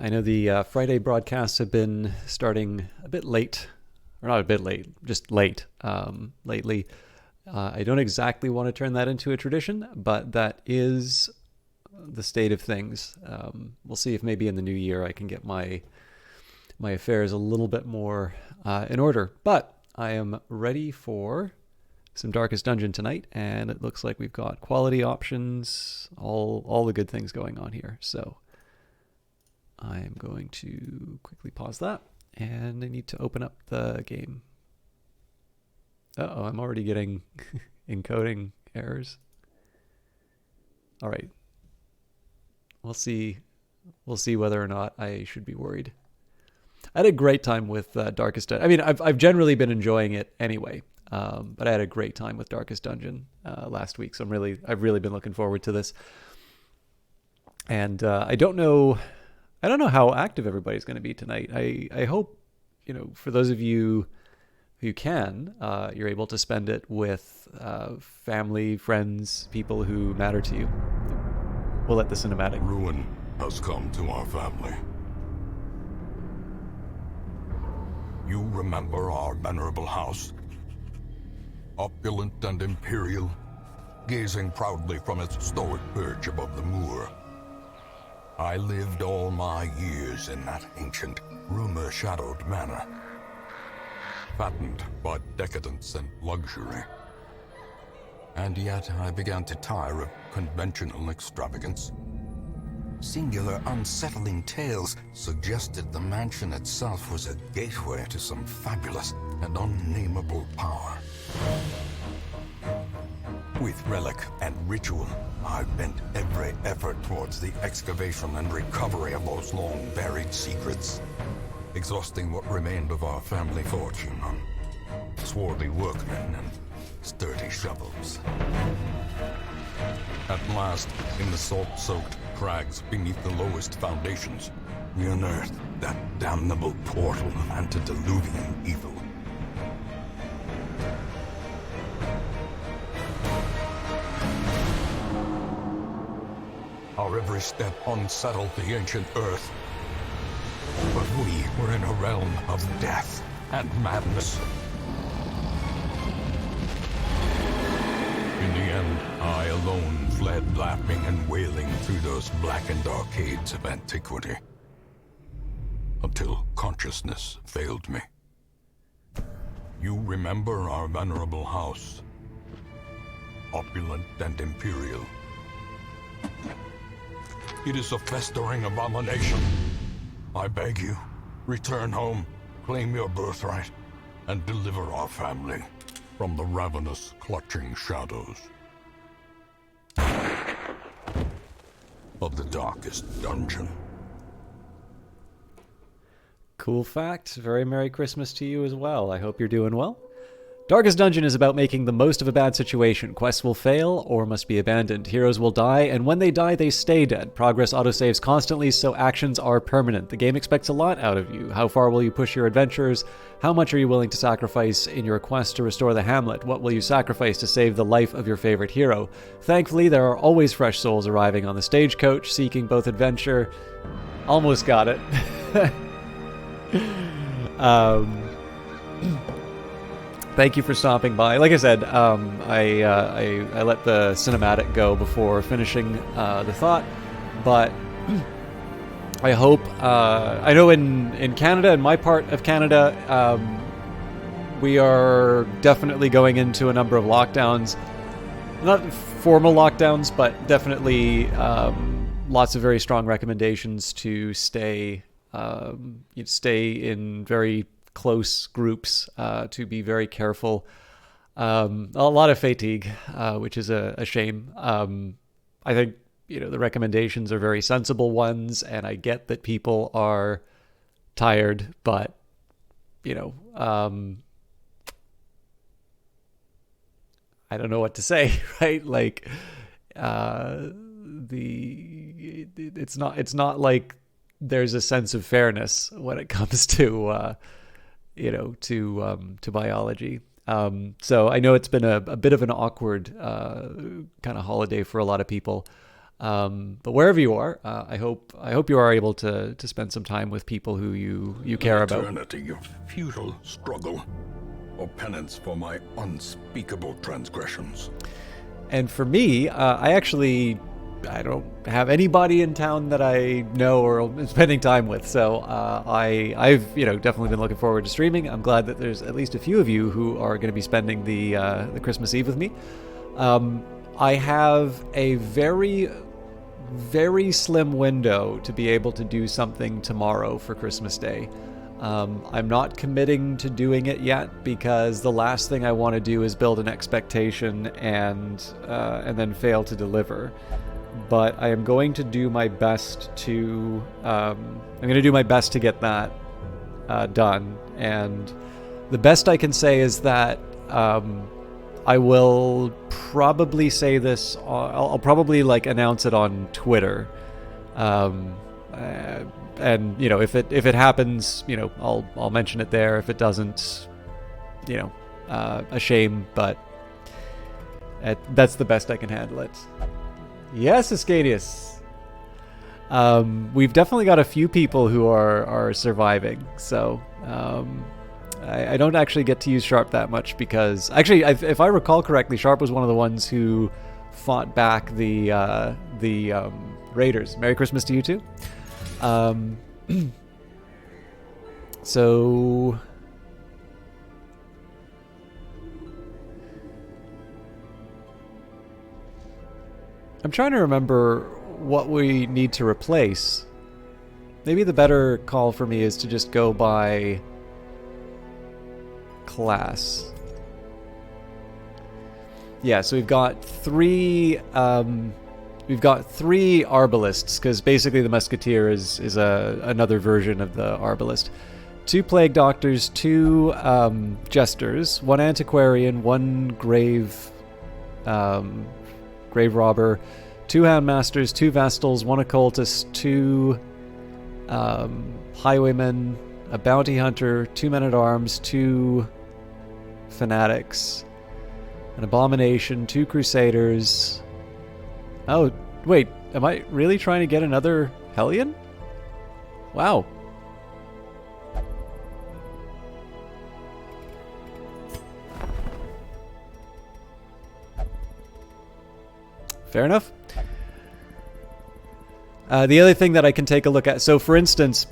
I know the Friday broadcasts have been starting a bit late, or not a bit late, just late lately. I don't exactly want to turn that into a tradition, but that is the state of things. We'll see if maybe in the new year I can get my affairs a little bit more in order. But I am ready for some Darkest Dungeon tonight, and it looks like we've got quality options, all the good things going on here. So I'm going to quickly pause that, and I need to open up the game. Uh-oh, I'm already getting encoding errors. All right. We'll see whether or not I should be worried. I had a great time with Darkest Dungeon. I mean, I've generally been enjoying it anyway, but I had a great time with Darkest Dungeon last week, so I've really been looking forward to this. And I don't know how active everybody's going to be tonight. I hope, for those of you who can, you're able to spend it with family, friends, people who matter to you. We'll let the cinematic. Ruin has come to our family. You remember our venerable house? Opulent and imperial, gazing proudly from its stoic perch above the moor. I lived all my years in that ancient, rumor-shadowed manor, fattened by decadence and luxury. And yet I began to tire of conventional extravagance. Singular, unsettling tales suggested the mansion itself was a gateway to some fabulous and unnameable power. With relic and ritual, I bent every effort towards the excavation and recovery of those long-buried secrets, exhausting what remained of our family fortune on swarthy workmen and sturdy shovels. At last, in the salt-soaked crags beneath the lowest foundations, we unearthed that damnable portal of antediluvian evil. Our every step unsettled the ancient earth. But we were in a realm of death and madness. In the end, I alone fled laughing and wailing through those blackened arcades of antiquity, until consciousness failed me. You remember our venerable house, opulent and imperial. It is a festering abomination. I beg you, return home, claim your birthright, and deliver our family from the ravenous, clutching shadows of the Darkest Dungeon. Cool fact. Very Merry Christmas to you as well. I hope you're doing well. Darkest Dungeon is about making the most of a bad situation. Quests will fail or must be abandoned. Heroes will die, and when they die, they stay dead. Progress autosaves constantly, so actions are permanent. The game expects a lot out of you. How far will you push your adventures? How much are you willing to sacrifice in your quest to restore the hamlet? What will you sacrifice to save the life of your favorite hero? Thankfully, there are always fresh souls arriving on the stagecoach, seeking both adventure... Almost got it. Thank you for stopping by. Like I said, I let the cinematic go before finishing the thought, but I hope... I know in Canada, in my part of Canada, we are definitely going into a number of lockdowns. Not formal lockdowns, but definitely lots of very strong recommendations to stay in very close groups, to be very careful. A lot of fatigue, which is a shame. I think, the recommendations are very sensible ones, and I get that people are tired, but, I don't know what to say, right? Like, it's not like there's a sense of fairness when it comes to, to biology. So I know it's been a bit of an awkward kind of holiday for a lot of people. But wherever you are, I hope you are able to spend some time with people who you care about. Eternity of futile struggle, or penance for my unspeakable transgressions. And for me, I don't have anybody in town that I know or am spending time with. So I've definitely been looking forward to streaming. I'm glad that there's at least a few of you who are going to be spending the Christmas Eve with me. I have a very, very slim window to be able to do something tomorrow for Christmas Day. I'm not committing to doing it yet because the last thing I want to do is build an expectation and then fail to deliver. But I am going to do my best to get that done. And the best I can say is that I will probably say this. I'll probably announce it on Twitter. And if it happens, I'll mention it there. If it doesn't, a shame, but that's the best I can handle it. Yes, Ascanius. We've definitely got a few people who are surviving, so I don't actually get to use Sharp that much because actually, if I recall correctly, Sharp was one of the ones who fought back the Raiders. Merry Christmas to you too. So I'm trying to remember what we need to replace. Maybe the better call for me is to just go by class. Yeah, so we've got three arbalists, because basically the musketeer is another version of the arbalist. 2 plague doctors, 2 jesters, 1 antiquarian, 1 grave robber, 2 houndmasters, 2 vestals, 1 occultist, 2 highwaymen, a bounty hunter, 2 men-at-arms, 2 fanatics, an abomination, 2 crusaders. Oh, wait, am I really trying to get another Hellion? Wow. Fair enough. The other thing that I can take a look at, so for instance,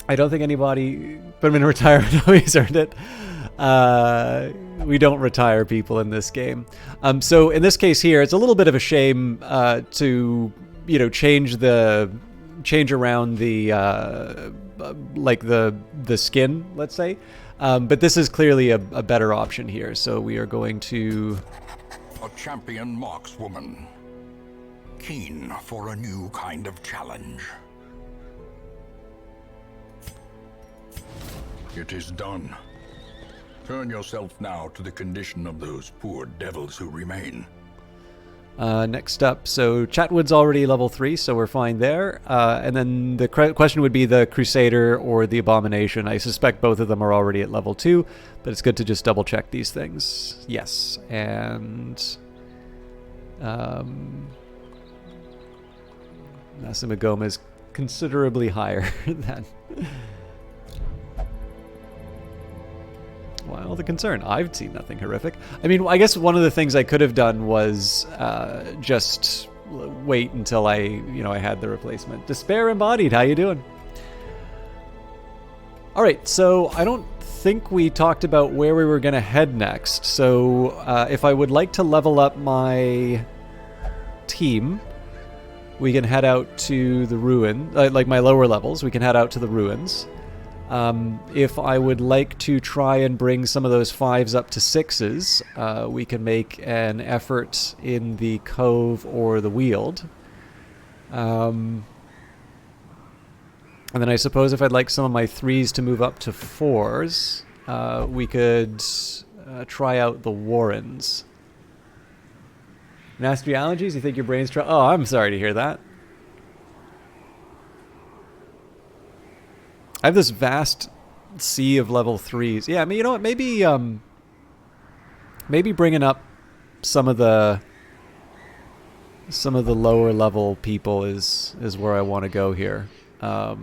I don't think anybody put him in retirement. No, he's earned it. We don't retire people in this game. So in this case here, it's a little bit of a shame to change around the the skin, let's say. But this is clearly a better option here. So we are going to A champion markswoman, keen for a new kind of challenge. It is done. Turn yourself now to the condition of those poor devils who remain. Next up, so Chatwood's already level 3, so we're fine there. And then the question would be the Crusader or the Abomination. I suspect both of them are already at level 2, but it's good to just double check these things. Yes, and Nasamagoma is considerably higher than... Why all the concern? I've seen nothing horrific. I mean, I guess one of the things I could have done was just wait until I had the replacement. Despair Embodied, how you doing? All right, so I don't think we talked about where we were going to head next. So if I would like to level up my team, we can head out to the ruin, like my lower levels, we can head out to the ruins. If I would like to try and bring some of those 5s up to 6s, we can make an effort in the Cove or the Weald. And then I suppose if I'd like some of my 3s to move up to 4s, we could try out the Warrens. Nasty allergies? You think your brain's Oh, I'm sorry to hear that. I have this vast sea of level 3s. Yeah, I mean, you know what? Maybe bringing up some of the some of the lower level people is where I want to go here. So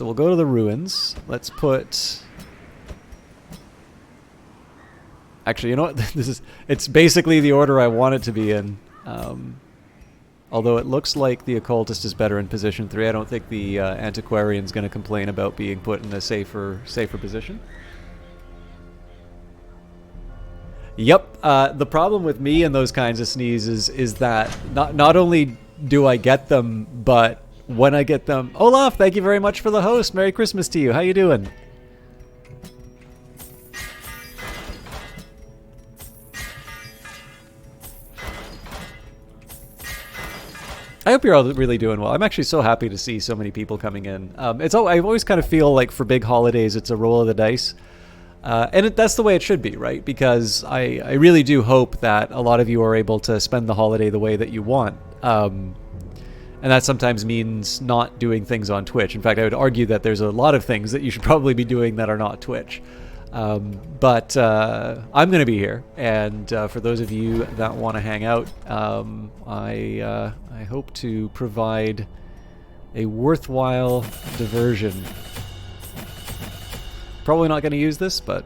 we'll go to the ruins. Let's put... Actually, you know what? It's basically the order I want it to be in. Although it looks like the occultist is better in position 3. I don't think the antiquarian's going to complain about being put in a safer position. Yep. The problem with me and those kinds of sneezes is that not only do I get them, but when I get them... Olaf, thank you very much for the host. Merry Christmas to you. How you doing? I hope you're all really doing well. I'm actually so happy to see so many people coming in. I always kind of feel like for big holidays, it's a roll of the dice. And that's the way it should be, right? Because I really do hope that a lot of you are able to spend the holiday the way that you want. And that sometimes means not doing things on Twitch. In fact, I would argue that there's a lot of things that you should probably be doing that are not Twitch. But I'm going to be here, and for those of you that want to hang out, I hope to provide a worthwhile diversion. Probably not going to use this, but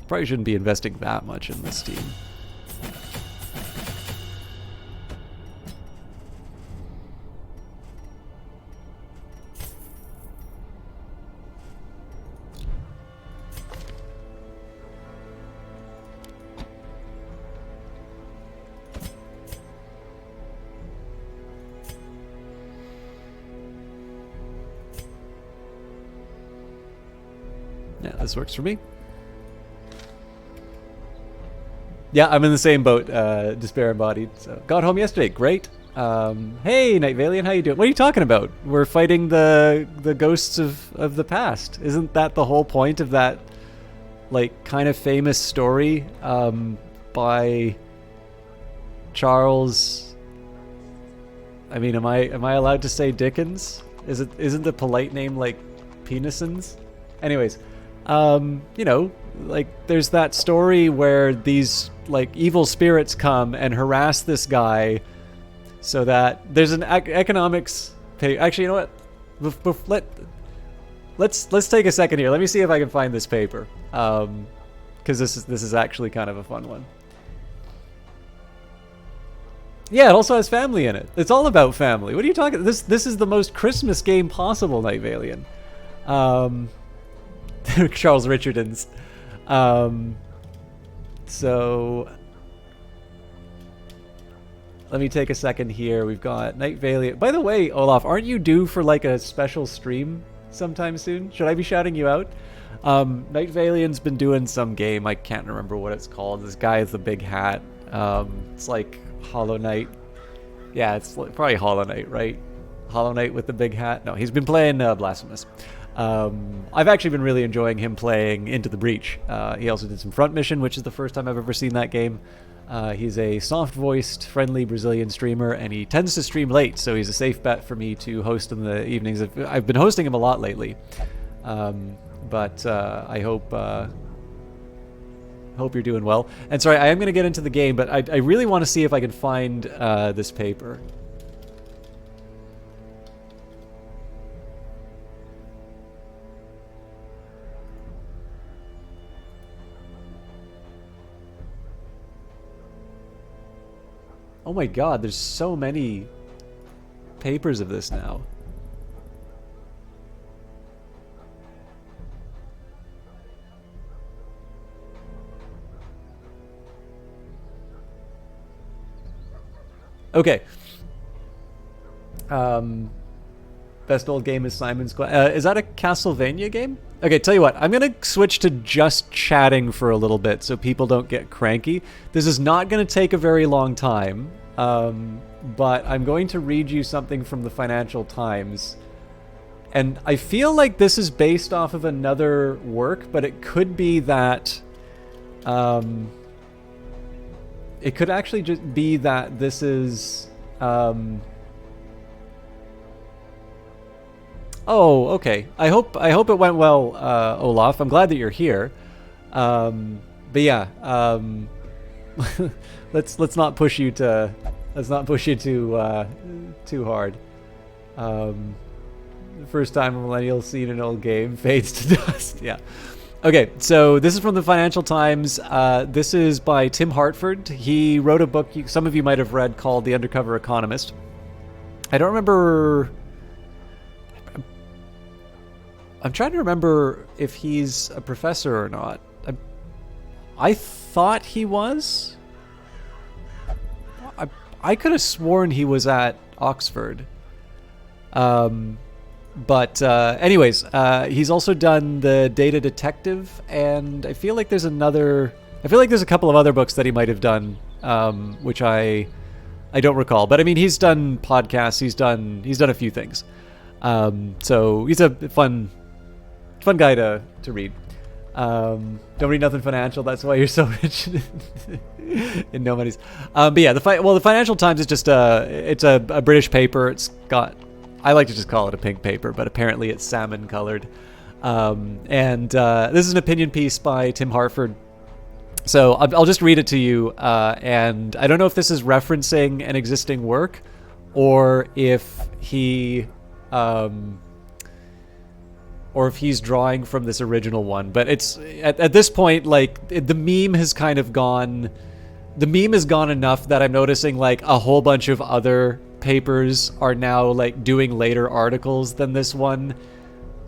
probably shouldn't be investing that much in this team. Yeah, this works for me. Yeah, I'm in the same boat, Despair Embodied. So got home yesterday, great. Hey, Night Valiant, how you doing? What are you talking about? We're fighting the ghosts of the past. Isn't that the whole point of that, like, kind of famous story by Charles? I mean, am I allowed to say Dickens? Isn't the polite name like Penisons? Anyways, you know, like there's that story where these like evil spirits come and harass this guy, so that there's an economics page. Actually, you know what? Let's take a second here. Let me see if I can find this paper, because this is actually kind of a fun one. Yeah, it also has family in it. It's all about family. What are you talking? This is the most Christmas game possible, Night Valiant. Charles Richardens. So let me take a second here. We've got Night Valiant. By the way, Olaf, aren't you due for like a special stream sometime soon? Should I be shouting you out? Night Valiant's been doing some game. I can't remember what it's called. This guy with the big hat. It's like Hollow Knight. Yeah, it's probably Hollow Knight, right? Hollow Knight with the big hat. No, he's been playing Blasphemous. I've actually been really enjoying him playing Into the Breach. He also did some Front Mission, which is the first time I've ever seen that game. He's a soft-voiced, friendly Brazilian streamer, and he tends to stream late, so he's a safe bet for me to host in the evenings. I've been hosting him a lot lately, but I hope you're doing well. And sorry, I am going to get into the game, but I really want to see if I can find this paper. Oh my god, there's so many papers of this now. Okay. Best old game is Simon's Quest. Is that a Castlevania game? Okay, tell you what, I'm going to switch to just chatting for a little bit so people don't get cranky. This is not going to take a very long time, but I'm going to read you something from the Financial Times. And I feel like this is based off of another work, but it could be that... it could actually just be that this is Oh, okay. I hope it went well, Olaf. I'm glad that you're here. But yeah, let's not push you too hard. The first time a millennial seen an old game fades to dust. Yeah. Okay, so this is from the Financial Times. This is by Tim Hartford. He wrote a book some of you might have read called The Undercover Economist. I don't remember. I'm trying to remember if he's a professor or not. I thought he was. I could have sworn he was at Oxford. But anyways, he's also done The Data Detective, and I feel like there's a couple of other books that he might have done, which I don't recall. But I mean, he's done podcasts, he's done a few things. So he's a fun guy to read. Don't read nothing financial. That's why you're so rich in no money's. But yeah, the Financial Times is just it's a British paper. It's got, I like to just call it a pink paper, but apparently it's salmon colored. And this is an opinion piece by Tim Hartford. So I'll just read it to you. And I don't know if this is referencing an existing work or if he's drawing from this original one. But it's at this point, like, the meme has kind of gone. The meme has gone enough that I'm noticing like a whole bunch of other papers are now like doing later articles than this one,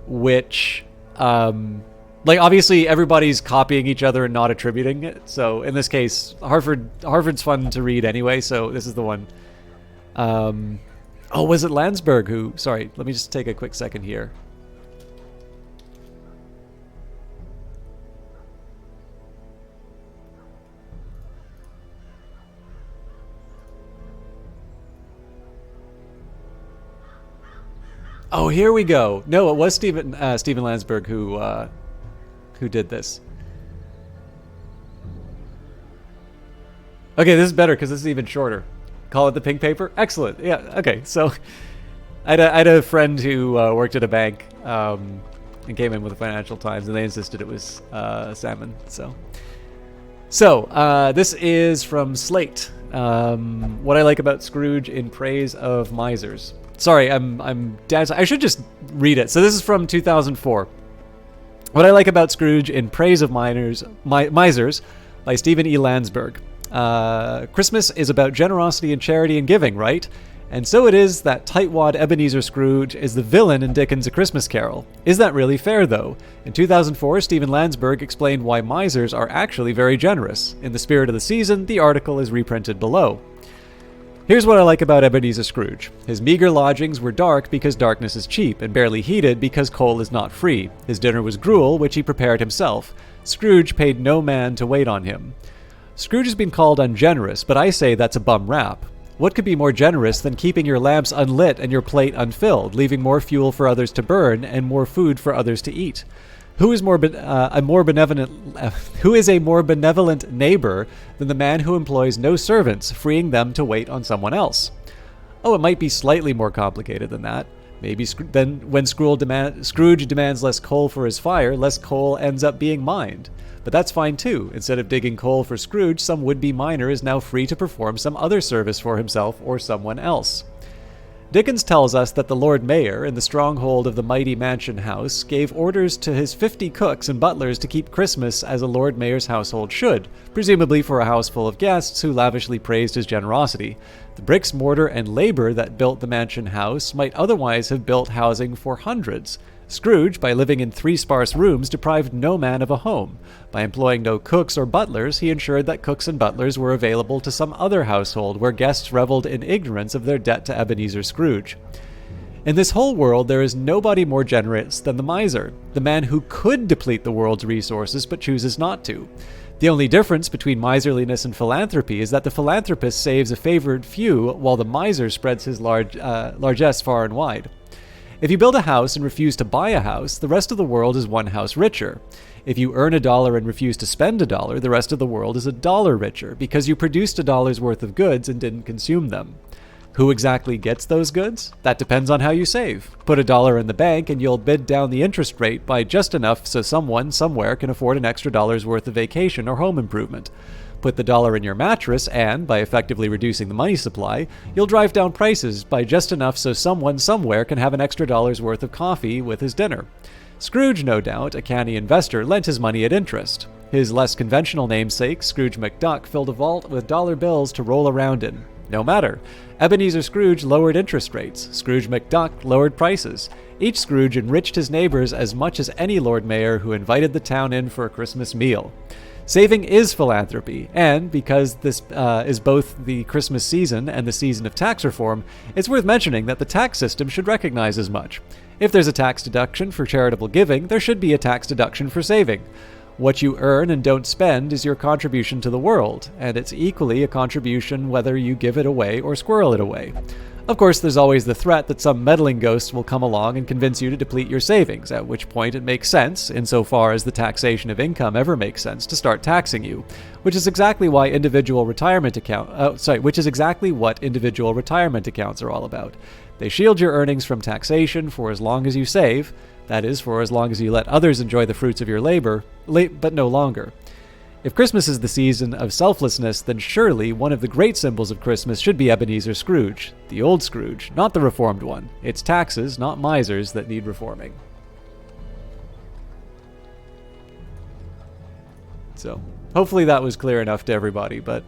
which like obviously everybody's copying each other and not attributing it. So in this case, Harvard's fun to read anyway, so this is the one. Oh, was it Landsberg who, sorry, let me just take a quick second here. Oh, here we go. No, it was Stephen Landsberg who did this. Okay, this is better because this is even shorter. Call it the pink paper? Excellent. Yeah, okay. So I had a friend who worked at a bank and came in with the Financial Times, and they insisted it was salmon. So this is from Slate. What I like about Scrooge in praise of misers. Sorry, I'm dancing. I should just read it. So this is from 2004. What I like about Scrooge in praise of misers by Stephen E. Landsberg. Christmas is about generosity and charity and giving, right? And so it is that tightwad Ebenezer Scrooge is the villain in Dickens' A Christmas Carol. Is that really fair, though? In 2004, Stephen Landsberg explained why misers are actually very generous. In the spirit of the season, the article is reprinted below. Here's what I like about Ebenezer Scrooge. His meager lodgings were dark because darkness is cheap, and barely heated because coal is not free. His dinner was gruel, which he prepared himself. Scrooge paid no man to wait on him. Scrooge has been called ungenerous, but I say that's a bum rap. What could be more generous than keeping your lamps unlit and your plate unfilled, leaving more fuel for others to burn and more food for others to eat? Who is a more benevolent neighbor than the man who employs no servants, freeing them to wait on someone else? Oh, it might be slightly more complicated than that. Maybe then when Scrooge demands less coal for his fire, less coal ends up being mined. But that's fine too. Instead of digging coal for Scrooge, some would-be miner is now free to perform some other service for himself or someone else. Dickens tells us that the Lord Mayor, in the stronghold of the mighty mansion house, gave orders to his 50 cooks and butlers to keep Christmas as a Lord Mayor's household should, presumably for a house full of guests who lavishly praised his generosity. The bricks, mortar, and labor that built the mansion house might otherwise have built housing for hundreds. Scrooge, by living in 3 sparse rooms, deprived no man of a home. By employing no cooks or butlers, he ensured that cooks and butlers were available to some other household where guests reveled in ignorance of their debt to Ebenezer Scrooge. In this whole world, there is nobody more generous than the miser, the man who could deplete the world's resources but chooses not to. The only difference between miserliness and philanthropy is that the philanthropist saves a favored few while the miser spreads his largesse far and wide. If you build a house and refuse to buy a house, the rest of the world is one house richer. If you earn $1 and refuse to spend $1, the rest of the world is $1 richer because you produced $1's worth of goods and didn't consume them. Who exactly gets those goods? That depends on how you save. Put $1 in the bank and you'll bid down the interest rate by just enough so someone somewhere can afford an extra dollar's worth of vacation or home improvement. Put the dollar in your mattress and, by effectively reducing the money supply, you'll drive down prices by just enough so someone somewhere can have an extra dollar's worth of coffee with his dinner. Scrooge, no doubt, a canny investor, lent his money at interest. His less conventional namesake, Scrooge McDuck, filled a vault with dollar bills to roll around in. No matter. Ebenezer Scrooge lowered interest rates. Scrooge McDuck lowered prices. Each Scrooge enriched his neighbors as much as any Lord Mayor who invited the town in for a Christmas meal. Saving is philanthropy, and because this is both the Christmas season and the season of tax reform, it's worth mentioning that the tax system should recognize as much. If there's a tax deduction for charitable giving, there should be a tax deduction for saving. What you earn and don't spend is your contribution to the world, and it's equally a contribution whether you give it away or squirrel it away. Of course, there's always the threat that some meddling ghost will come along and convince you to deplete your savings, at which point it makes sense, insofar as the taxation of income ever makes sense, to start taxing you, which is exactly what individual retirement accounts are all about. They shield your earnings from taxation for as long as you save, that is, for as long as you let others enjoy the fruits of your labor, but no longer. If Christmas is the season of selflessness, then surely one of the great symbols of Christmas should be Ebenezer Scrooge, the old Scrooge, not the reformed one. It's taxes, not misers, that need reforming. So, hopefully that was clear enough to everybody, but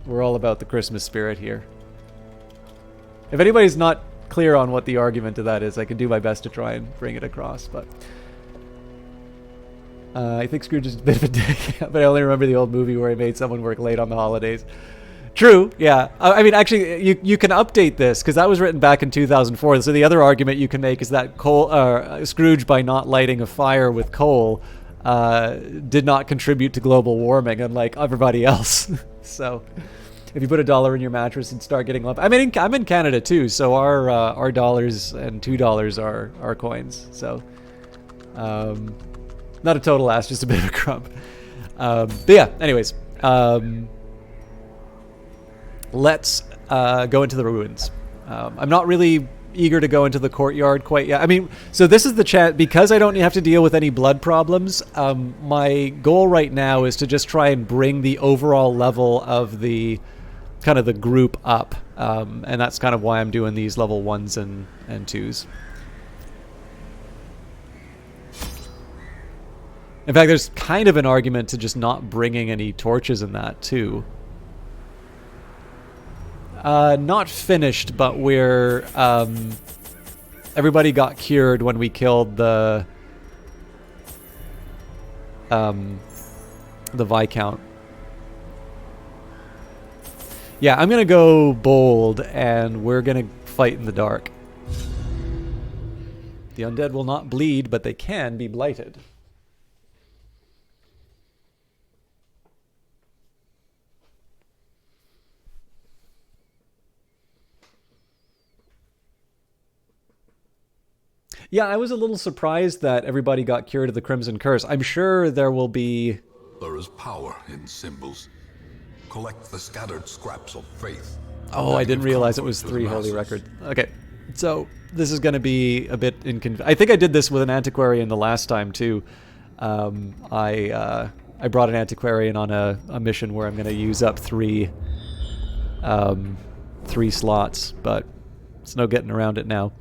we're all about the Christmas spirit here. If anybody's not clear on what the argument to that is, I can do my best to try and bring it across, but I think Scrooge is a bit of a dick, but I only remember the old movie where he made someone work late on the holidays. True, yeah. I mean, actually, you can update this, because that was written back in 2004, so the other argument you can make is that Scrooge, by not lighting a fire with coal, did not contribute to global warming, unlike everybody else. So, if you put $1 in your mattress and start getting lump, I'm in Canada too, so our dollars and $2 are coins. So, not a total ass, just a bit of a crump. But yeah, anyways, let's go into the ruins. I'm not really eager to go into the courtyard quite yet. I mean, so this is the chat, because I don't have to deal with any blood problems. My goal right now is to just try and bring the overall level of the kind of the group up, and that's kind of why I'm doing these level 1s and 2s. In fact, there's kind of an argument to just not bringing any torches in that too. Not finished, but we're everybody got cured when we killed the Viscount. Yeah, I'm gonna go bold, and we're gonna fight in the dark. The undead will not bleed, but they can be blighted. Yeah, I was a little surprised that everybody got cured of the Crimson Curse. I'm sure there will be... There is power in symbols. Collect the scattered scraps of faith. Oh, I didn't realize it was 3 holy records. Okay, so this is going to be a bit inconvenient. I think I did this with an antiquarian the last time too. I brought an antiquarian on a mission where I'm going to use up 3 slots, but it's no getting around it now.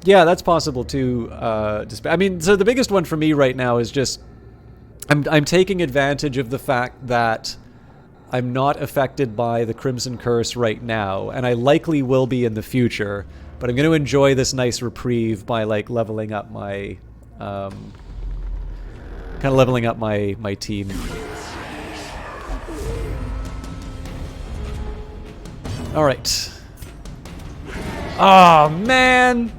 Yeah, that's possible too. I mean, so the biggest one for me right now is just I'm taking advantage of the fact that I'm not affected by the Crimson Curse right now, and I likely will be in the future. But I'm going to enjoy this nice reprieve by like leveling up my kind of leveling up my team. All right. Oh man.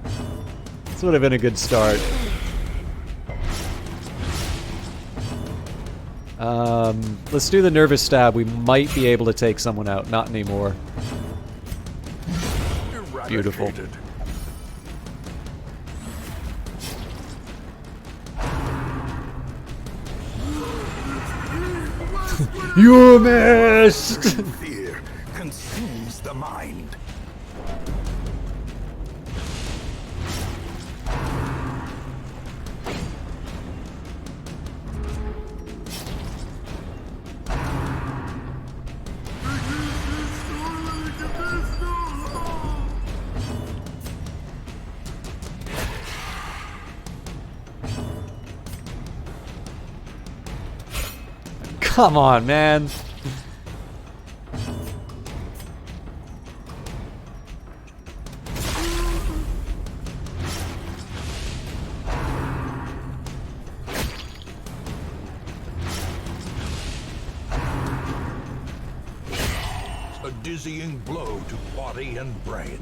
This would have been a good start. Let's do the nervous stab. We might be able to take someone out. Not anymore. Beautiful. You missed! Fear consumes the mind. Come on, man. A dizzying blow to body and brain.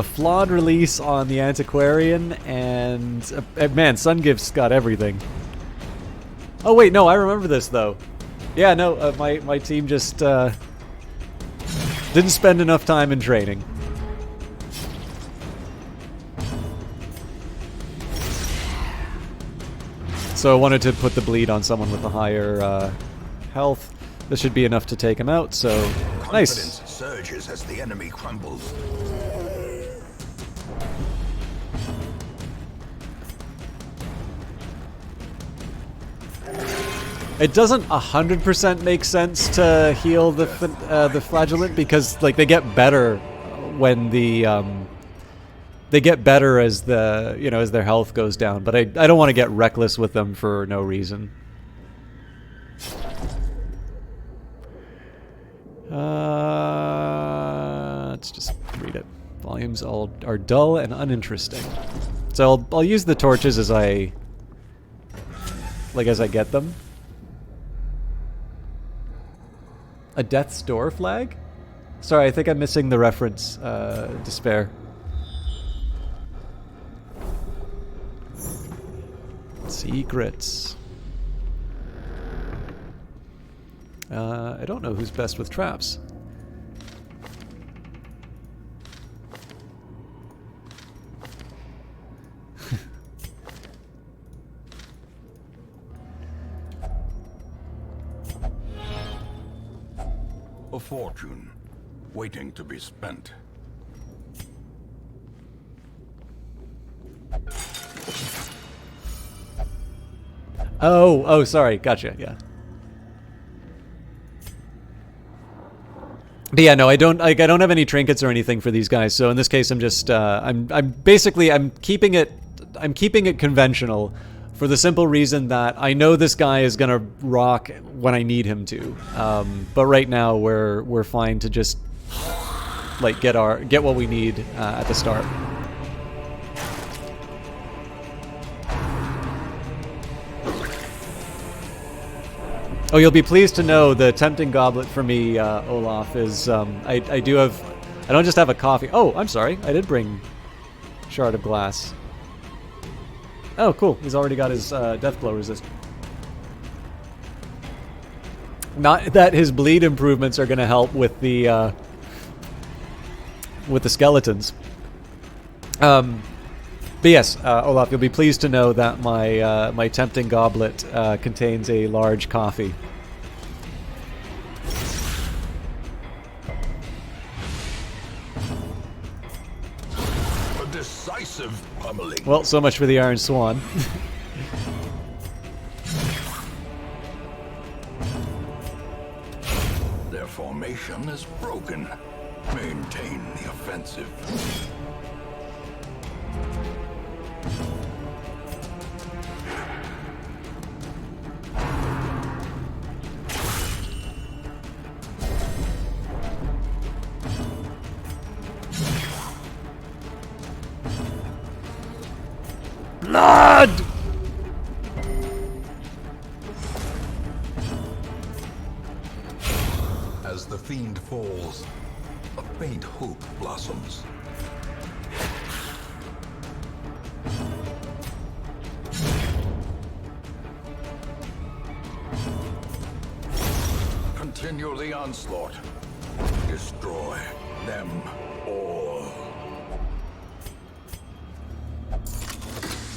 Flawed release on the Antiquarian, and man, Sungift's got everything. Oh wait, no, I remember this though. Yeah, no, my team just didn't spend enough time in training. So I wanted to put the bleed on someone with a higher health. This should be enough to take him out, so nice. Confidence surges as the enemy crumbles. It doesn't 100% make sense to heal the flagellant because like they get better when they get better as the as their health goes down. But I don't want to get reckless with them for no reason. Let's just read it. Volumes all are dull and uninteresting. So I'll use the torches as I get them. A Death's Door flag? Sorry, I think I'm missing the reference. Despair. Secrets. I don't know who's best with traps. A fortune waiting to be spent. Oh, sorry. Gotcha. Yeah. But yeah, no, I don't have any trinkets or anything for these guys. So in this case, I'm just I'm keeping it conventional for the simple reason that I know this guy is gonna rock when I need him to. But right now we're fine to just like get what we need at the start. Oh, you'll be pleased to know the tempting goblet for me, Olaf, is I don't just have a coffee. Oh, I'm sorry, I did bring Shard of Glass. Oh, cool. He's already got his death blow resist. Not that his bleed improvements are going to help with the skeletons. But yes, Olaf, you'll be pleased to know that my tempting goblet contains a large coffee. A decisive pummeling. Well, so much for the Iron Swan. Their formation is broken. Maintain the offensive. Blood! As the fiend falls, a faint hope blossoms. Continue the onslaught. Destroy them all.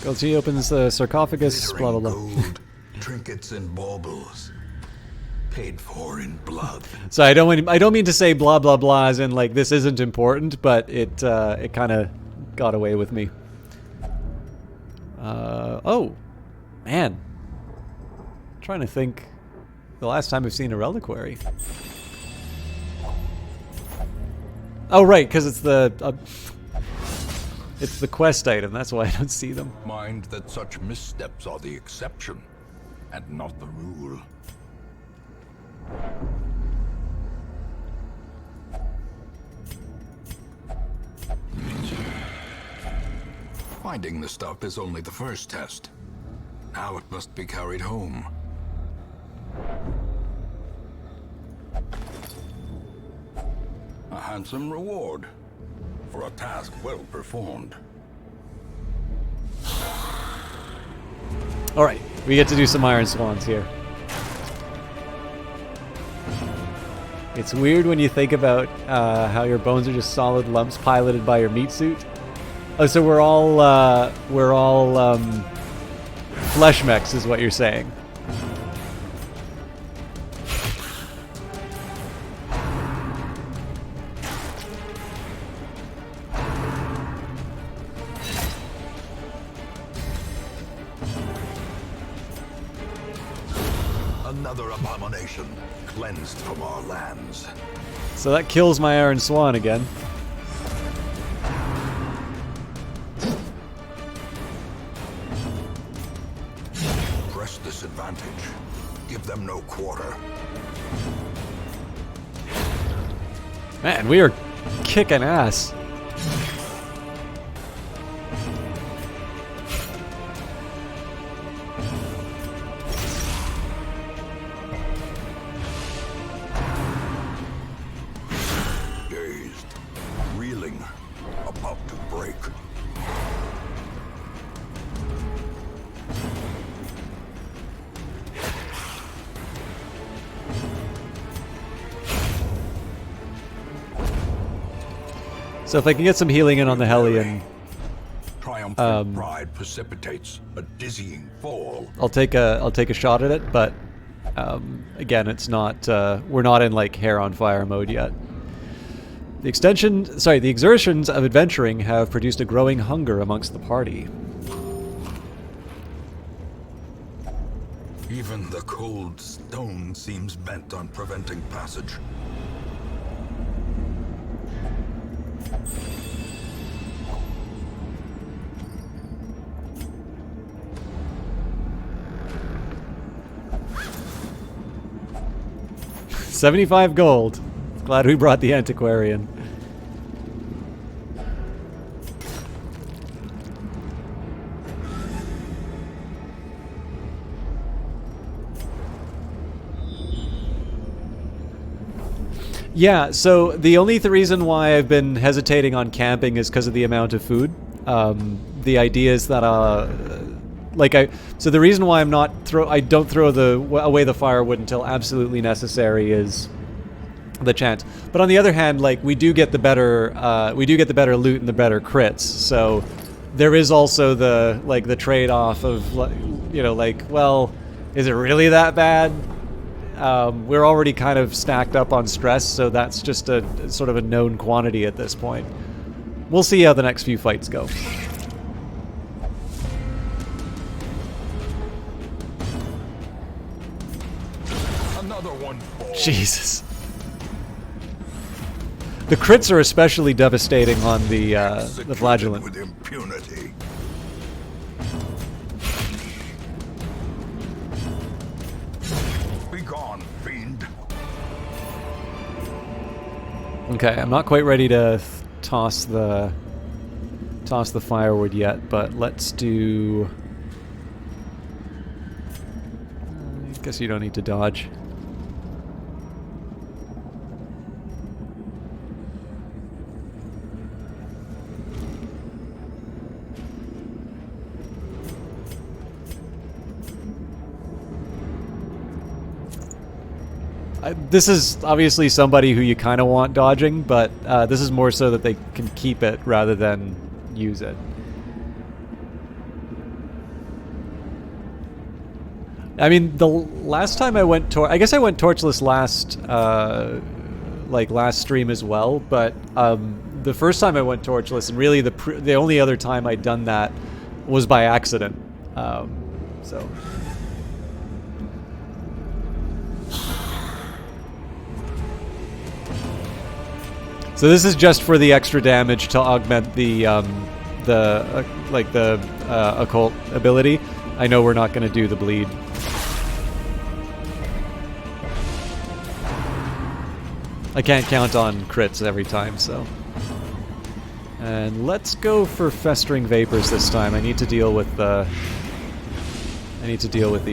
Gaultier opens the sarcophagus, blah blah blah. Gold, trinkets and baubles, paid for in blood. So I don't mean to say blah blah blah as in like this isn't important, but it kind of got away with me. Oh, man. I'm trying to think the last time I've seen a reliquary. Oh right, because it's the quest item. That's why I don't see them. Mind that such missteps are the exception, and not the rule. Finding the stuff is only the first test. Now it must be carried home. A handsome reward for a task well performed. Alright, we get to do some Iron Swans here. It's weird when you think about how your bones are just solid lumps piloted by your meat suit. Oh, so we're all flesh mechs is what you're saying. Another abomination cleansed from our lands. So that kills my Iron Swan again. Press this advantage. Give them no quarter. Man, we are kicking ass. Dazed, reeling, about to break. So if I can get some healing in on the Hellion, Triumphant pride precipitates a dizzying fall. I'll take a shot at it. But again, it's not. We're not in like hair on fire mode yet. The exertions of adventuring have produced a growing hunger amongst the party. Even the cold stone seems bent on preventing passage. $75 gold. Glad we brought the antiquarian. Yeah, so the only reason why I've been hesitating on camping is because of the amount of food. The idea is that so the reason why I don't throw away the firewood until absolutely necessary is the chance. But on the other hand, like we do get the better loot and the better crits. So there is also the trade-off of well, is it really that bad? We're already kind of stacked up on stress, so that's just a sort of a known quantity at this point. We'll see how the next few fights go. Another one falls. Jesus. The crits are especially devastating on the flagellant. With impunity. Be gone, fiend. Okay, I'm not quite ready to toss the firewood yet, but let's do. I guess you don't need to dodge. This is obviously somebody who you kind of want dodging, but this is more so that they can keep it rather than use it. I mean, the last time I went I guess I went torchless last stream as well, but the first time I went torchless, and really the only other time I'd done that was by accident. So this is just for the extra damage to augment the occult ability. I know we're not going to do the bleed. I can't count on crits every time, so. And let's go for Festering Vapors this time. I need to deal with the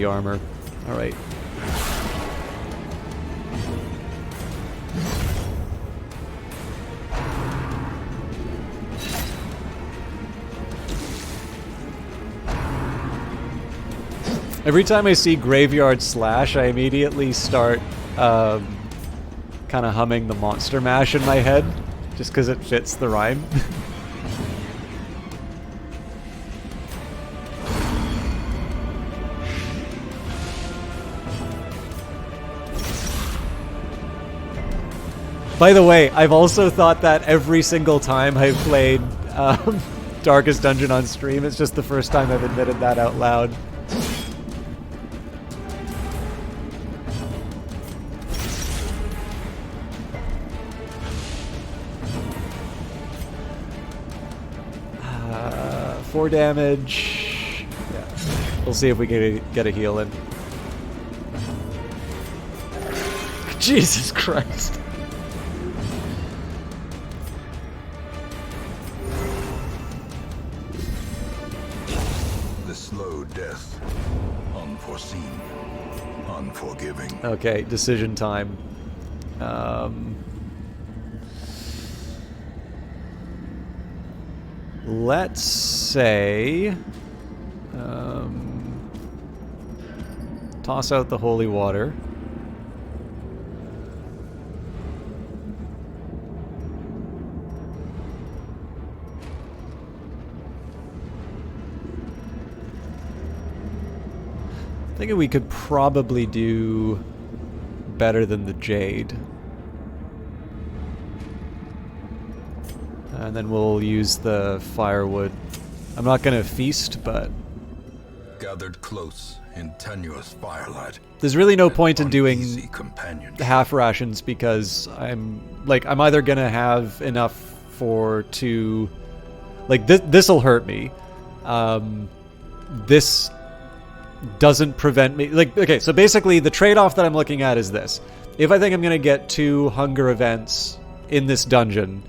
armor. All right. Every time I see Graveyard Slash, I immediately start kind of humming the Monster Mash in my head, just because it fits the rhyme. By the way, I've also thought that every single time I've played Darkest Dungeon on stream. It's just the first time I've admitted that out loud. Four damage. Yeah. We'll see if we can get a heal in. Jesus Christ. The slow death. Unforeseen. Unforgiving. Okay, decision time. Let's say toss out the holy water. Thinking we could probably do better than the Jade. And then we'll use the firewood. I'm not going to feast, but... Gathered close in tenuous firelight. There's really no point in doing half rations because I'm either going to have enough for two... Like, this'll hurt me. This doesn't prevent me... Like, okay, so basically the trade-off that I'm looking at is this. If I think I'm going to get 2 hunger events in this dungeon...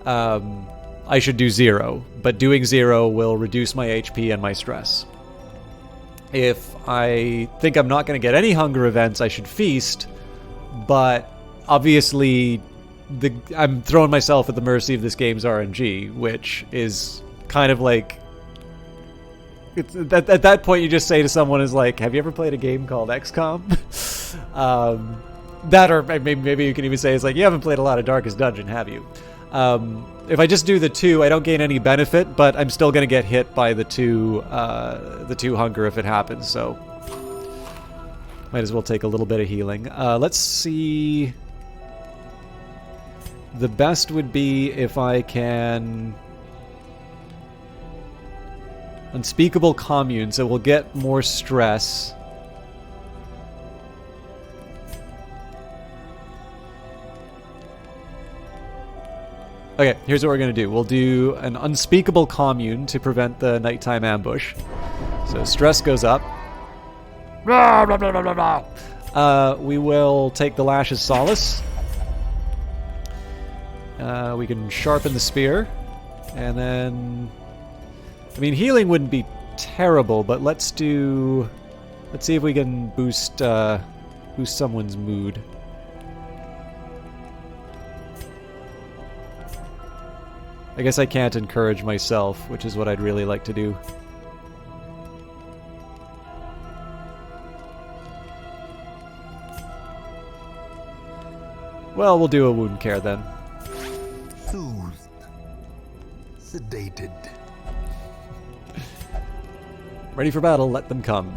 I should do 0, but doing 0 will reduce my HP and my stress. If I think I'm not going to get any hunger events, I should feast, but obviously I'm throwing myself at the mercy of this game's RNG, which is kind of like... At that point you just say to someone is like, have you ever played a game called XCOM? That, or maybe you can even say it's like, you haven't played a lot of Darkest Dungeon, have you? If I just do the 2, I don't gain any benefit, but I'm still going to get hit by the 2 hunger if it happens, so might as well take a little bit of healing. Let's see. The best would be if I can... Unspeakable Commune, so we'll get more stress. Okay, here's what we're going to do. We'll do an Unspeakable Commune to prevent the nighttime ambush. So stress goes up. We will take the Lash's Solace. We can sharpen the spear. And then... I mean, healing wouldn't be terrible, but let's see if we can boost someone's mood. I guess I can't encourage myself, which is what I'd really like to do. Well, we'll do a wound care then. Soothed. Sedated. Ready for battle, let them come.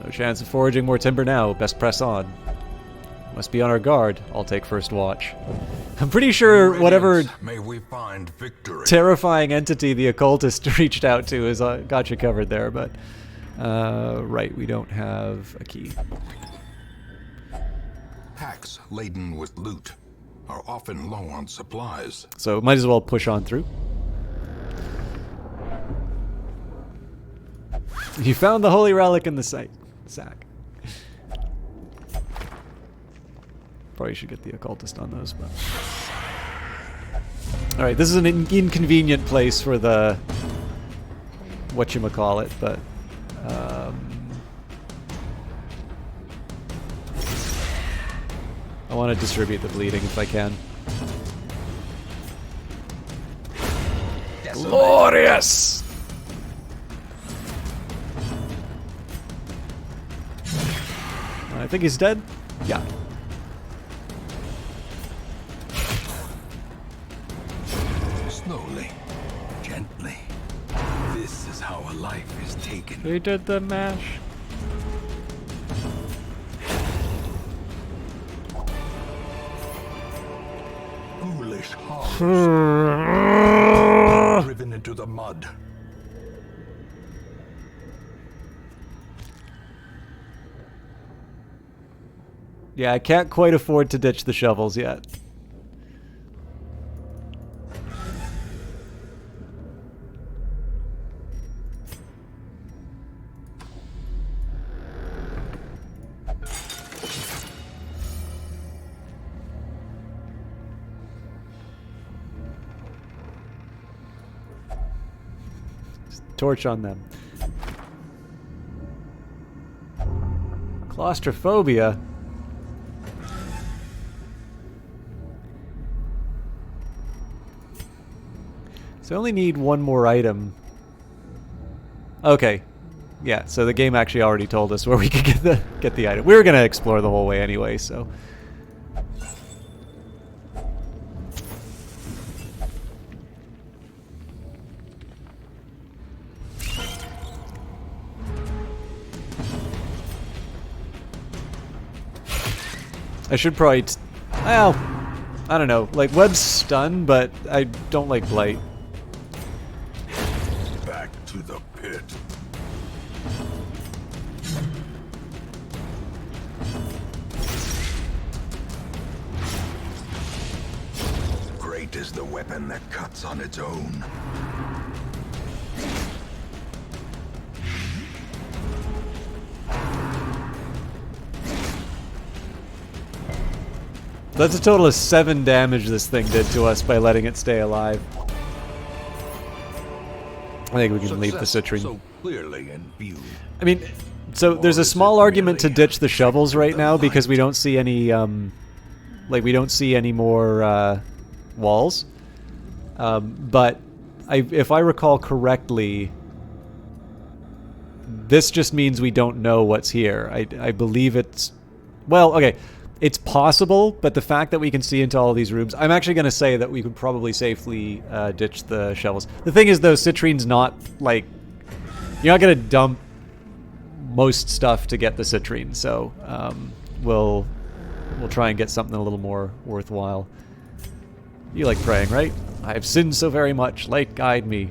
No chance of foraging more timber now. Best press on. Must be on our guard. I'll take first watch. I'm pretty sure whatever May we find victory. terrifying entity the occultist reached out to has got you covered there, but... right, we don't have a key. Packs laden with loot are often low on supplies. So might as well push on through. You found the holy relic in the sack. Probably should get the occultist on those, but... Alright, this is an inconvenient place for the... whatchamacallit, but... I want to distribute the bleeding if I can. Glorious! I think he's dead? Yeah. Slowly, gently. This is how a life is taken. He did the mash. Foolish hearts driven into the mud. Yeah, I can't quite afford to ditch the shovels yet. Torch on them. Claustrophobia. So I only need one more item. Okay. Yeah, so the game actually already told us where we could get the item. We were gonna explore the whole way anyway, so. I should probably... well, I don't know. Like, Web's stun, but I don't like Blight. Back to the pit. Great is the weapon that cuts on its own. That's a total of 7 damage this thing did to us by letting it stay alive. I think we can leave the citrine. So clearly in view. I mean, so there's a small argument to ditch the shovels right now because we don't see any, like we don't see any more walls. But if I recall correctly, this just means we don't know what's here. I believe it's... well, okay. It's possible, but the fact that we can see into all of these rooms... I'm actually going to say that we could probably safely ditch the shovels. The thing is, though, citrine's not, like... you're not going to dump most stuff to get the citrine, so we'll try and get something a little more worthwhile. You like praying, right? I have sinned so very much. Light guide me.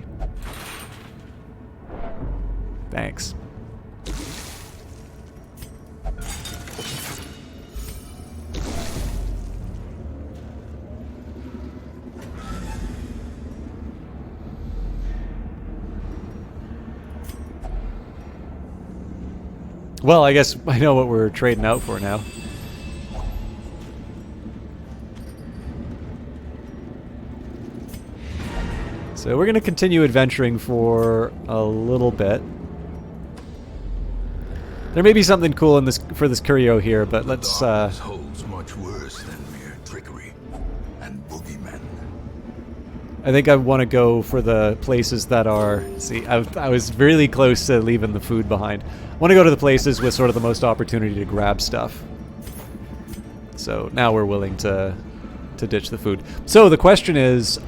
Thanks. Well, I guess I know what we're trading out for now. So we're going to continue adventuring for a little bit. There may be something cool in this for this curio here, but let's... holds much worse than mere trickery and boogeymen. I think I want to go for the places that are... see, I was really close to leaving the food behind. I want to go to the places with sort of the most opportunity to grab stuff. So now we're willing to ditch the food. So the question is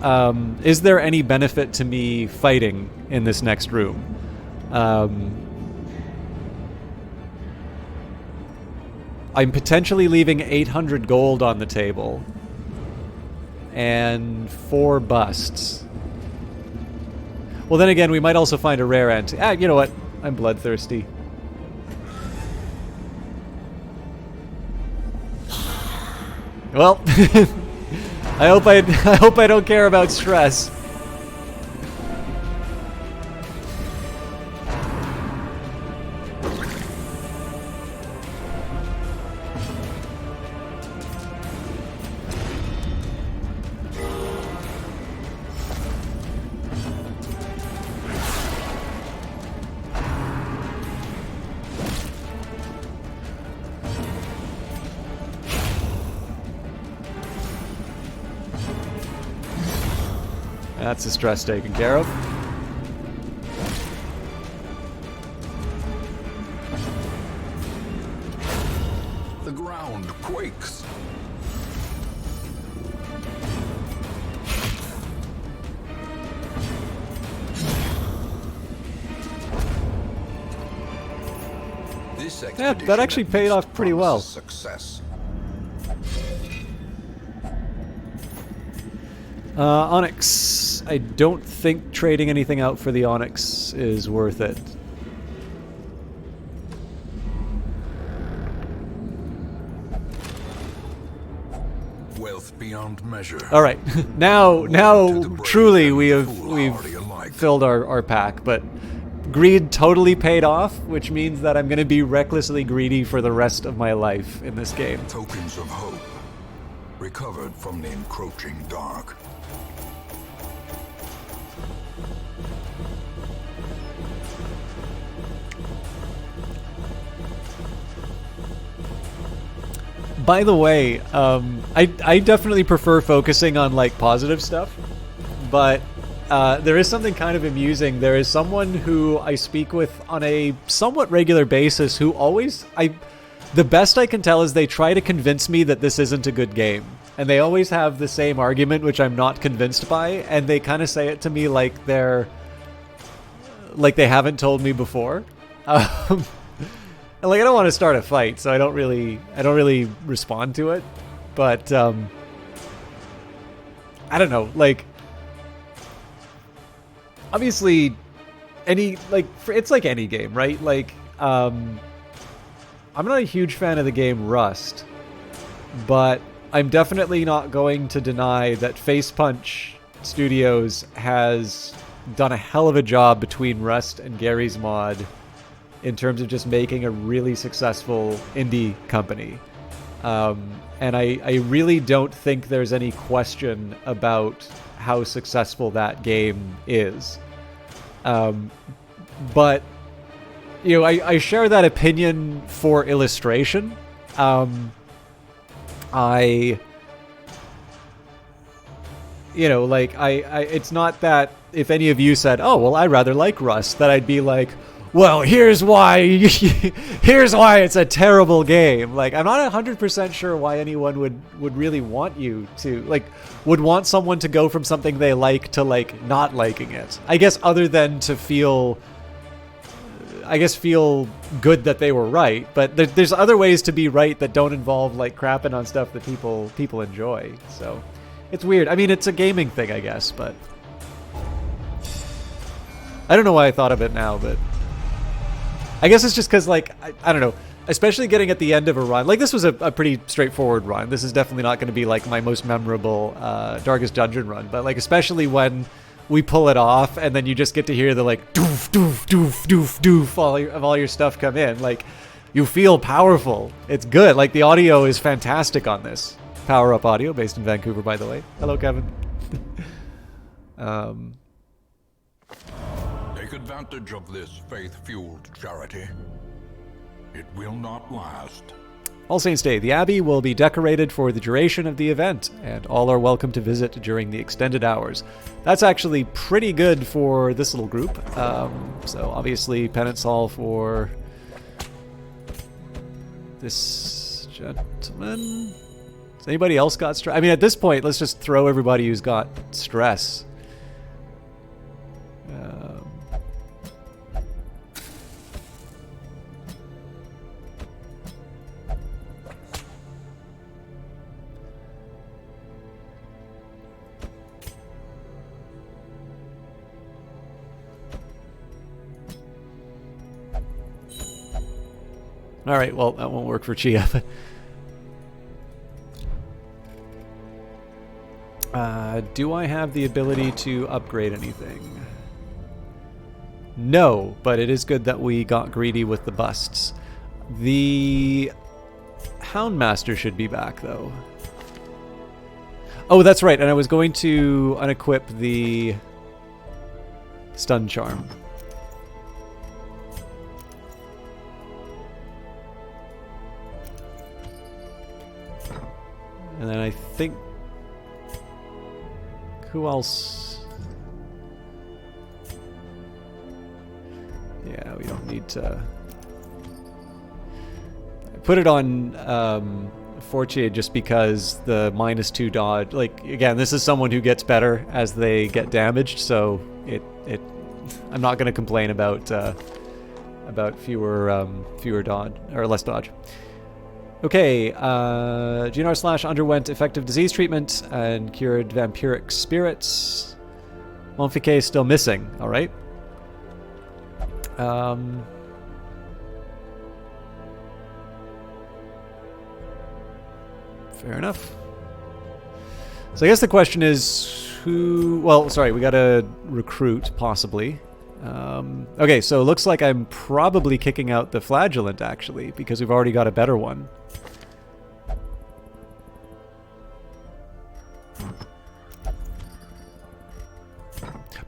there any benefit to me fighting in this next room? I'm potentially leaving 800 gold on the table. And 4 busts. Well, then again, we might also find a rare antique. You know what? I'm bloodthirsty. Well, I hope I don't care about stress. That's the stress taken care of. The ground quakes. This Yeah, that actually paid off pretty well. Success. Onyx. I don't think trading anything out for the Onyx is worth it. Wealth beyond measure. All right, now truly we've alike. filled our pack, but greed totally paid off, which means that I'm going to be recklessly greedy for the rest of my life in this game. Tokens of hope, recovered from the encroaching dark. By the way, I definitely prefer focusing on like positive stuff, but there is something kind of amusing. There is someone who I speak with on a somewhat regular basis who always, the best I can tell is they try to convince me that this isn't a good game. And they always have the same argument, which I'm not convinced by, and they kind of say it to me like they haven't told me before. And like I don't want to start a fight, so I don't really respond to it. But I don't know, like obviously it's like any game, right? Like I'm not a huge fan of the game Rust, but I'm definitely not going to deny that Face Punch Studios has done a hell of a job between Rust and Gary's Mod in terms of just making a really successful indie company. And I really don't think there's any question about how successful that game is. But, you know, I share that opinion for illustration. It's not that if any of you said, oh, well, I rather like Rust, that I'd be like, well, here's why it's a terrible game. Like, I'm not 100% sure why anyone would really want you to, like, would want someone to go from something they like to, like, not liking it. I guess other than to feel good that they were right. But there's other ways to be right that don't involve, like, crapping on stuff that people enjoy. So, it's weird. I mean, it's a gaming thing, I guess, but I don't know why I thought of it now, but I guess it's just because, like, I don't know, especially getting at the end of a run. Like, this was a pretty straightforward run. This is definitely not going to be, like, my most memorable Darkest Dungeon run. But, like, especially when we pull it off and then you just get to hear the, like, doof, doof, doof, doof, doof, all your stuff come in. Like, you feel powerful. It's good. Like, the audio is fantastic on this. Power Up Audio, based in Vancouver, by the way. Hello, Kevin. Take advantage of this faith-fueled charity. It will not last. All Saints Day. The Abbey will be decorated for the duration of the event, and all are welcome to visit during the extended hours. That's actually pretty good for this little group. So obviously, Penance Hall for this gentleman. Has anybody else got stress? I mean, at this point, let's just throw everybody who's got stress. All right, well, that won't work for Chia. Do I have the ability to upgrade anything? No, but it is good that we got greedy with the busts. The Houndmaster should be back, though. Oh, that's right, and I was going to unequip the Stun Charm. And then I think... Who else? Yeah, we don't need to... I put it on Fortier just because the -2 dodge... Like, again, this is someone who gets better as they get damaged, so I'm not going to complain about fewer dodge, or less dodge. Okay, GNR / underwent effective disease treatment and cured vampiric spirits. Monfique is still missing, alright. Fair enough. So I guess the question is who... Well, sorry, we gotta recruit, possibly. Okay, so it looks like I'm probably kicking out the Flagellant, actually, because we've already got a better one.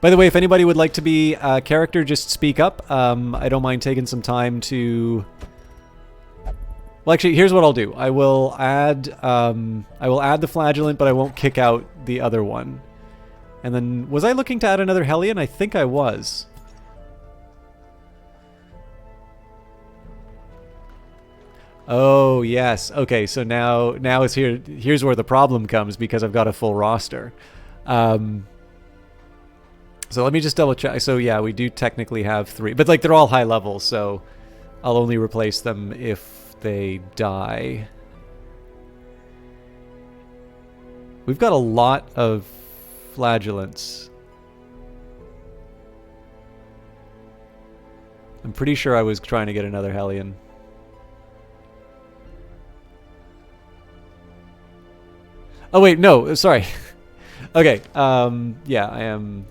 By the way, if anybody would like to be a character, just speak up. I don't mind taking some time to... Well, actually, here's what I'll do. I will add the Flagellant, but I won't kick out the other one. And then, was I looking to add another Hellion? I think I was. Oh, yes. Okay, so now is here's where the problem comes, because I've got a full roster. So let me just double check. So yeah, we do technically have 3, but like they're all high level, so I'll only replace them if they die. We've got a lot of Flagellants. I'm pretty sure I was trying to get another Hellion. Oh wait, no, sorry. Okay, yeah, I am...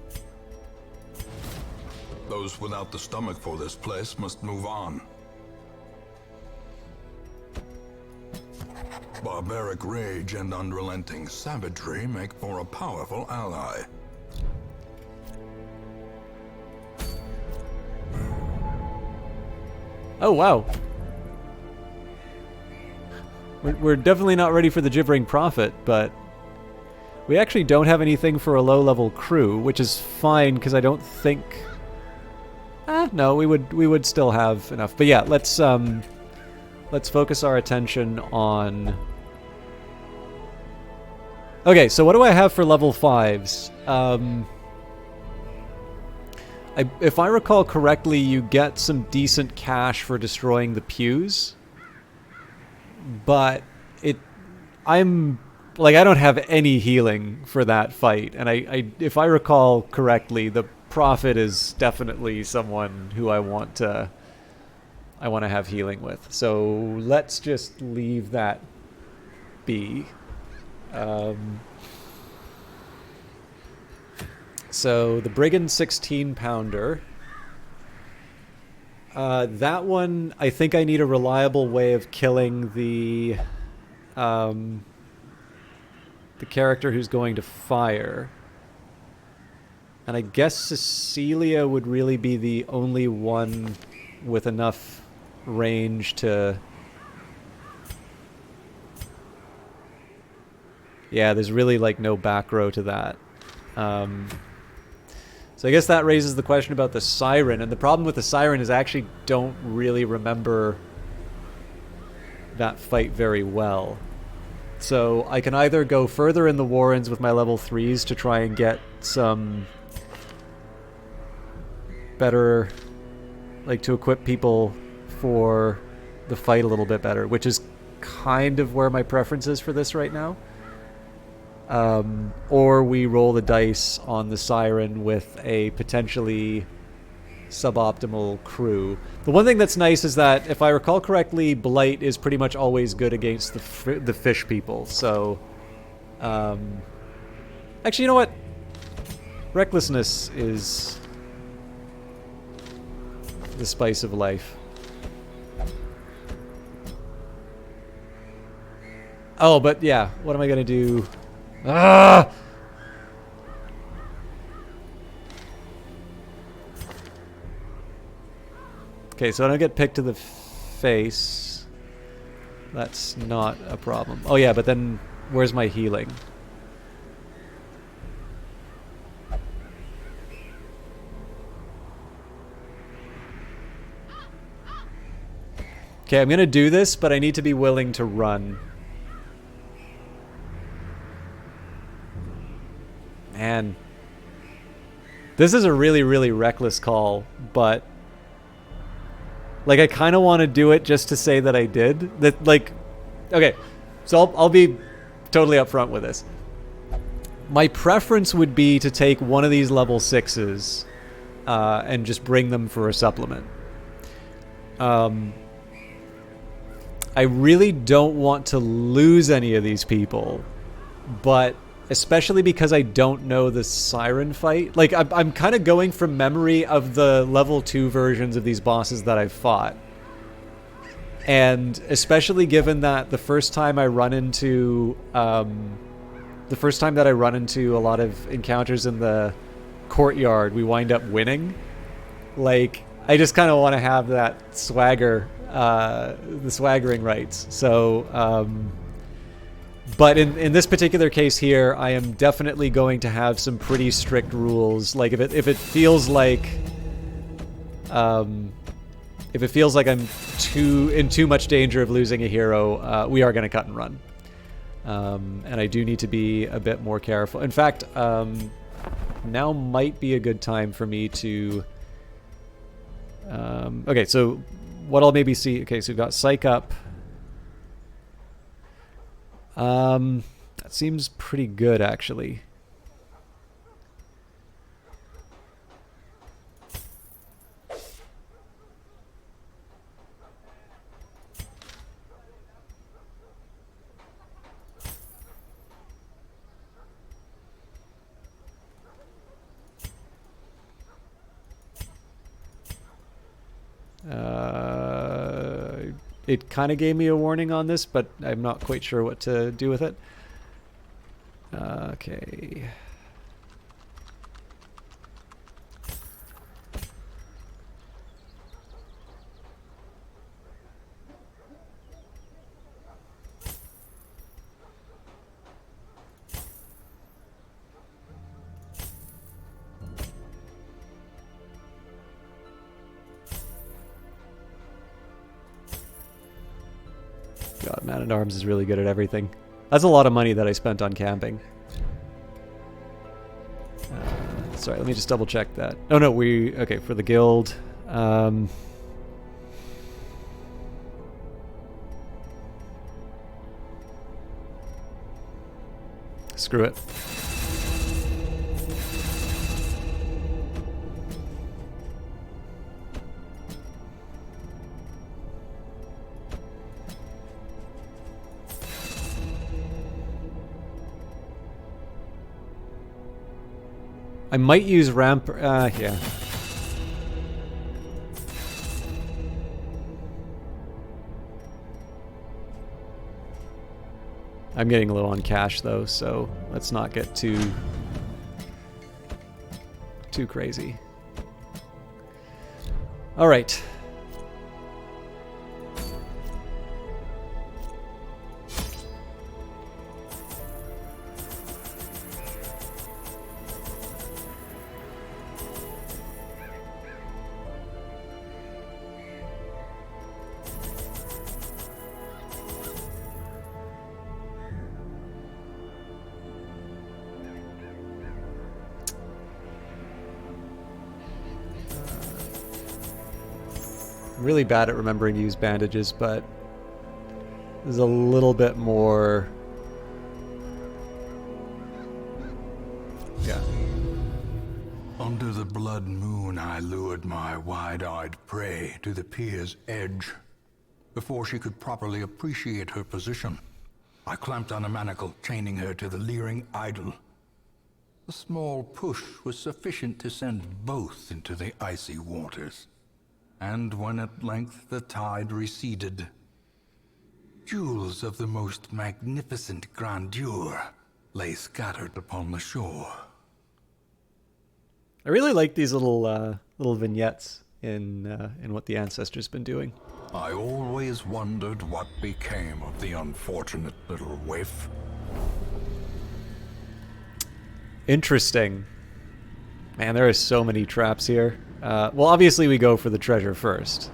Those without the stomach for this place must move on. Barbaric rage and unrelenting savagery make for a powerful ally. Oh, wow. We're definitely not ready for the Gibbering Prophet, but we actually don't have anything for a low-level crew, which is fine because I don't think... no, we would still have enough. But yeah, let's focus our attention on... Okay, so what do I have for level 5s? If I recall correctly, you get some decent cash for destroying the pews. But I don't have any healing for that fight, and if I recall correctly, the Prophet is definitely someone who I want to have healing with. So let's just leave that be. So the Brigand 16-pounder. That one, I think I need a reliable way of killing the character who's going to fire. And I guess Cecilia would really be the only one with enough range to... Yeah, there's really like no back row to that. So I guess that raises the question about the Siren, and the problem with the Siren is I actually don't really remember that fight very well. So I can either go further in the Warrens with my level 3s to try and get some better, like to equip people for the fight a little bit better, which is kind of where my preference is for this right now. Or we roll the dice on the Siren with a potentially suboptimal crew. The one thing that's nice is that, if I recall correctly, Blight is pretty much always good against the fish people. So, actually, you know what? Recklessness is the spice of life. Oh, but yeah, what am I gonna do? Ah! Okay, so I don't get picked to the face. That's not a problem. Oh yeah, but then where's my healing? Okay, I'm gonna do this, but I need to be willing to run. Man. This is a really, really reckless call, but... like, I kind of want to do it just to say that I did. That, like... okay, so I'll be totally upfront with this. My preference would be to take one of these level 6s and just bring them for a supplement. I really don't want to lose any of these people, but especially because I don't know the Siren fight. Like, I'm kind of going from memory of the level 2 versions of these bosses that I've fought. And especially given that the first time that I run into a lot of encounters in the courtyard, we wind up winning. Like, I just kind of want to have that swagger, the swaggering rights. So, but in this particular case here, I am definitely going to have some pretty strict rules. Like, if it feels like I'm in too much danger of losing a hero, we are going to cut and run. And I do need to be a bit more careful. In fact, now might be a good time for me to... okay, so what I'll maybe see... okay, so we've got Psych up. That seems pretty good, actually. It kind of gave me a warning on this, but I'm not quite sure what to do with it. Okay. God, Man-at-Arms is really good at everything. That's a lot of money that I spent on camping. Sorry, let me just double check that. Oh no, okay, for the guild. Screw it. I might use ramp... yeah. I'm getting a little on cash, though, so let's not get too crazy. All right. Really bad at remembering to use bandages, but there's a little bit more. Yeah. Under the blood moon, I lured my wide-eyed prey to the pier's edge. Before she could properly appreciate her position, I clamped on a manacle, chaining her to the leering idol. A small push was sufficient to send both into the icy waters. And when at length the tide receded, jewels of the most magnificent grandeur lay scattered upon the shore. I really like these little vignettes in what the Ancestor's been doing. I always wondered what became of the unfortunate little waif. Interesting. Man, there are so many traps here. Well, obviously we go for the treasure first.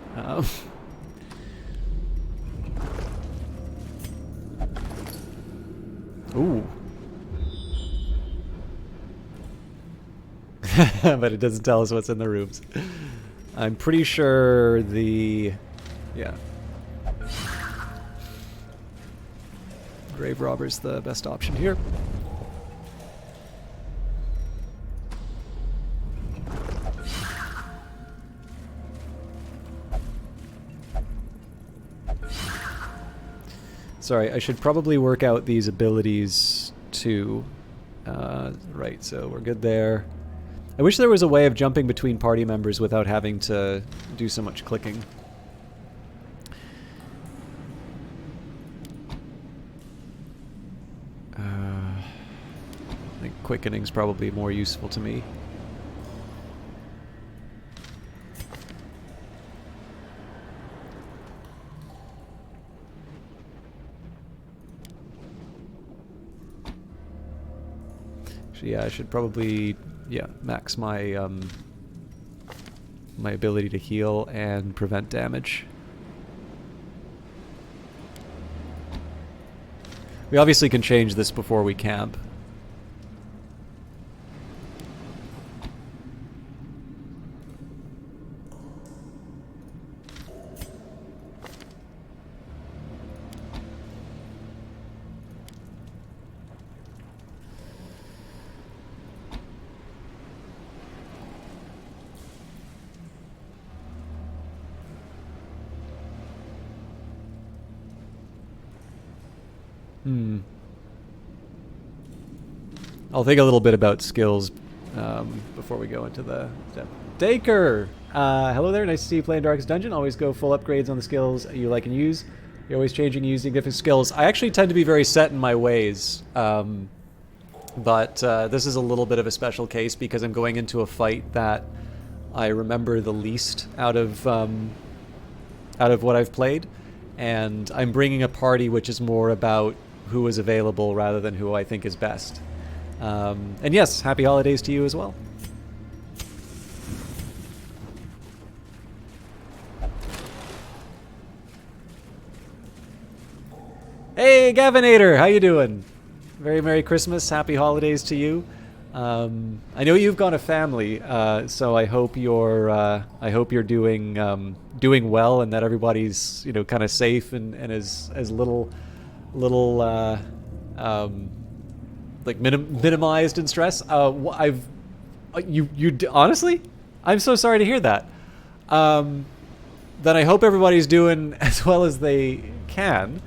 Ooh. But it doesn't tell us what's in the rooms. I'm pretty sure yeah. Grave robber's the best option here. Sorry, I should probably work out these abilities too. Right, so we're good there. I wish there was a way of jumping between party members without having to do so much clicking. I think quickening's probably more useful to me. Yeah, I should probably max my my ability to heal and prevent damage. We obviously can change this before we camp. I'll think a little bit about skills before we go into the step. Daker! Hello there, nice to see you playing Darkest Dungeon. Always go full upgrades on the skills you like and use. You're always changing and using different skills. I actually tend to be very set in my ways, but this is a little bit of a special case because I'm going into a fight that I remember the least out of what I've played, and I'm bringing a party which is more about who is available rather than who I think is best. And yes, happy holidays to you as well. Hey, Gavinator, how you doing? Very Merry Christmas, happy holidays to you. I know you've got a family, so I hope you're doing well, and that everybody's kind of safe and as little like minimized in stress. Honestly, I'm so sorry to hear that. Then I hope everybody's doing as well as they can.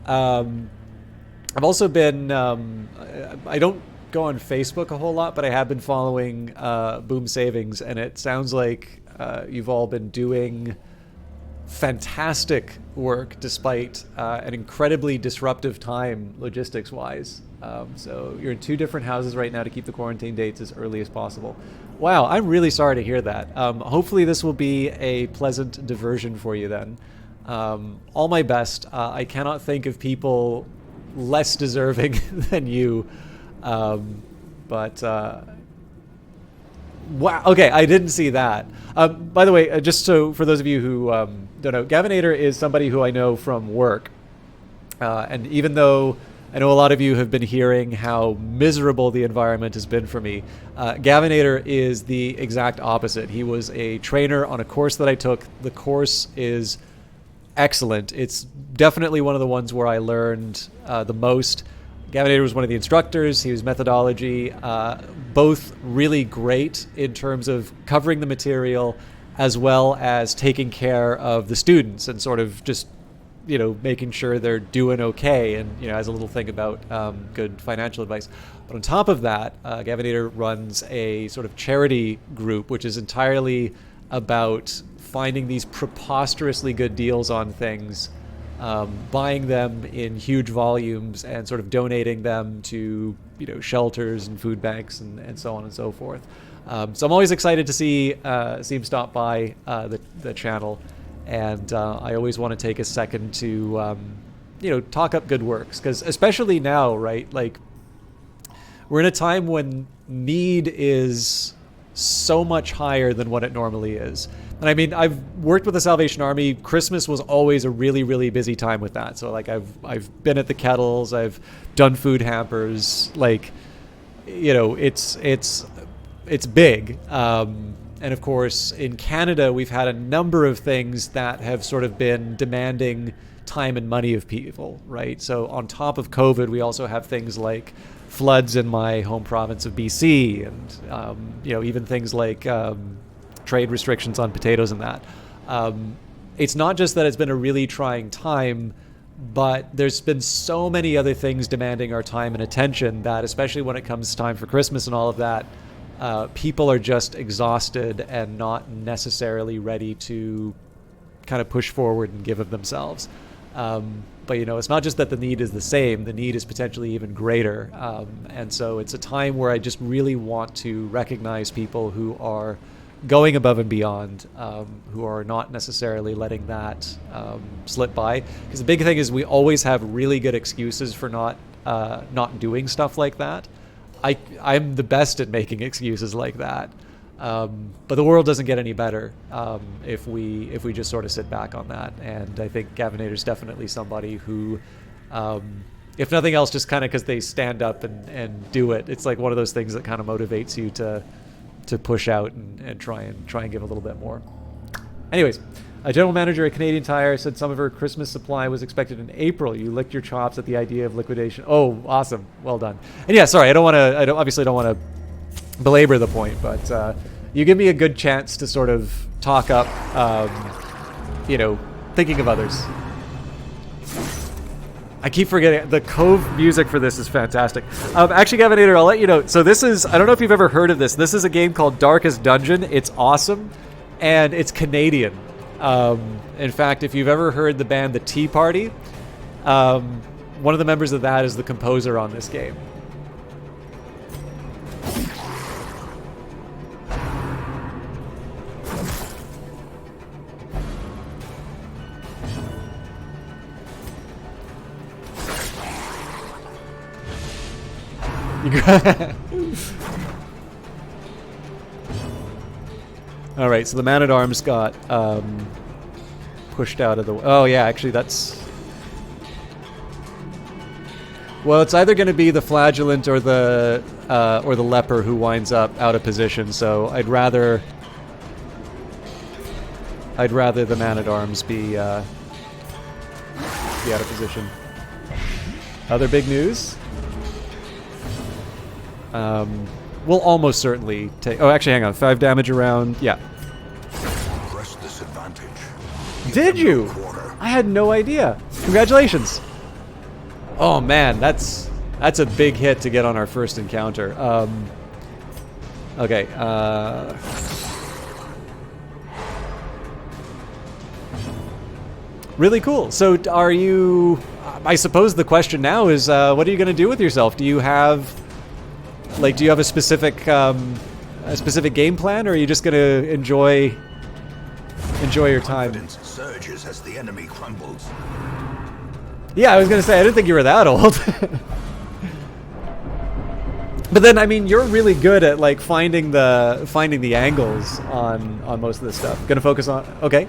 I've also been I don't go on Facebook a whole lot, but I have been following Boom Savings, and it sounds like you've all been doing fantastic work despite an incredibly disruptive time logistics wise. So you're in 2 different houses right now to keep the quarantine dates as early as possible. Wow, I'm really sorry to hear that. Hopefully this will be a pleasant diversion for you then. All my best. I cannot think of people less deserving than you. But wow, okay, I didn't see that. By the way, just so for those of you who don't know, Gavinator is somebody who I know from work. And even though I know a lot of you have been hearing how miserable the environment has been for me, Gavinator is the exact opposite. He was a trainer on a course that I took. The course is excellent. It's definitely one of the ones where I learned the most. Gavinator was one of the instructors. He was methodology. Both really great in terms of covering the material as well as taking care of the students and sort of just, making sure they're doing okay. And, as a little thing about good financial advice. But on top of that, Gavinator runs a sort of charity group, which is entirely about finding these preposterously good deals on things, buying them in huge volumes and sort of donating them to shelters and food banks and so on and so forth. So I'm always excited to see him stop by the channel, and I always want to take a second to talk up good works, because especially now, right, like we're in a time when need is so much higher than what it normally is. And I mean, I've worked with the Salvation Army. Christmas was always a really, really busy time with that. So like I've been at the kettles, I've done food hampers, like, it's big. And of course, in Canada, we've had a number of things that have sort of been demanding time and money of people, right? So on top of COVID, we also have things like floods in my home province of BC, and even things like trade restrictions on potatoes and that. It's not just that it's been a really trying time, but there's been so many other things demanding our time and attention that, especially when it comes time for Christmas and all of that, people are just exhausted and not necessarily ready to kind of push forward and give of themselves. But it's not just that the need is the same, the need is potentially even greater. And so it's a time where I just really want to recognize people who are going above and beyond, who are not necessarily letting that slip by. Because the big thing is we always have really good excuses for not doing stuff like that. I'm the best at making excuses like that. But the world doesn't get any better if we just sort of sit back on that. And I think Gavinator's definitely somebody who, if nothing else, just kind of because they stand up and do it, it's like one of those things that kind of motivates you to push out and try and give a little bit more. Anyways, a general manager at Canadian Tire said some of her Christmas supply was expected in April. You licked your chops at the idea of liquidation. Oh, awesome. Well done. And yeah, sorry, I obviously don't want to belabor the point, but you give me a good chance to sort of talk up, thinking of others. I keep forgetting. The Cove music for this is fantastic. Actually, Gavinator, I'll let you know. So this is, I don't know if you've ever heard of this. This is a game called Darkest Dungeon. It's awesome, and it's Canadian. In fact, if you've ever heard the band The Tea Party, one of the members of that is the composer on this game. All right, so the Man-at-Arms got pushed out of the... Oh, yeah, actually, that's... Well, it's either going to be the Flagellant or the Leper who winds up out of position, so I'd rather the Man-at-Arms be out of position. Other big news? We'll almost certainly take... Oh, actually, hang on. 5 damage around. Yeah. Press this advantage. Did you? I had no idea. Congratulations. Oh, man. That's a big hit to get on our first encounter. Okay. Really cool. So are you... I suppose the question now is, what are you going to do with yourself? Do you have a specific game plan, or are you just going to enjoy your time? Confidence surges as the enemy crumbles. Yeah, I was going to say, I didn't think you were that old. But then, I mean, you're really good at like finding the angles on most of this stuff. Going to focus on... Okay.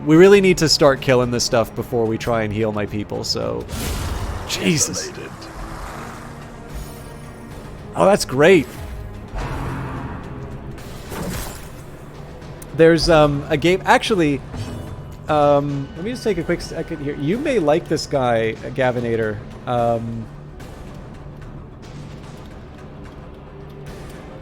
We really need to start killing this stuff before we try and heal my people, so... Jesus. Oh, that's great. There's a game... Actually, Let me just take a quick second here. You may like this guy, Gavinator.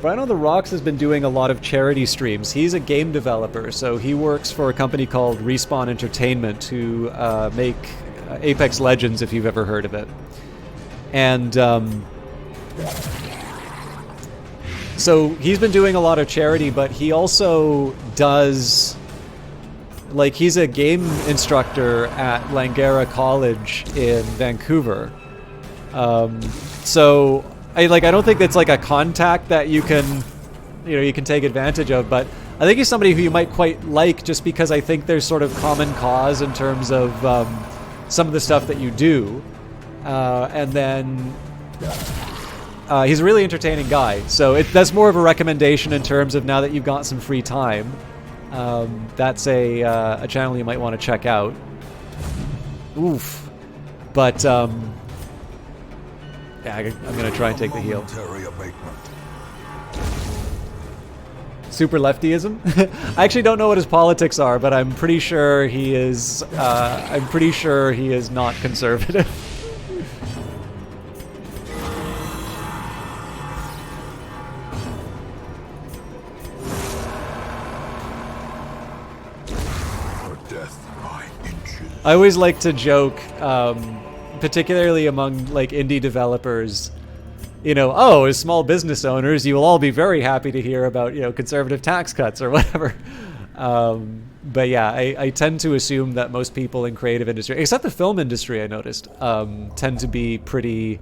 Brian on the Rocks has been doing a lot of charity streams. He's a game developer, so he works for a company called Respawn Entertainment who make Apex Legends, if you've ever heard of it. And so he's been doing a lot of charity, but he also does... Like, he's a game instructor at Langara College in Vancouver. So... I don't think that's like a contact that you can take advantage of, but I think he's somebody who you might quite like just because I think there's sort of common cause in terms of some of the stuff that you do. And then he's a really entertaining guy. So that's more of a recommendation in terms of now that you've got some free time. That's a channel you might want to check out. Oof. But... yeah, I'm going to try and take the heel. Super leftyism? I actually don't know what his politics are, but I'm pretty sure he is not conservative. I always like to joke, particularly among like indie developers, as small business owners, you will all be very happy to hear about, conservative tax cuts or whatever. But yeah, I tend to assume that most people in creative industry, except the film industry, I noticed, tend to be pretty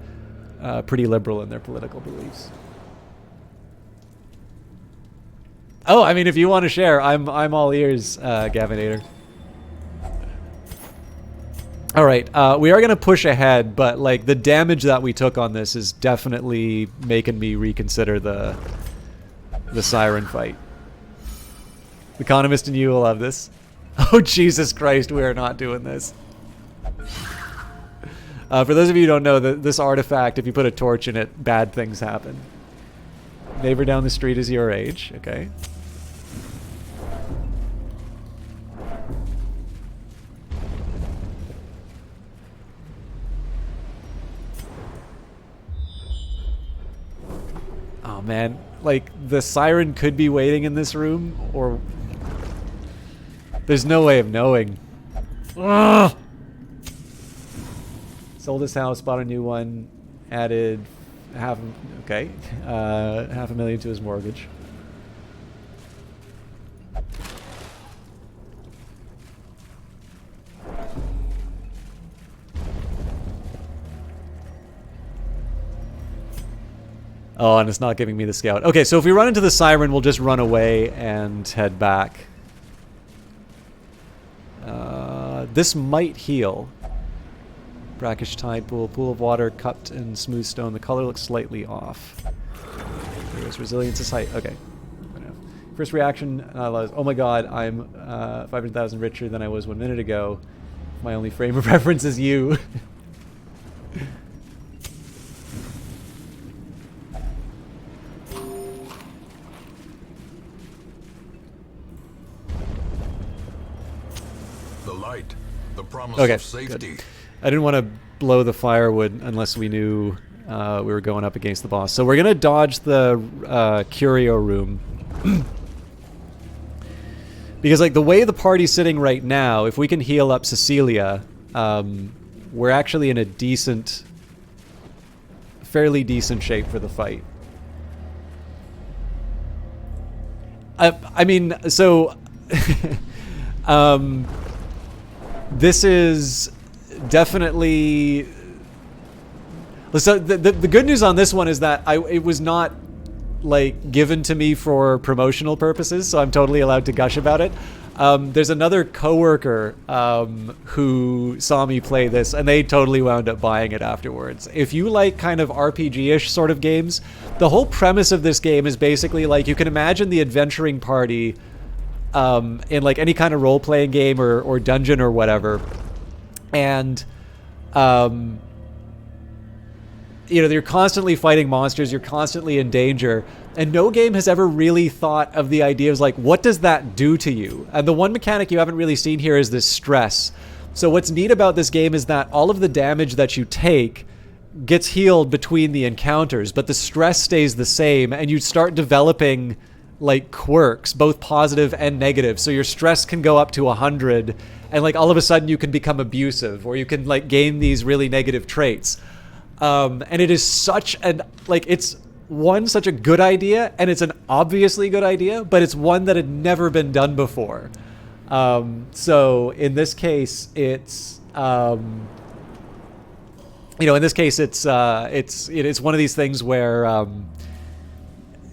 liberal in their political beliefs. Oh, I mean, if you want to share, I'm all ears, Gavinator. All right, we are going to push ahead, but like the damage that we took on this is definitely making me reconsider the Siren fight. The Economist and you will love this. Oh, Jesus Christ, we are not doing this. For those of you who don't know, this artifact, if you put a torch in it, bad things happen. Neighbor down the street is your age, okay. Oh man, like the Siren could be waiting in this room, or there's no way of knowing. Ugh! Sold his house, bought a new one, added $500,000 to his mortgage. Oh, and it's not giving me the scout. Okay, so if we run into the Siren, we'll just run away and head back. This might heal. Brackish tide pool, pool of water, cupped and smooth stone. The color looks slightly off. There's resilience is height. Okay. First reaction, oh my god, I'm 500,000 richer than I was 1 minute ago. My only frame of reference is you. The promise of safety. Good. I didn't want to blow the firewood unless we knew we were going up against the boss. So we're going to dodge the curio room. Because like the way the party's sitting right now, if we can heal up Cecilia, we're actually in a fairly decent shape for the fight. I mean, so... this is definitely... So the good news on this one is that it was not like given to me for promotional purposes, so I'm totally allowed to gush about it. There's another coworker who saw me play this, and they totally wound up buying it afterwards. If you like kind of RPG-ish sort of games, the whole premise of this game is basically like you can imagine the adventuring party in like any kind of role-playing game or dungeon or whatever, and you're constantly fighting monsters, you're constantly in danger, and no game has ever really thought of the idea of like, what does that do to you? And the one mechanic you haven't really seen here is this stress. So what's neat about this game is that all of the damage that you take gets healed between the encounters, but the stress stays the same, and you start developing like quirks, both positive and negative. So your stress can go up to 100, and like all of a sudden you can become abusive, or you can like gain these really negative traits. And it is such an, like, it's such a good idea, and it's an obviously good idea, but it's one that had never been done before. So in this case, it's one of these things where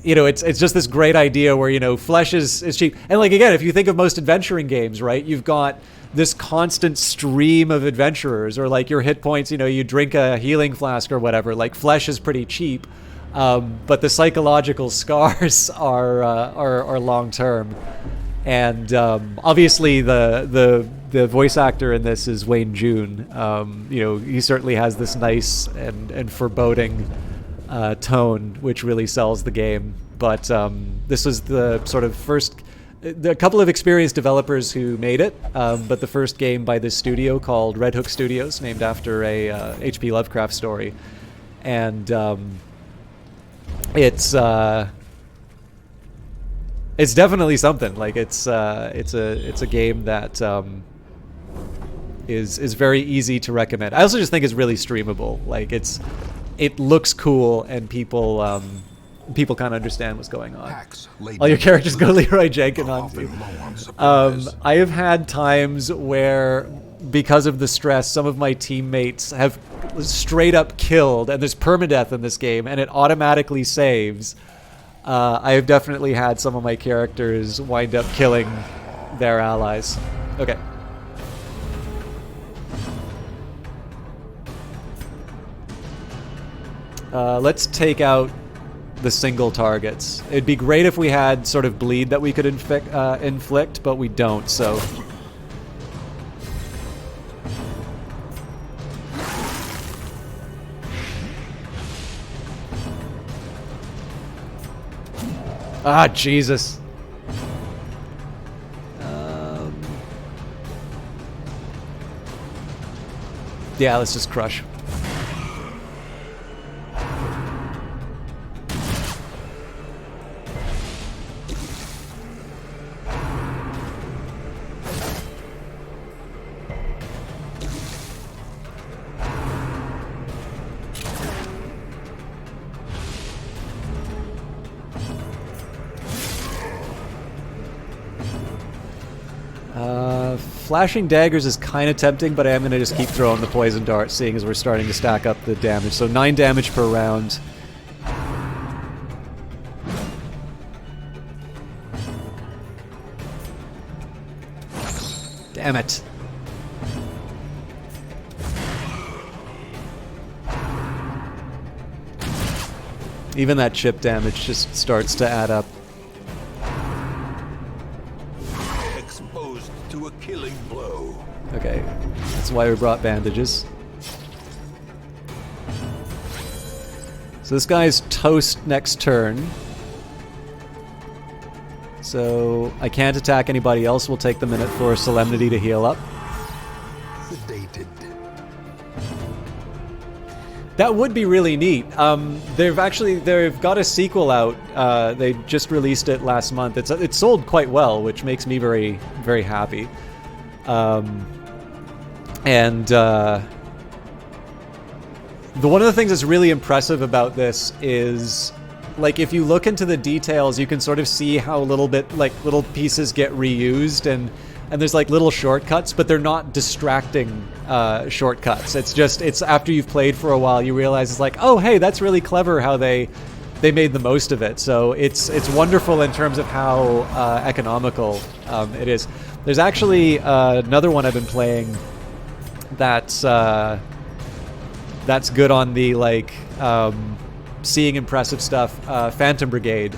it's just this great idea where flesh is cheap. And like, again, if you think of most adventuring games, right, you've got this constant stream of adventurers, or like your hit points, you drink a healing flask or whatever. Like, flesh is pretty cheap, but the psychological scars are long term. And obviously the voice actor in this is Wayne June. He certainly has this nice and foreboding tone, which really sells the game. But this was the sort of first, a couple of experienced developers who made it, but the first game by this studio called Red Hook Studios, named after a H.P. Lovecraft story. And it's definitely something. Like, it's a game that is very easy to recommend. I also just think it's really streamable. Like, it looks cool, and people kind of understand what's going on. All your characters go Leroy Jenkins on you. I have had times where, because of the stress, some of my teammates have straight up killed, and there's permadeath in this game, and it automatically saves. I have definitely had some of my characters wind up killing their allies. Okay. Let's take out the single targets. It'd be great if we had sort of bleed that we could inflict, but we don't, so... Ah, Jesus. Yeah, let's just crush. Flashing daggers is kind of tempting, but I am going to just keep throwing the poison dart, seeing as we're starting to stack up the damage. So 9 damage per round. Damn it. Even that chip damage just starts to add up. To a killing blow. Okay, that's why we brought bandages. So this guy's toast next turn. So I can't attack anybody else. We'll take the minute for Solemnity to heal up. Sedated. That would be really neat. They've got a sequel out. They just released it last month. It's sold quite well, which makes me very, very happy. One of the things that's really impressive about this is, like, if you look into the details, you can sort of see how little pieces get reused, and there's like little shortcuts, but they're not distracting shortcuts. It's after you've played for a while, you realize it's like, oh, hey, that's really clever how they made the most of it. So it's wonderful in terms of how economical it is. There's actually another one I've been playing that's good on the, like, seeing impressive stuff, Phantom Brigade,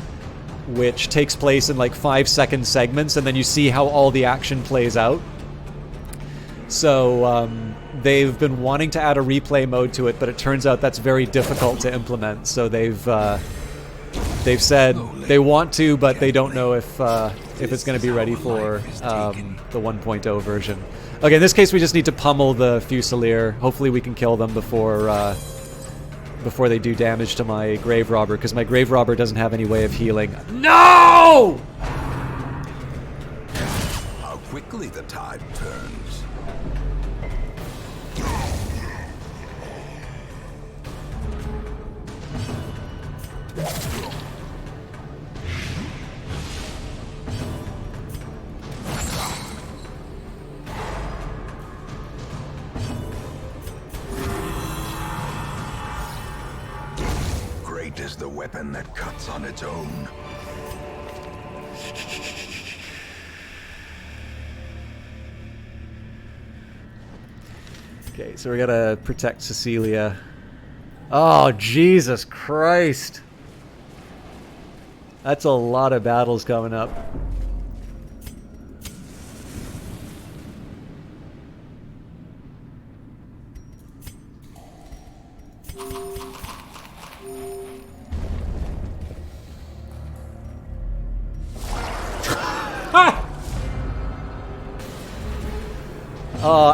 which takes place in like 5-second segments, and then you see how all the action plays out. So they've been wanting to add a replay mode to it, but it turns out that's very difficult to implement. So they've said they want to, but they don't know if it's going to be ready for the 1.0 version. Okay, in this case, we just need to pummel the Fusilier. Hopefully, we can kill them before they do damage to my Grave Robber, because my Grave Robber doesn't have any way of healing. No! How quickly the tide turns. Great is the weapon that cuts on its own. Okay, so we gotta protect Cecilia. Oh, Jesus Christ. That's a lot of battles coming up.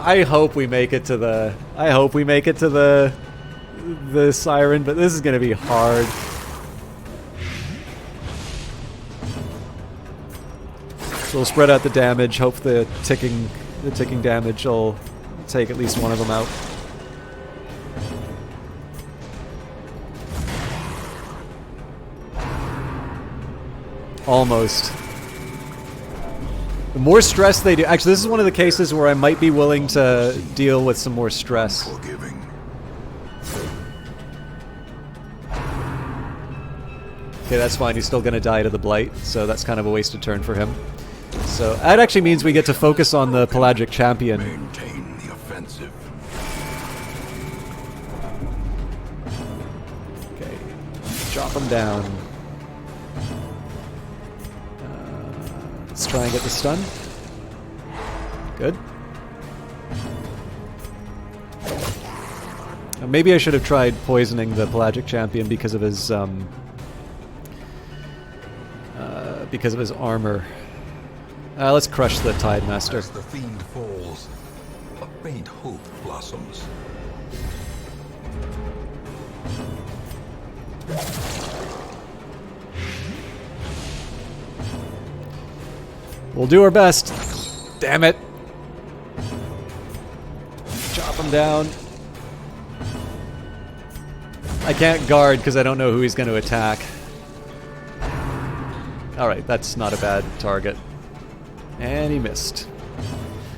I hope we make it to the the Siren, but this is going to be hard. So we'll spread out the damage, hope the ticking damage will take at least one of them out. Almost. The more stress they do... Actually, this is one of the cases where I might be willing to deal with some more stress. Forgiving. Okay, that's fine. He's still going to die to the Blight, so that's kind of a wasted turn for him. So that actually means we get to focus on the Pelagic Champion. Maintain the offensive. Okay, chop him down. Let's try and get the stun. Good. Maybe I should have tried poisoning the Pelagic Champion because of his armor. Let's crush the Tide Master. As the fiend falls, a faint hope blossoms. We'll do our best. Damn it. Chop him down. I can't guard because I don't know who he's going to attack. Alright, that's not a bad target. And he missed.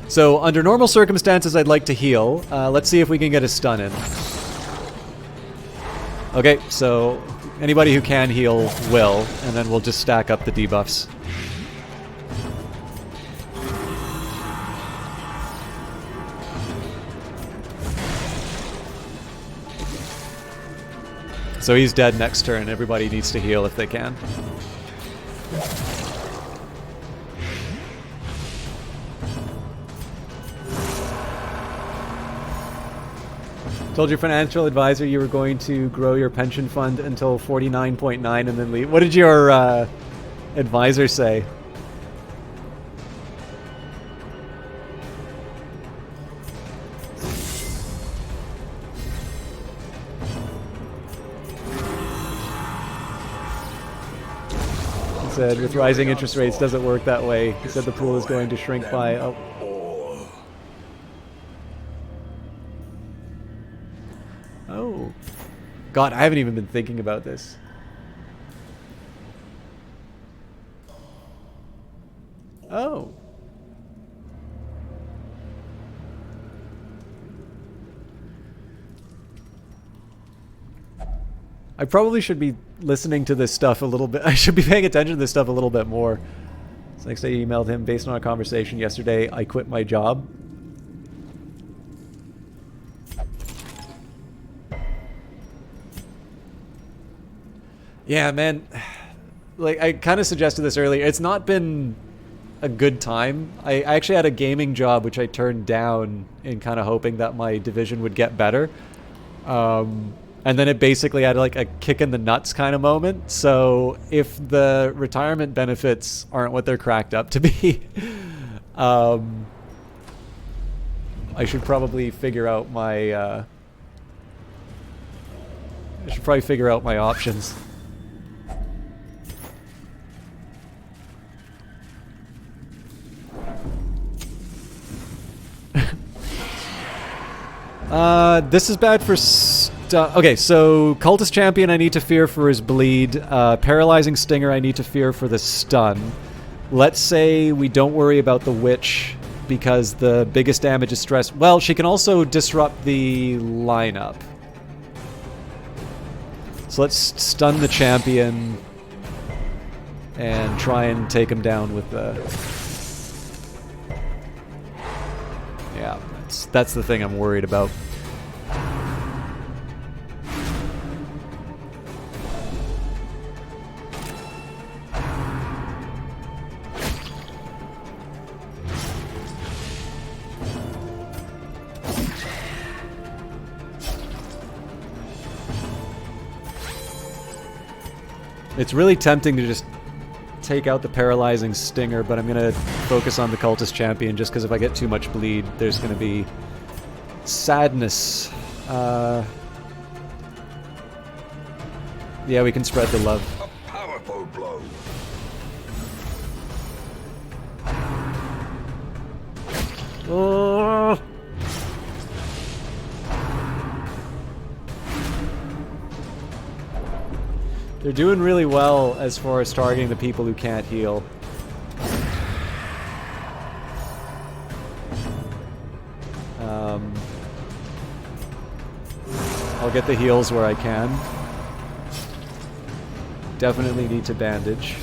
So, under normal circumstances, I'd like to heal. Let's see if we can get a stun in. Okay, so anybody who can heal will, and then we'll just stack up the debuffs. So he's dead next turn. Everybody needs to heal if they can. Told your financial advisor you were going to grow your pension fund until 49.9 and then leave. What did your advisor say? He said, with rising interest rates, doesn't work that way. He said the pool is going to shrink by... Oh. Oh. God, I haven't even been thinking about this. Oh. I probably should be listening to this stuff a little bit. I should be paying attention to this stuff a little bit more. So next day, I emailed him based on a conversation yesterday. I quit my job. Yeah, man. Like, I kind of suggested this earlier. It's not been a good time. I actually had a gaming job which I turned down in kind of hoping that my division would get better. And then it basically had like a kick in the nuts kind of moment. So if the retirement benefits aren't what they're cracked up to be, I should probably figure out my options. This is bad for okay, so Cultist Champion I need to fear for his bleed. Paralyzing Stinger I need to fear for the stun. Let's say we don't worry about the Witch because the biggest damage is stress. Well, she can also disrupt the lineup. So let's stun the Champion and try and take him down with the... Yeah, that's the thing I'm worried about. It's really tempting to just take out the Paralyzing Stinger, but I'm going to focus on the Cultist Champion just because if I get too much bleed, there's going to be sadness. Yeah, we can spread the love. A powerful blow. Oh. They're doing really well as far as targeting the people who can't heal. I'll get the heals where I can. Definitely need to bandage.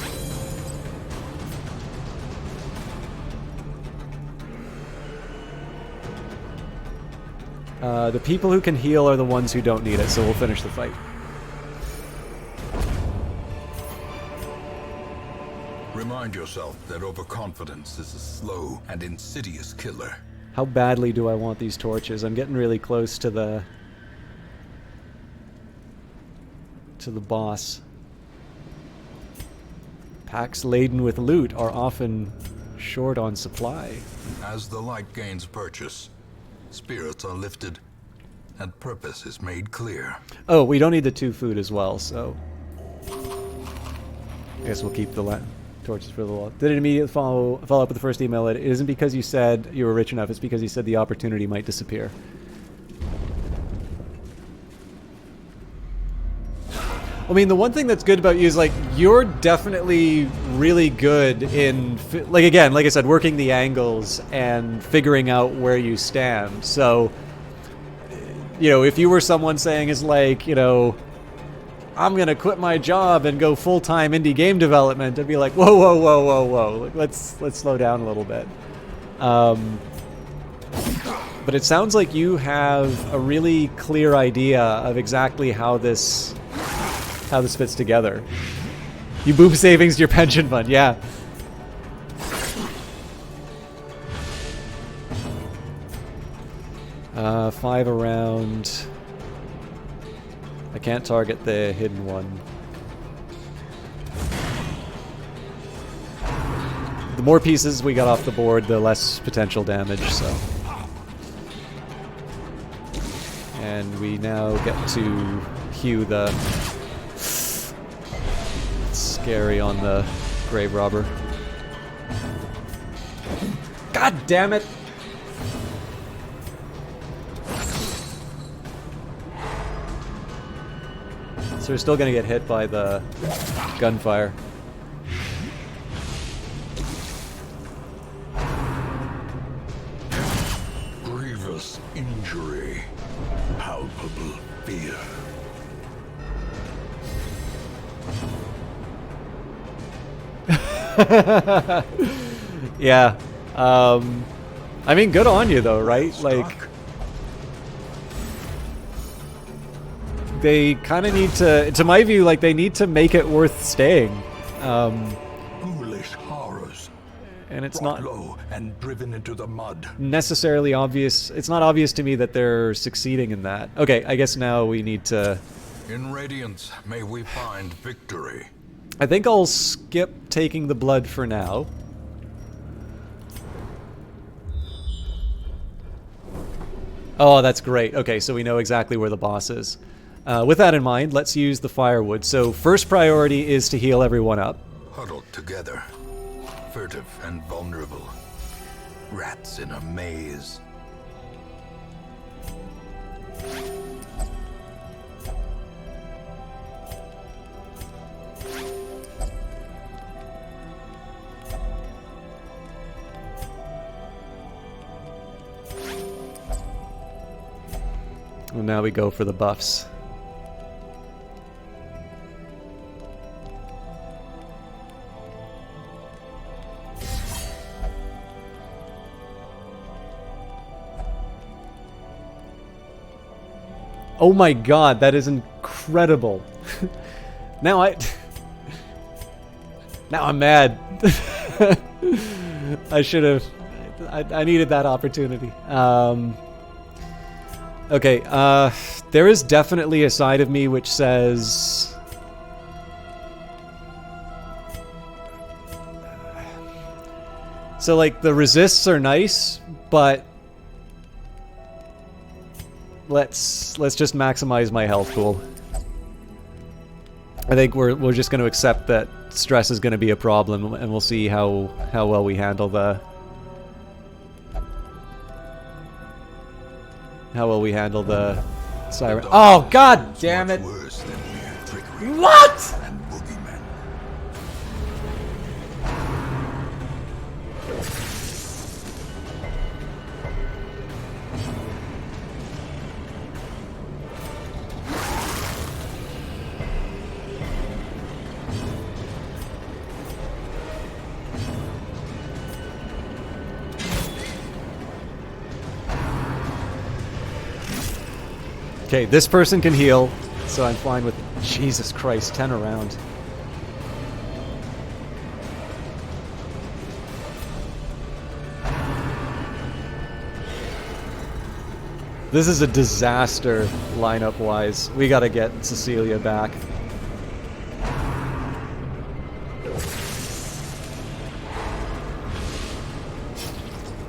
The people who can heal are the ones who don't need it, so we'll finish the fight. Remind yourself that overconfidence is a slow and insidious killer. How badly do I want these torches? I'm getting really close to the boss. Packs laden with loot are often short on supply. As the light gains purchase, spirits are lifted and purpose is made clear. Oh, we don't need the 2 food as well, so I guess we'll keep the torches for the wall. Did it immediately follow up with the first email? It isn't because you said you were rich enough, it's because you said the opportunity might disappear. I mean, the one thing that's good about you is, like, you're definitely really good in, like, again, like I said, working the angles and figuring out where you stand. So, you know, if you were someone saying is like, you know, I'm going to quit my job and go full-time indie game development, I'd be like, whoa, whoa, whoa, whoa, whoa. Like, let's slow down a little bit. But it sounds like you have a really clear idea of exactly how this fits together. You boom savings to your pension fund, yeah. Five around. I can't target the hidden one. The more pieces we got off the board, the less potential damage, so. And we now get to hew the scary on the grave robber. God damn it! So we're still gonna get hit by the gunfire. Grievous injury, palpable fear. Yeah. I mean, good on you though, right? Like, they kind of need to my view, like, they need to make it worth staying. Foolish horrors. and it's brought not low and driven into the mud. necessarily obvious. It's not obvious to me that they're succeeding in that. Okay, I guess now we need to... In Radiance, may we find victory. I think I'll skip taking the blood for now. Oh, that's great. Okay, so we know exactly where the boss is. With that in mind, let's use the firewood. So first priority is to heal everyone up. Huddled together, furtive and vulnerable. Rats in a maze. Well, now we go for the buffs. Oh my god, that is incredible. Now I'm mad. I should have... I needed that opportunity. Okay, there is definitely a side of me which says... So, like, the resists are nice, but... Let's just maximize my health pool. I think we're just going to accept that stress is going to be a problem, and we'll see how well we handle the... How will we handle the Siren? Oh, god damn it! Worse than mere trickery What?! and boogeymen. Okay, this person can heal, so I'm fine with... Jesus Christ, 10 around. This is a disaster, lineup-wise. We gotta get Cecilia back.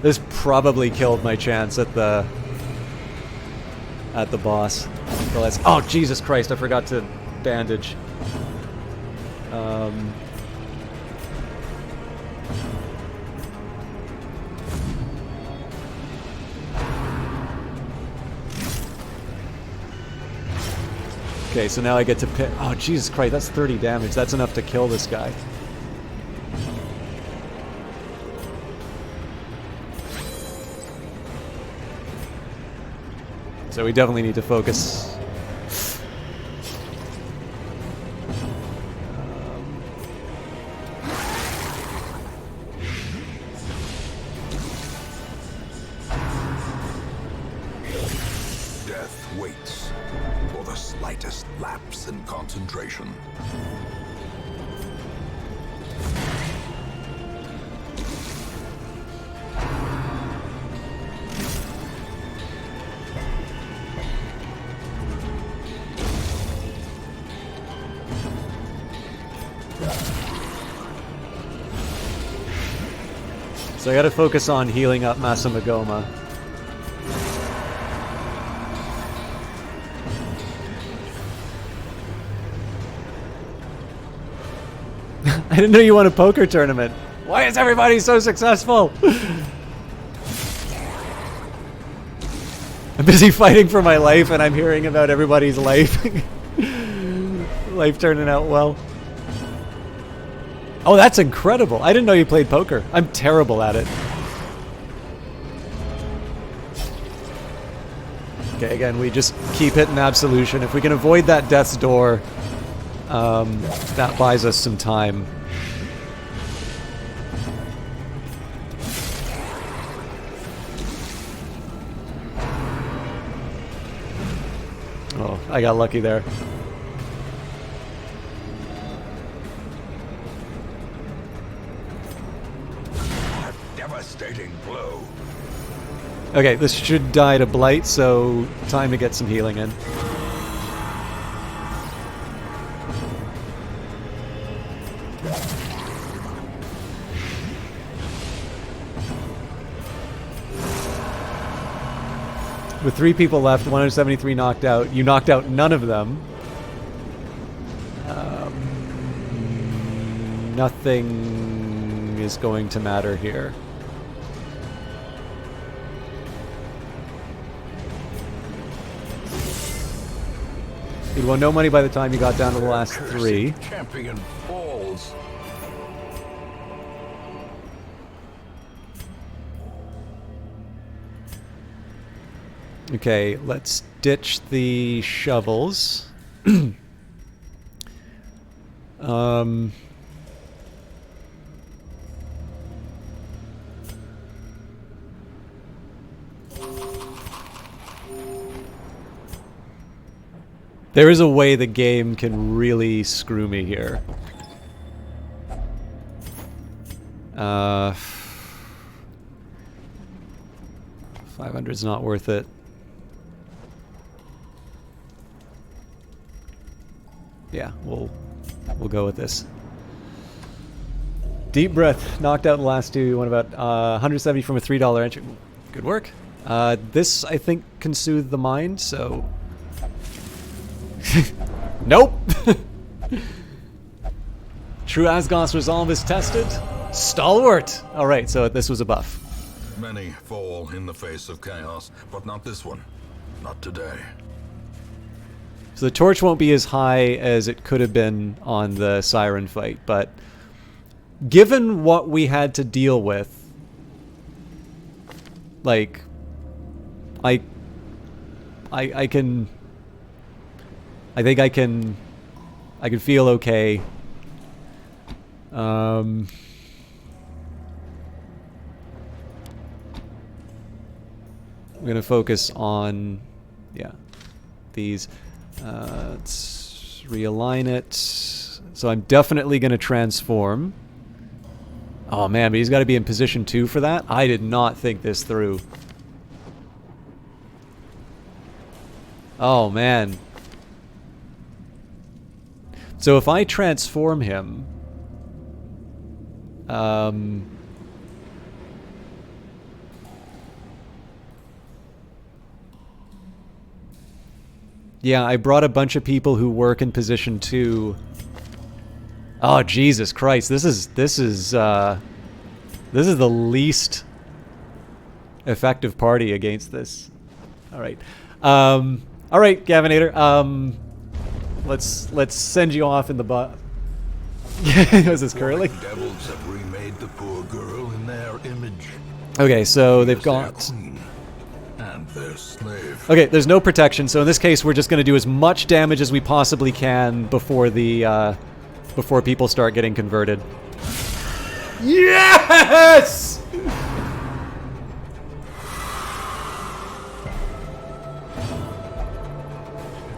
This probably killed my chance at the boss. So let's... Oh, Jesus Christ, I forgot to bandage. Okay, so now I get to pick... Oh, Jesus Christ, that's 30 damage. That's enough to kill this guy. So we definitely need to focus. Death waits for the slightest lapse in concentration. So I gotta focus on healing up Masamagoma. I didn't know you won a poker tournament. Why is everybody so successful? I'm busy fighting for my life and I'm hearing about everybody's life. Life turning out well. Oh, that's incredible. I didn't know you played poker. I'm terrible at it. Okay, again, we just keep hitting Absolution. If we can avoid that Death's Door, that buys us some time. Oh, I got lucky there. devastating blow. Okay, this should die to blight, so time to get some healing in. With 3 people left, 173 knocked out. You knocked out none of them. Nothing is going to matter here. You'd won no money by the time you got down to the last 3. Champion falls. Okay, let's ditch the shovels. There is a way the game can really screw me here. 500's not worth it. Yeah, we'll go with this. Deep breath. Knocked out the last 2. You won about 170 from a $3 entry. Good work. This, I think, can soothe the mind, so... Nope! True Asgos resolve is tested. Stalwart! Alright, so this was a buff. Many fall in the face of chaos, but not this one. Not today. So the torch won't be as high as it could have been on the Siren fight, but given what we had to deal with, like, I can... I think I can feel okay. I'm gonna focus on, yeah, these. Let's realign it. So I'm definitely gonna transform. Oh man, but he's got to be in position 2 for that. I did not think this through. Oh man. So if I transform him, yeah, I brought a bunch of people who work in position 2. Oh Jesus Christ! This is the least effective party against this. All right, Gavinator. Let's send you off in the butt. Was this Curly? Devils have remade the poor girl in their image. Okay, so they've Their got... queen and their slave. Okay, there's no protection, so in this case we're just going to do as much damage as we possibly can before the before people start getting converted. Yes!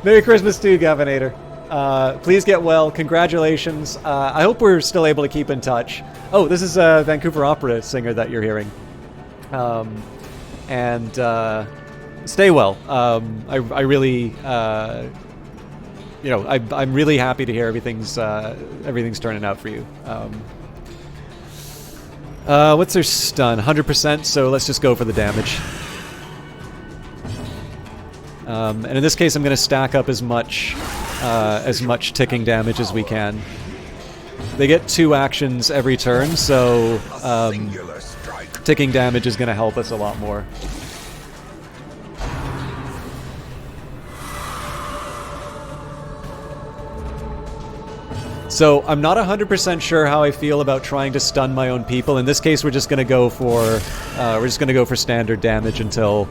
Merry Christmas to you, Gavinator. Please get well. Congratulations. I hope we're still able to keep in touch. Oh, this is a Vancouver Opera singer that you're hearing. And stay well. I really, I'm really happy to hear everything's turning out for you. What's their stun? 100%. So let's just go for the damage. And in this case, I'm going to stack up as much ticking damage as we can. They get 2 actions every turn, so ticking damage is going to help us a lot more. So I'm not 100% sure how I feel about trying to stun my own people. In this case, we're just going to go for standard damage until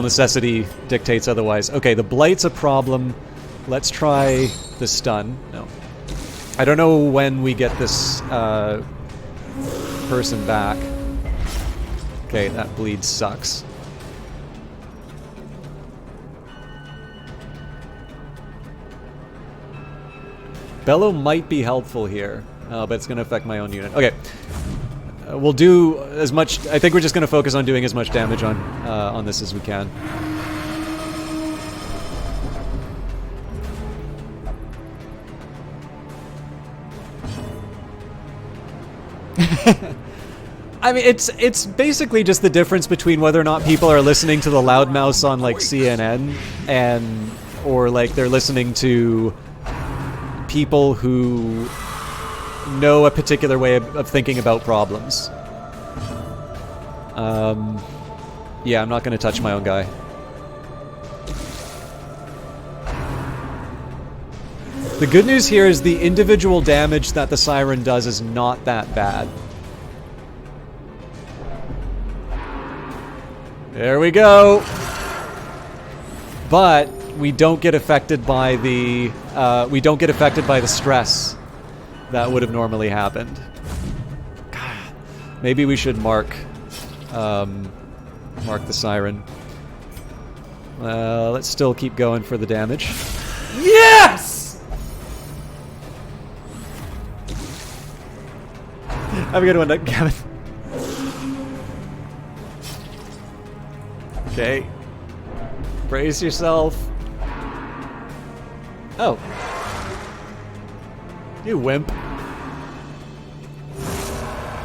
necessity dictates otherwise. Okay, the blight's a problem. Let's try the stun. No. I don't know when we get this person back. Okay, that bleed sucks. Bellow might be helpful here, but it's going to affect my own unit. Okay. We'll do as much... I think we're just going to focus on doing as much damage on this as we can. I mean, it's basically just the difference between whether or not people are listening to the loudmouths on, like, CNN or, like, they're listening to people who know a particular way of thinking about problems. Yeah, I'm not going to touch my own guy. The good news here is the individual damage that the Siren does is not that bad. There we go. But we don't get affected by the stress that would have normally happened. God, maybe we should mark the Siren. Let's still keep going for the damage. Yes! Have a good one, Gavin. Okay. Brace yourself. Oh. You wimp.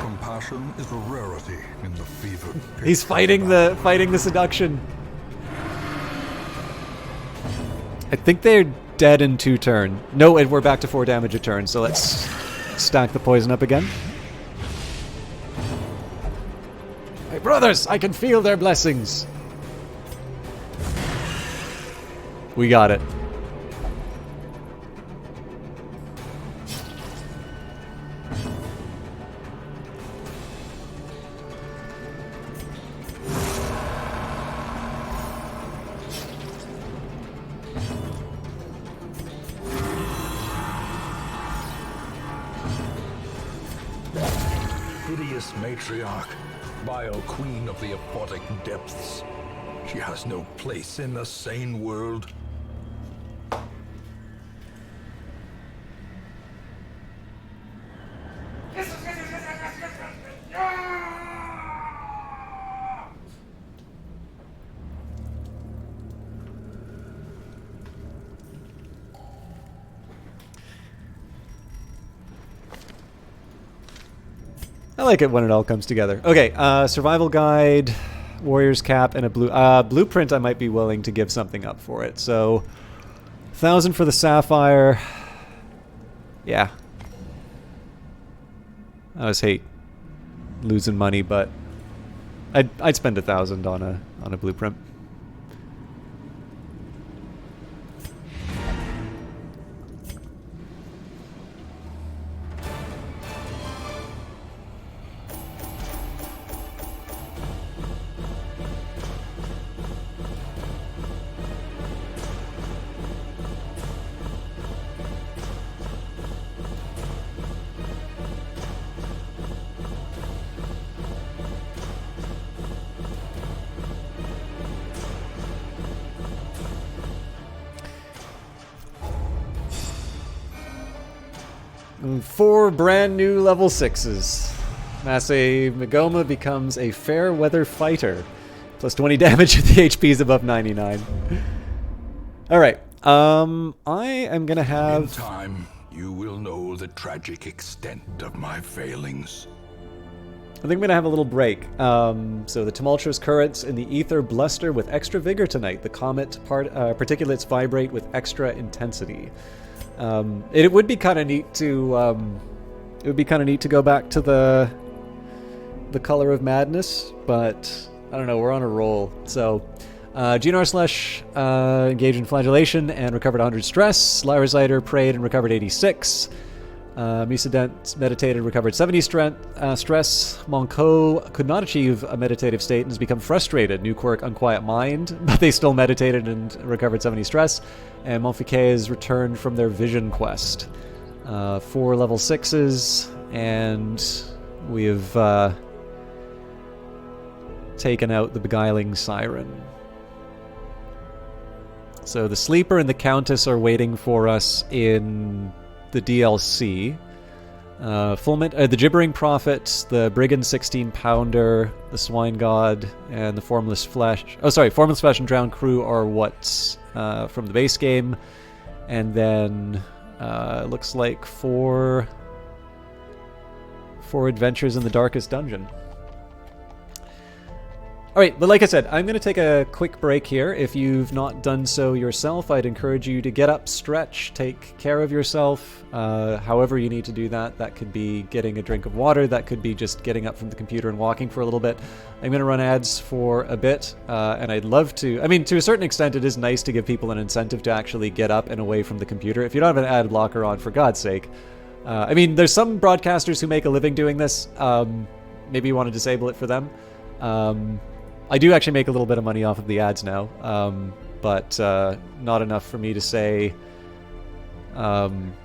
Compassion is a rarity in the fever pitch. He's fighting the seduction. I think they're dead in 2 turns. No, and we're back to 4 damage a turn, so let's stack the poison up again. My brothers, I can feel their blessings. We got it. Hideous matriarch, vile queen of the aquatic depths. She has no place in the sane world. I like it when it all comes together. Okay, survival guide, warrior's cap, and a blueprint. I might be willing to give something up for it. So, 1,000 for the sapphire. Yeah. I always hate losing money, but I'd spend 1,000 on a blueprint. And 4 brand new level 6s. Masse Magoma becomes a fair weather fighter. Plus 20 damage if the HP is above 99. Alright. I am gonna have... In time, you will know the tragic extent of my failings. I think I'm gonna have a little break. So the tumultuous currents in the ether bluster with extra vigor tonight. The comet particulates vibrate with extra intensity. It would be kind of neat to go back to the Color of Madness, but I don't know. We're on a roll. So GNR / engaged in flagellation and recovered 100 stress. Lyraziter prayed and recovered 86. Misadent meditated, recovered 70 stress. Monko could not achieve a meditative state and has become frustrated. New quirk, Unquiet Mind, but they still meditated and recovered 70 stress. And Monfique has returned from their vision quest. 4 level 6s, and we have taken out the beguiling Siren. So the Sleeper and the Countess are waiting for us in the DLC. The Gibbering Prophet, the Brigand 16 Pounder, the Swine God, and the Formless Flesh. Oh, sorry, Formless Flesh and Drowned Crew are what's from the base game, and then it looks like four adventures in the Darkest Dungeon. Alright, but like I said, I'm going to take a quick break here. If you've not done so yourself, I'd encourage you to get up, stretch, take care of yourself, however you need to do that. That could be getting a drink of water, that could be just getting up from the computer and walking for a little bit. I'm going to run ads for a bit, and I'd love to... I mean, to a certain extent, it is nice to give people an incentive to actually get up and away from the computer. If you don't have an ad blocker on, for God's sake. I mean, there's some broadcasters who make a living doing this. Maybe you want to disable it for them. I do actually make a little bit of money off of the ads now, but not enough for me to say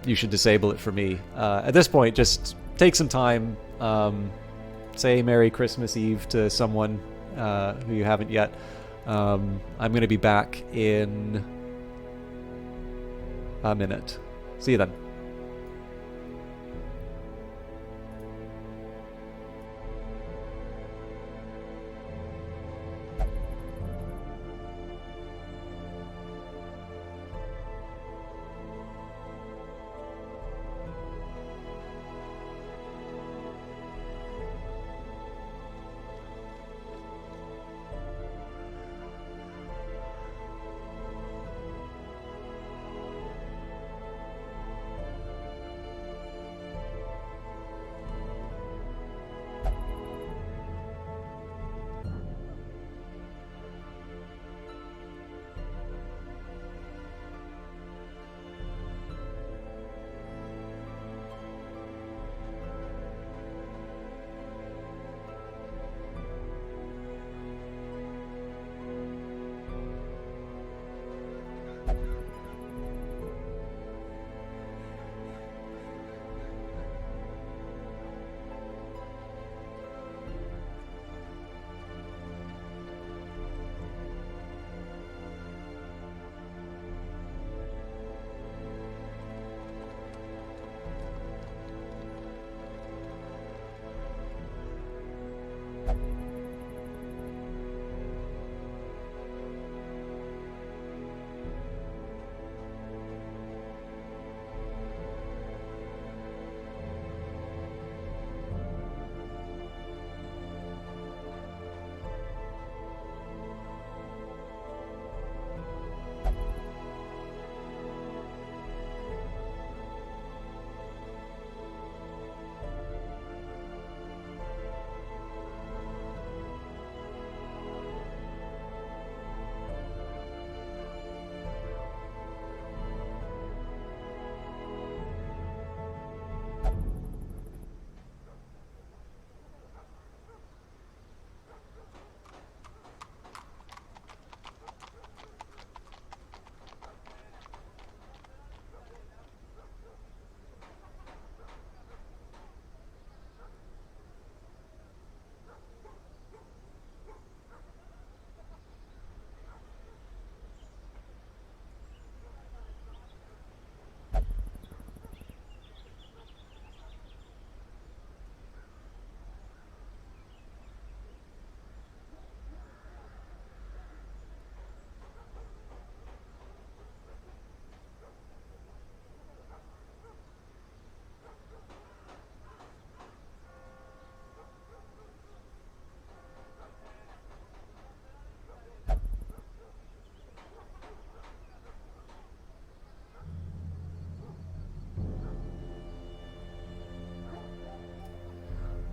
you should disable it for me. At this point, just take some time, say Merry Christmas Eve to someone who you haven't yet. I'm going to be back in a minute. See you then.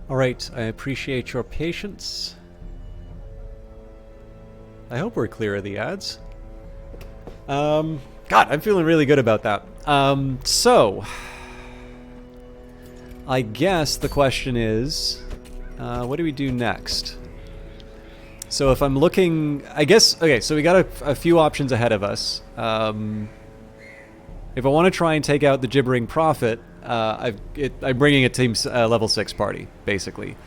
Alright, I appreciate your patience. I hope we're clear of the ads. God, I'm feeling really good about that. So, I guess the question is, what do we do next? So if I'm looking, I guess, okay, so we got a few options ahead of us. If I want to try and take out the Gibbering Prophet, I'm bringing a team level 6 party, basically.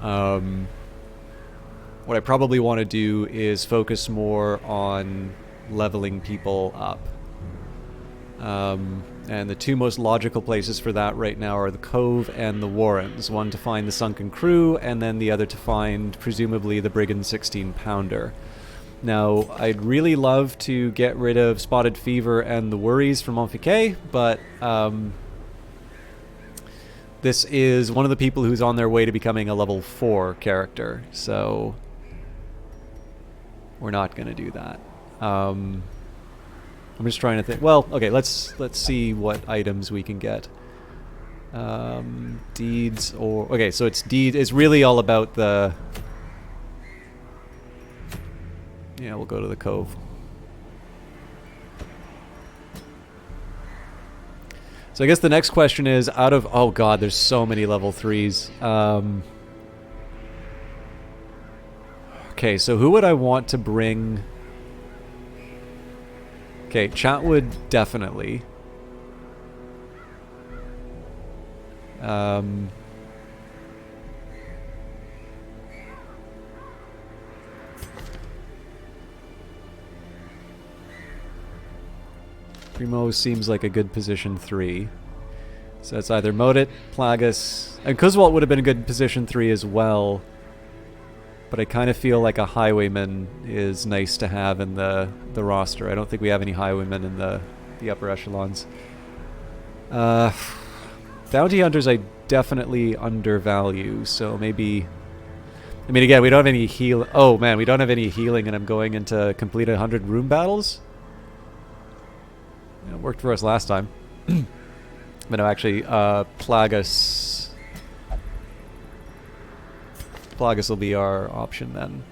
What I probably want to do is focus more on leveling people up. And the two most logical places for that right now are the Cove and the Warrens. One to find the sunken crew, and then the other to find, presumably, the Brigand 16-pounder. Now, I'd really love to get rid of Spotted Fever and the Worries from Monfiquet, but this is one of the people who's on their way to becoming a level 4 character, so we're not going to do that. I'm just trying to think. Well, okay, let's see what items we can get. Deeds or... Okay, so it's really all about the... Yeah, we'll go to the Cove. So I guess the next question is, out of... Oh god, there's so many level 3s. Okay, so who would I want to bring... Okay, Chatwood, definitely. Primo seems like a good position 3. So it's either Modit, Plagus... And Kuzwalt would have been a good position 3 as well. But I kind of feel like a Highwayman is nice to have in the roster. I don't think we have any Highwaymen in the upper echelons. Bounty Hunters I definitely undervalue, so maybe... I mean, again, we don't have any heal... Oh, man, we don't have any healing, and I'm going into complete 100 room battles? It worked for us last time. But no, actually, Plagus... Plagus will be our option then.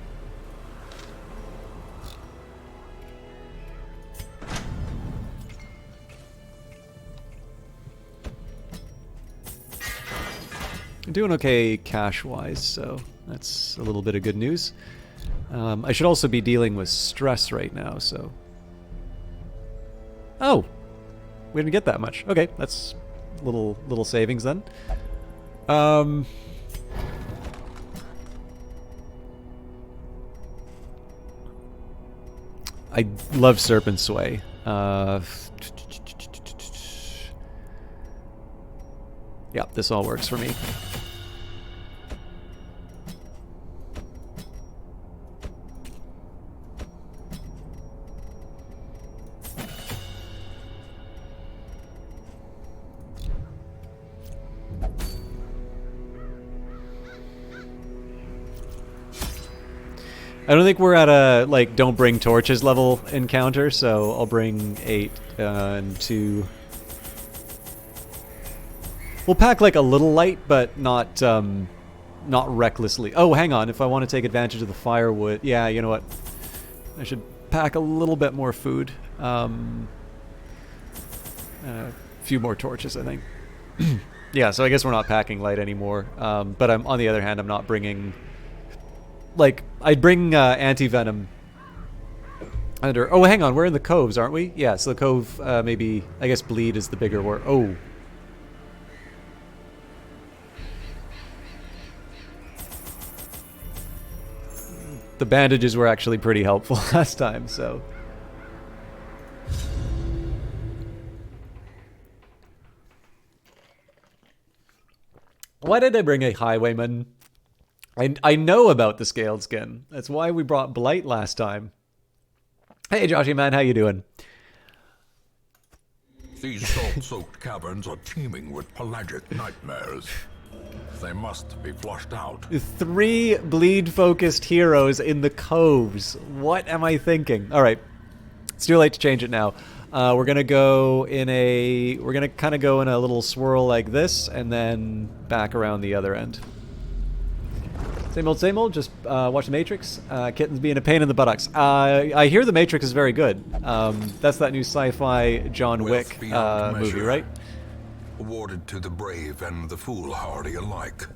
I'm doing okay cash-wise, so that's a little bit of good news. I should also be dealing with stress right now, so... Oh! We didn't get that much. Okay, that's little savings then. I love Serpent Sway. Yeah, this all works for me. I don't think we're at a, like, don't bring torches level encounter, so I'll bring 8 and 2. We'll pack, like, a little light, but not recklessly. Oh, hang on, if I want to take advantage of the firewood... Yeah, you know what? I should pack a little bit more food. A few more torches, I think. Yeah, so I guess we're not packing light anymore. But on the other hand, I'm not bringing... Like, I'd bring anti-venom under... Oh, hang on, we're in the coves, aren't we? Yeah, so the cove, maybe... I guess bleed is the bigger word. Oh. The bandages were actually pretty helpful last time, so... Why did I bring a highwayman? I know about the scaled skin. That's why we brought Blight last time. Hey, Joshy man, how you doing? These salt-soaked caverns are teeming with pelagic nightmares. They must be flushed out. 3 bleed-focused heroes in the coves. What am I thinking? All right, it's too late to change it now. We're gonna go in a... We're gonna kind of go in a little swirl like this, and then back around the other end. Same old, just watch The Matrix. Kittens being a pain in the buttocks. I hear The Matrix is very good. That's that new sci-fi John Wick movie, right? Awarded to the brave and the foolhardy alike.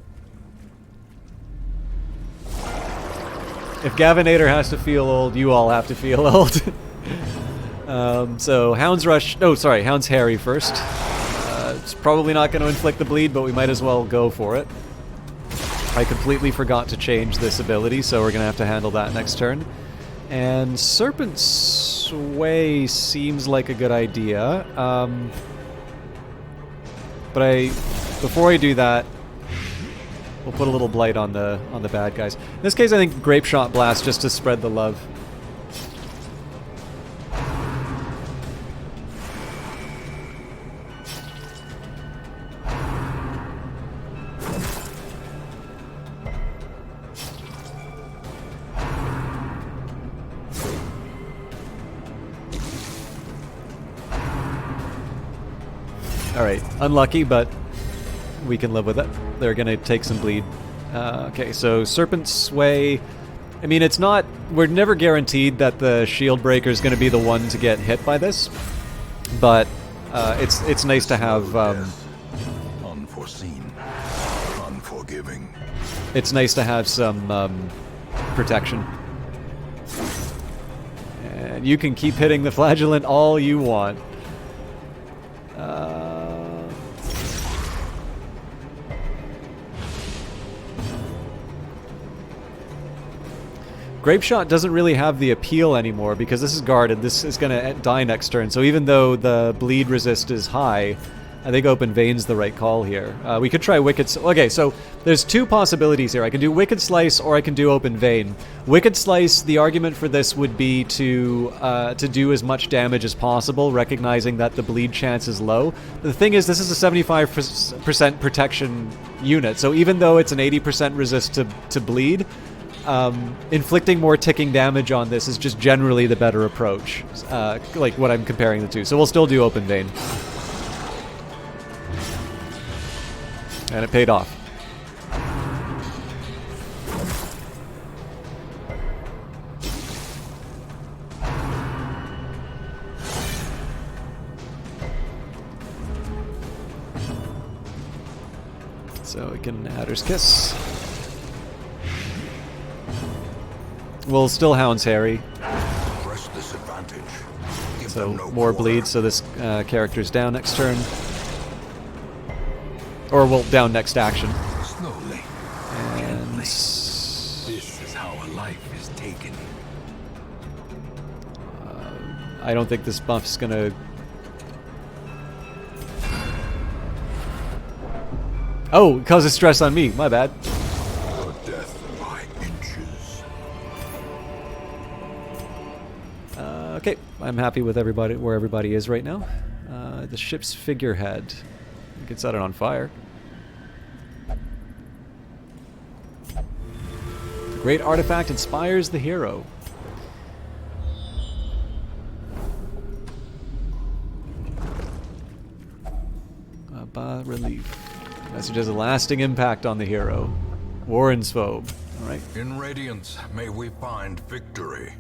If Gavinator has to feel old, you all have to feel old. So Hound's Harry first. It's probably not going to inflict the bleed, but we might as well go for it. I completely forgot to change this ability, so we're going to have to handle that next turn. And Serpent Sway seems like a good idea. But before I do that, we'll put a little blight on the bad guys. In this case, I think Grape Shot Blast just to spread the love. Alright, unlucky, but we can live with it. They're going to take some bleed. Okay, so Serpent Sway. I mean, it's not... We're never guaranteed that the Shield Breaker is going to be the one to get hit by this. But it's nice to have... Unforeseen. Unforgiving. It's nice to have some protection. And you can keep hitting the Flagellant all you want. Grape Shot doesn't really have the appeal anymore because this is guarded. This is going to die next turn. So even though the bleed resist is high, I think Open Vein's the right call here. We could try Wicked... Okay, so there's two possibilities here. I can do Wicked Slice or I can do Open Vein. Wicked Slice, the argument for this would be to do as much damage as possible, recognizing that the bleed chance is low. The thing is, this is a 75% protection unit, so even though it's an 80% resist to bleed, inflicting more ticking damage on this is just generally the better approach, like what I'm comparing the two. So we'll still do Open Vein. And it paid off. So we can Adder's Kiss. We'll still Hound's Harry. Press this advantage. Give So them no more quarter. bleed, so this character's down next turn. Or, well, down next action. Slowly. And This is how a life is taken. I don't think this buff's gonna... Oh, it causes stress on me. My bad. Your death by inches. Okay, I'm happy with everybody where everybody is right now. The ship's figurehead. You can set it on fire. The great artifact inspires the hero. Bas relief. Message has a lasting impact on the hero. Warren's phobe. Alright. In Radiance, may we find victory.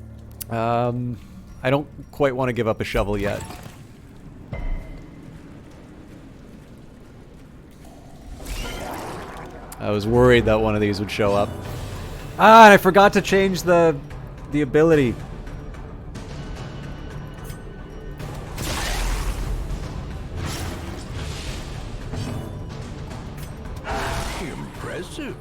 I don't quite want to give up a shovel yet. I was worried that one of these would show up. Ah, I forgot to change the ability. Impressive.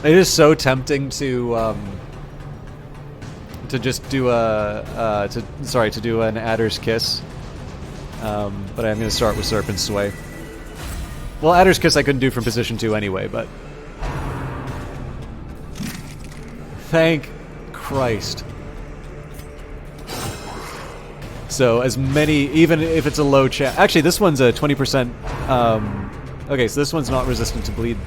It is so tempting to just do to do an Adder's Kiss. But I'm going to start with Serpent Sway. Well, Adder's Kiss I couldn't do from position 2 anyway, but... Thank Christ. So, as many... Even if it's a low chance... Actually, this one's a 20%... okay, so this one's not resistant to bleed.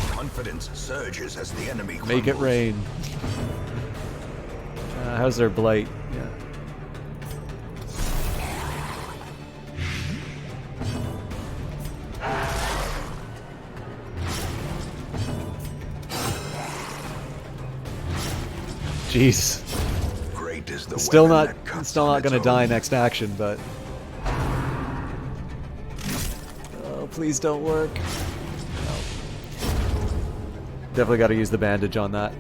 Confidence surges as the enemy Make it crumbles. rain. How's their blight? Yeah. Jeez. Great is the Still weapon not that cuts still on not its gonna own. die next action, but oh, please don't work. No. Definitely got to use the bandage on that.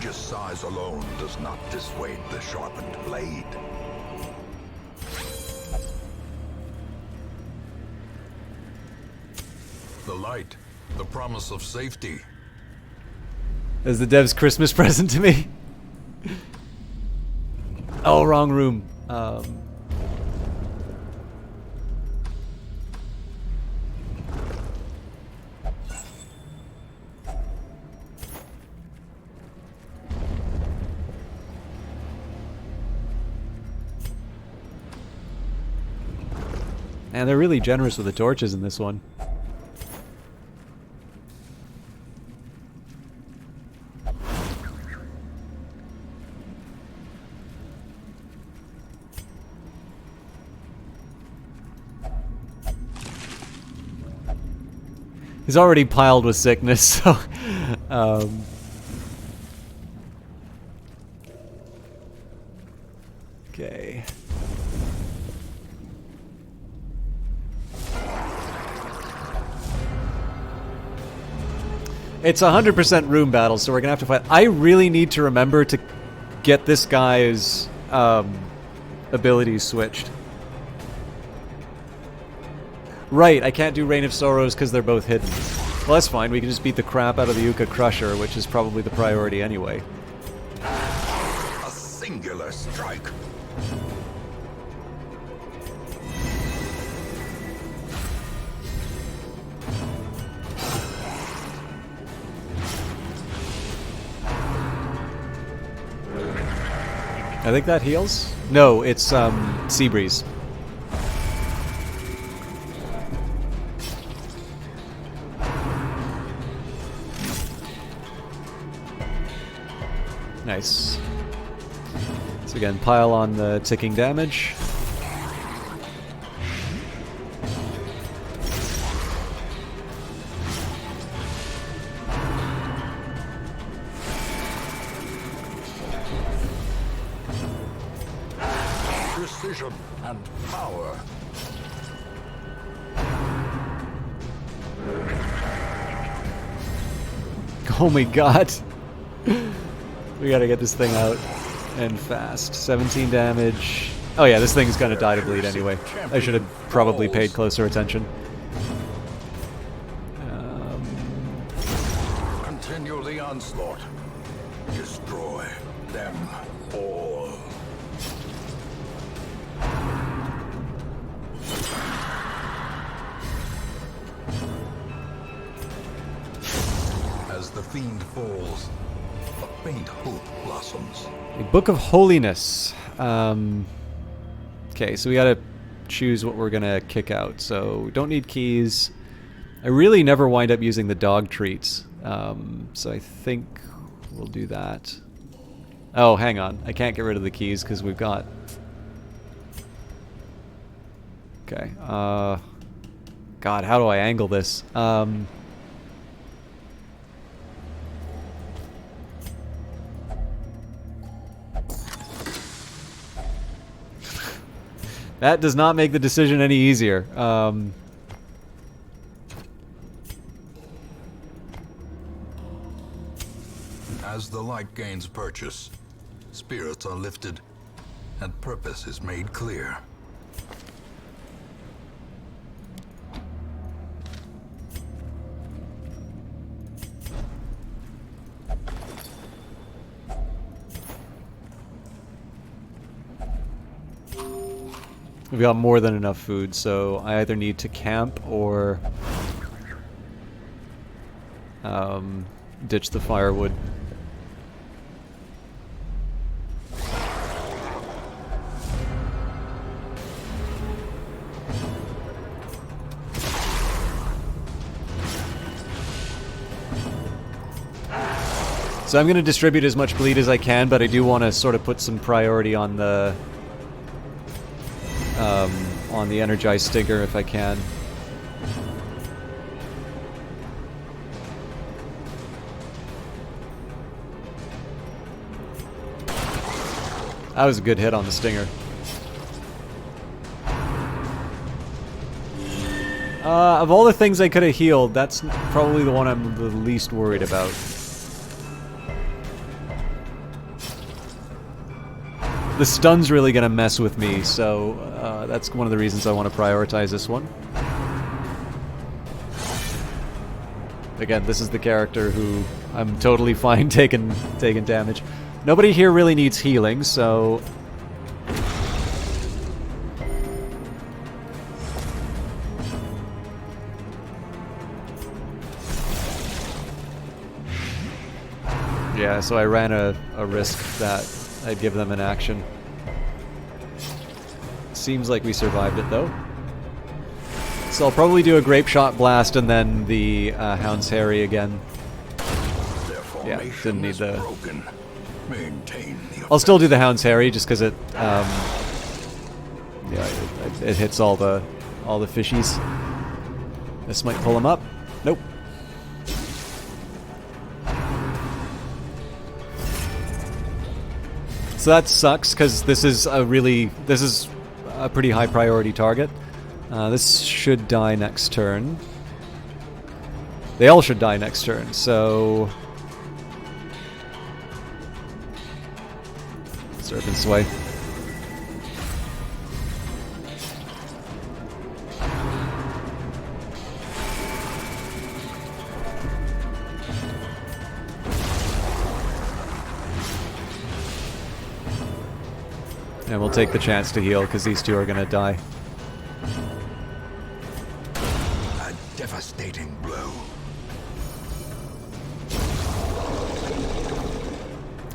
prodigious size alone does not dissuade the sharpened blade. The light, the promise of safety. As the dev's Christmas present to me. Oh, wrong room. And they're really generous with the torches in this one. He's already piled with sickness, so okay. It's 100% room battle, so we're gonna have to fight. I really need to remember to get this guy's abilities switched. Right, I can't do Reign of Sorrows because they're both hidden. Well, that's fine. We can just beat the crap out of the Uka Crusher, which is probably the priority anyway. A singular strike. I think that heals? No, it's Sea Breeze. Nice. So again, pile on the ticking damage. Precision and power. Oh my god. We gotta get this thing out and fast. 17 damage. Oh yeah, this thing's gonna die to bleed anyway. I should have probably paid closer attention. Continue the onslaught. Destroy them all. As the fiend falls, a faint hope blossoms. A Book of Holiness. Okay, so we gotta choose what we're gonna kick out. So we don't need keys. I really never wind up using the dog treats. So I think we'll do that. Oh, hang on. I can't get rid of the keys because we've got... Okay. God, how do I angle this? That does not make the decision any easier. As the light gains purchase, spirits are lifted, and purpose is made clear. We've got more than enough food, so I either need to camp or ditch the firewood. So I'm going to distribute as much bleed as I can, but I do want to sort of put some priority on the energized stinger if I can. That was a good hit on the stinger. Of all the things I could have healed, that's probably the one I'm the least worried about. the stun's really going to mess with me, so that's one of the reasons I want to prioritize this one. Again, this is the character who I'm totally fine taking damage. Nobody here really needs healing, so... Yeah, so I ran a risk that I'd give them an action. Seems like we survived it, though. So I'll probably do a Grape Shot Blast and then the Hound's Harry again. Yeah, didn't need the... I'll still do the Hound's Harry just because it, yeah, it hits all the fishies. This might pull him up. Nope. So that sucks because this is a pretty high priority target. This should die next turn. They all should die next turn, so... Serpent Sway. And we'll take the chance to heal because these two are going to die. A devastating blow.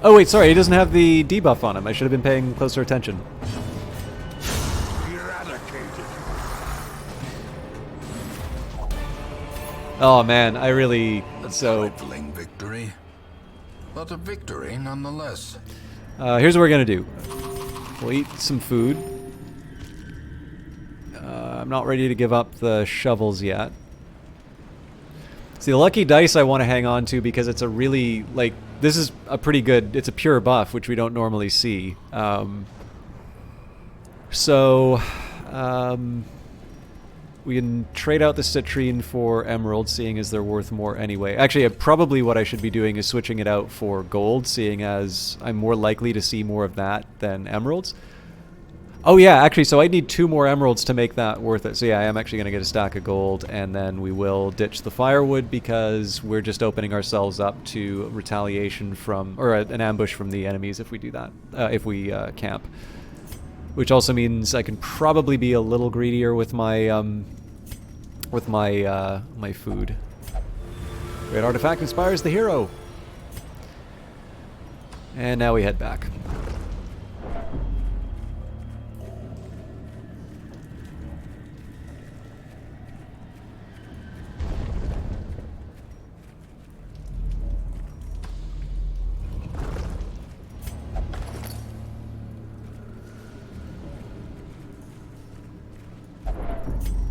Oh wait, sorry, he doesn't have the debuff on him. I should have been paying closer attention. Eradicated. Oh man, I really... So... Trifling victory, but a victory nonetheless. Here's what we're going to do. We'll eat some food. I'm not ready to give up the shovels yet. See, the lucky dice I want to hang on to because it's a really, like, this is a pretty good, it's a pure buff, which we don't normally see. We can trade out the citrine for emerald, seeing as they're worth more anyway. Actually, probably what I should be doing is switching it out for gold, seeing as I'm more likely to see more of that than emeralds. Oh yeah, actually, so I need 2 more emeralds to make that worth it. So yeah, I am actually going to get a stack of gold, and then we will ditch the firewood because we're just opening ourselves up to retaliation from, or an ambush from the enemies if we do that, if we camp. Which also means I can probably be a little greedier with my my food. Great artifact inspires the hero. And now we head back.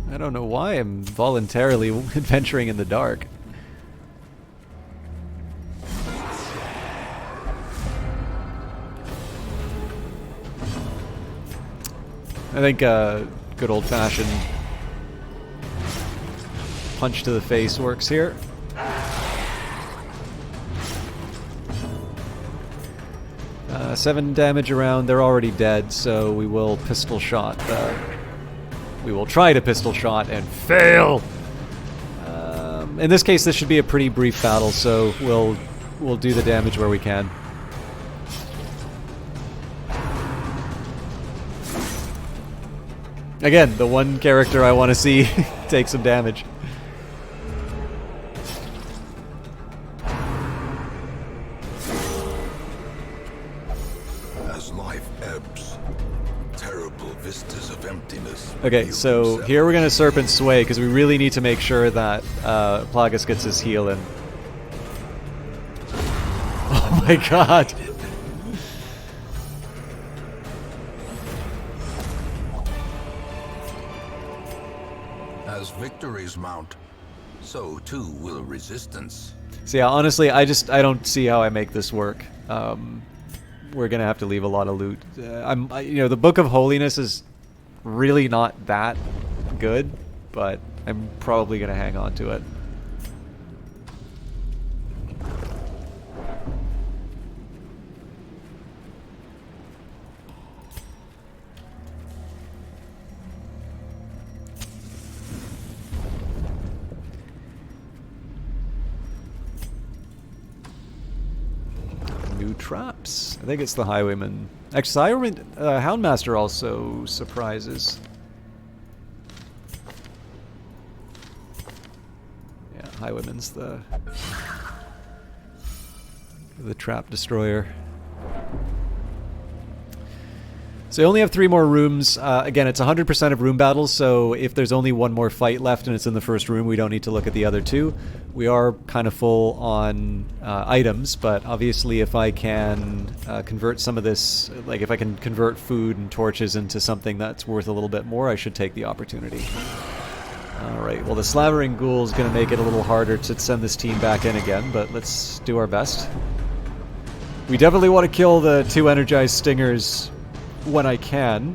I don't know why I'm voluntarily adventuring in the dark. I think good old-fashioned punch to the face works here. 7 damage around. They're already dead, so we will pistol shot. We will try to pistol shot and fail. In this case, this should be a pretty brief battle, so we'll do the damage where we can. Again, the one character I want to see take some damage. As life ebbs, terrible vistas of emptiness. Okay, so here we're going to Serpent Sway because we really need to make sure that Plagus gets his heal in. Oh my god! As victories mount, so too will resistance. So yeah, honestly, I don't see how I make this work. We're gonna have to leave a lot of loot. You know, the Book of Holiness is really not that good, but I'm probably gonna hang on to it. traps. I think it's the Highwayman. Actually, Houndmaster also surprises. Yeah, Highwayman's the trap destroyer. So you only have 3 more rooms. Again, it's 100% of room battles, so if there's only 1 more fight left and it's in the first room, we don't need to look at the other 2. We are kind of full on items, but obviously if I can convert some of this, like if I can convert food and torches into something that's worth a little bit more, I should take the opportunity. Alright, well the Slavering Ghoul is going to make it a little harder to send this team back in again, but let's do our best. We definitely want to kill the 2 energized stingers when I can,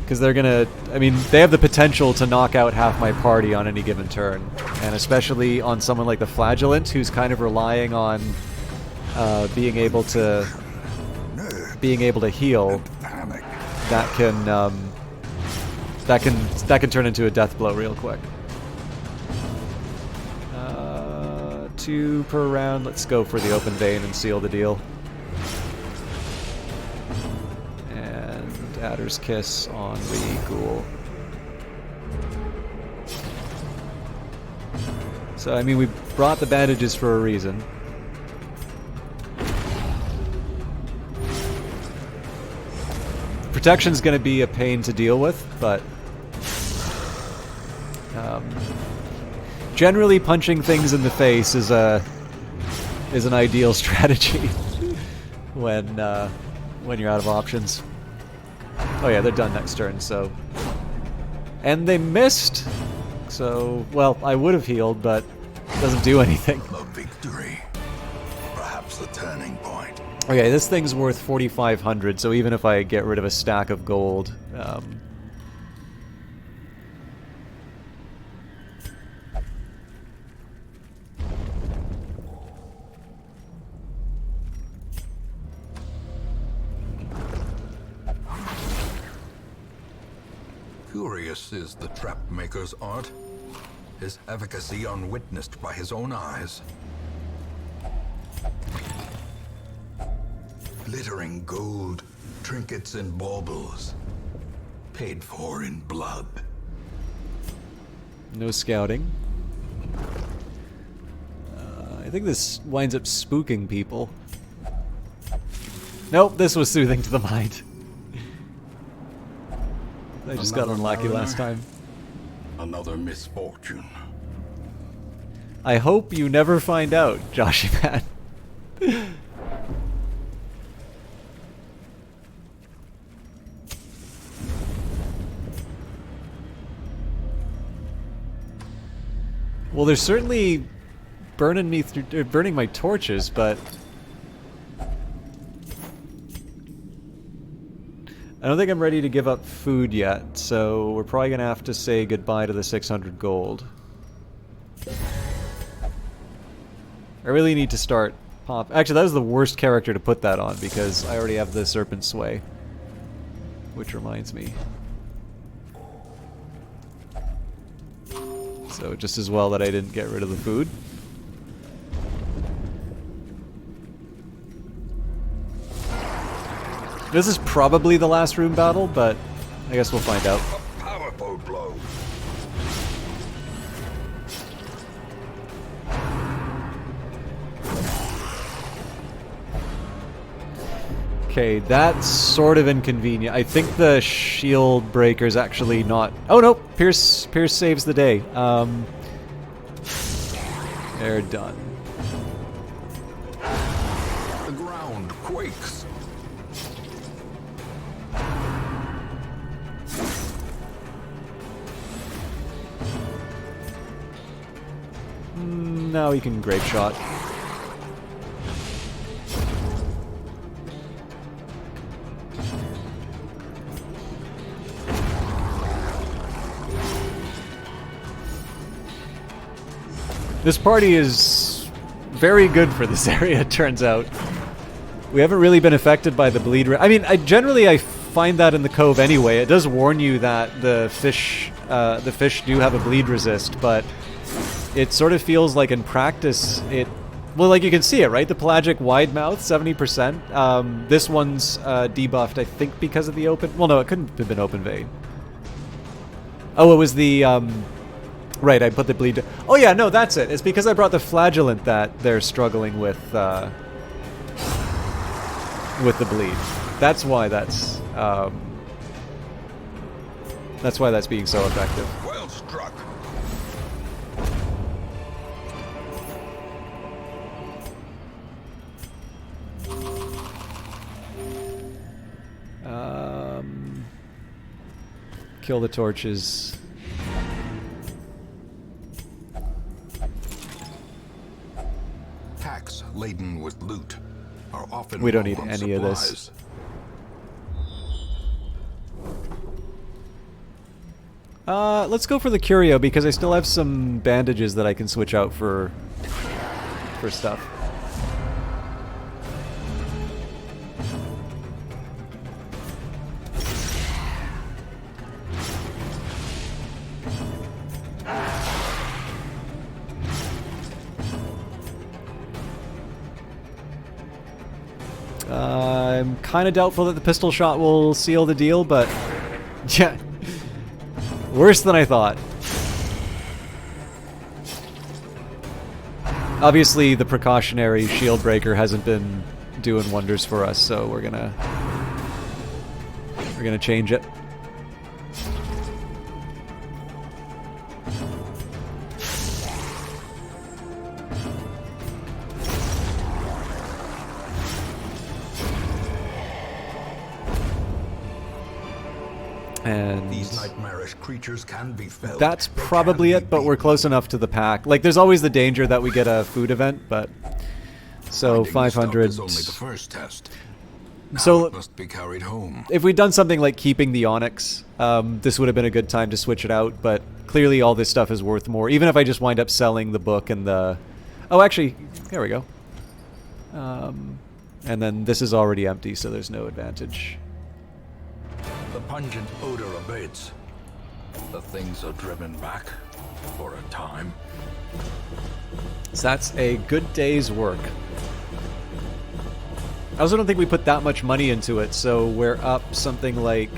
because they're gonna, I mean, they have the potential to knock out half my party on any given turn, and especially on someone like the Flagellant, who's kind of relying on being able to heal. That can turn into a death blow real quick. 2 per round. Let's go for the open vein and seal the deal. Adder's Kiss on the Ghoul. So, I mean, we brought the bandages for a reason. Protection's going to be a pain to deal with, but generally punching things in the face is an ideal strategy when you're out of options. Oh yeah, they're done next turn, so... And they missed! So, well, I would have healed, but it doesn't do anything. A victory. Perhaps the turning point. Okay, this thing's worth 4,500, so even if I get rid of a stack of gold... Curious is the trap maker's art, his efficacy unwitnessed by his own eyes. Glittering gold, trinkets and baubles, paid for in blood. No scouting. I think this winds up spooking people. Nope, this was soothing to the mind. I just got unlucky last time. Another misfortune. I hope you never find out, Joshy Man. Well, they're certainly burning me through, burning my torches, but I don't think I'm ready to give up food yet, so we're probably gonna have to say goodbye to the 600 gold. I really need to start pop. Actually, that was the worst character to put that on because I already have the Serpent Sway, which reminds me. So just as well that I didn't get rid of the food. This is probably the last room battle, but I guess we'll find out. A powerful blow. Okay, that's sort of inconvenient. I think the shield breaker's actually not... Oh no, Pierce saves the day. They're done. The ground quakes. Now he can Grape Shot. This party is very good for this area, it turns out. We haven't really been affected by the bleed. I mean, I find that in the Cove anyway. It does warn you that the fish do have a bleed resist, but it sort of feels like in practice Well, like you can see it, right? The pelagic wide mouth, 70%. This one's debuffed, I think, because of the open... Well, no, it couldn't have been open vein. Oh, it was the... Right, I put the bleed... Oh, yeah, no, that's it. It's because I brought the flagellant that they're struggling with the bleed. That's why that's... that's why that's being so effective. Well struck. Kill the torches. Packs laden with loot are often We don't low need on any of this. Let's go for the curio because I still have some bandages that I can switch out for stuff. I'm kind of doubtful that the pistol shot will seal the deal, but yeah, worse than I thought. Obviously, the precautionary shield breaker hasn't been doing wonders for us, so we're gonna change it. And These nightmarish creatures can be felt. that's They probably can it, be but we're close enough to the pack. Like, there's always the danger that we get a food event, but... So, Finding the stuff 500... is only the first test. Now So- it must be carried home. If we'd done something like keeping the Onyx, this would have been a good time to switch it out, but clearly all this stuff is worth more, even if I just wind up selling the book and the... Oh, actually, there we go. And then this is already empty, so there's no advantage. The pungent odor abates. The things are driven back for a time. So that's a good day's work. I also don't think we put that much money into it, so we're up something like,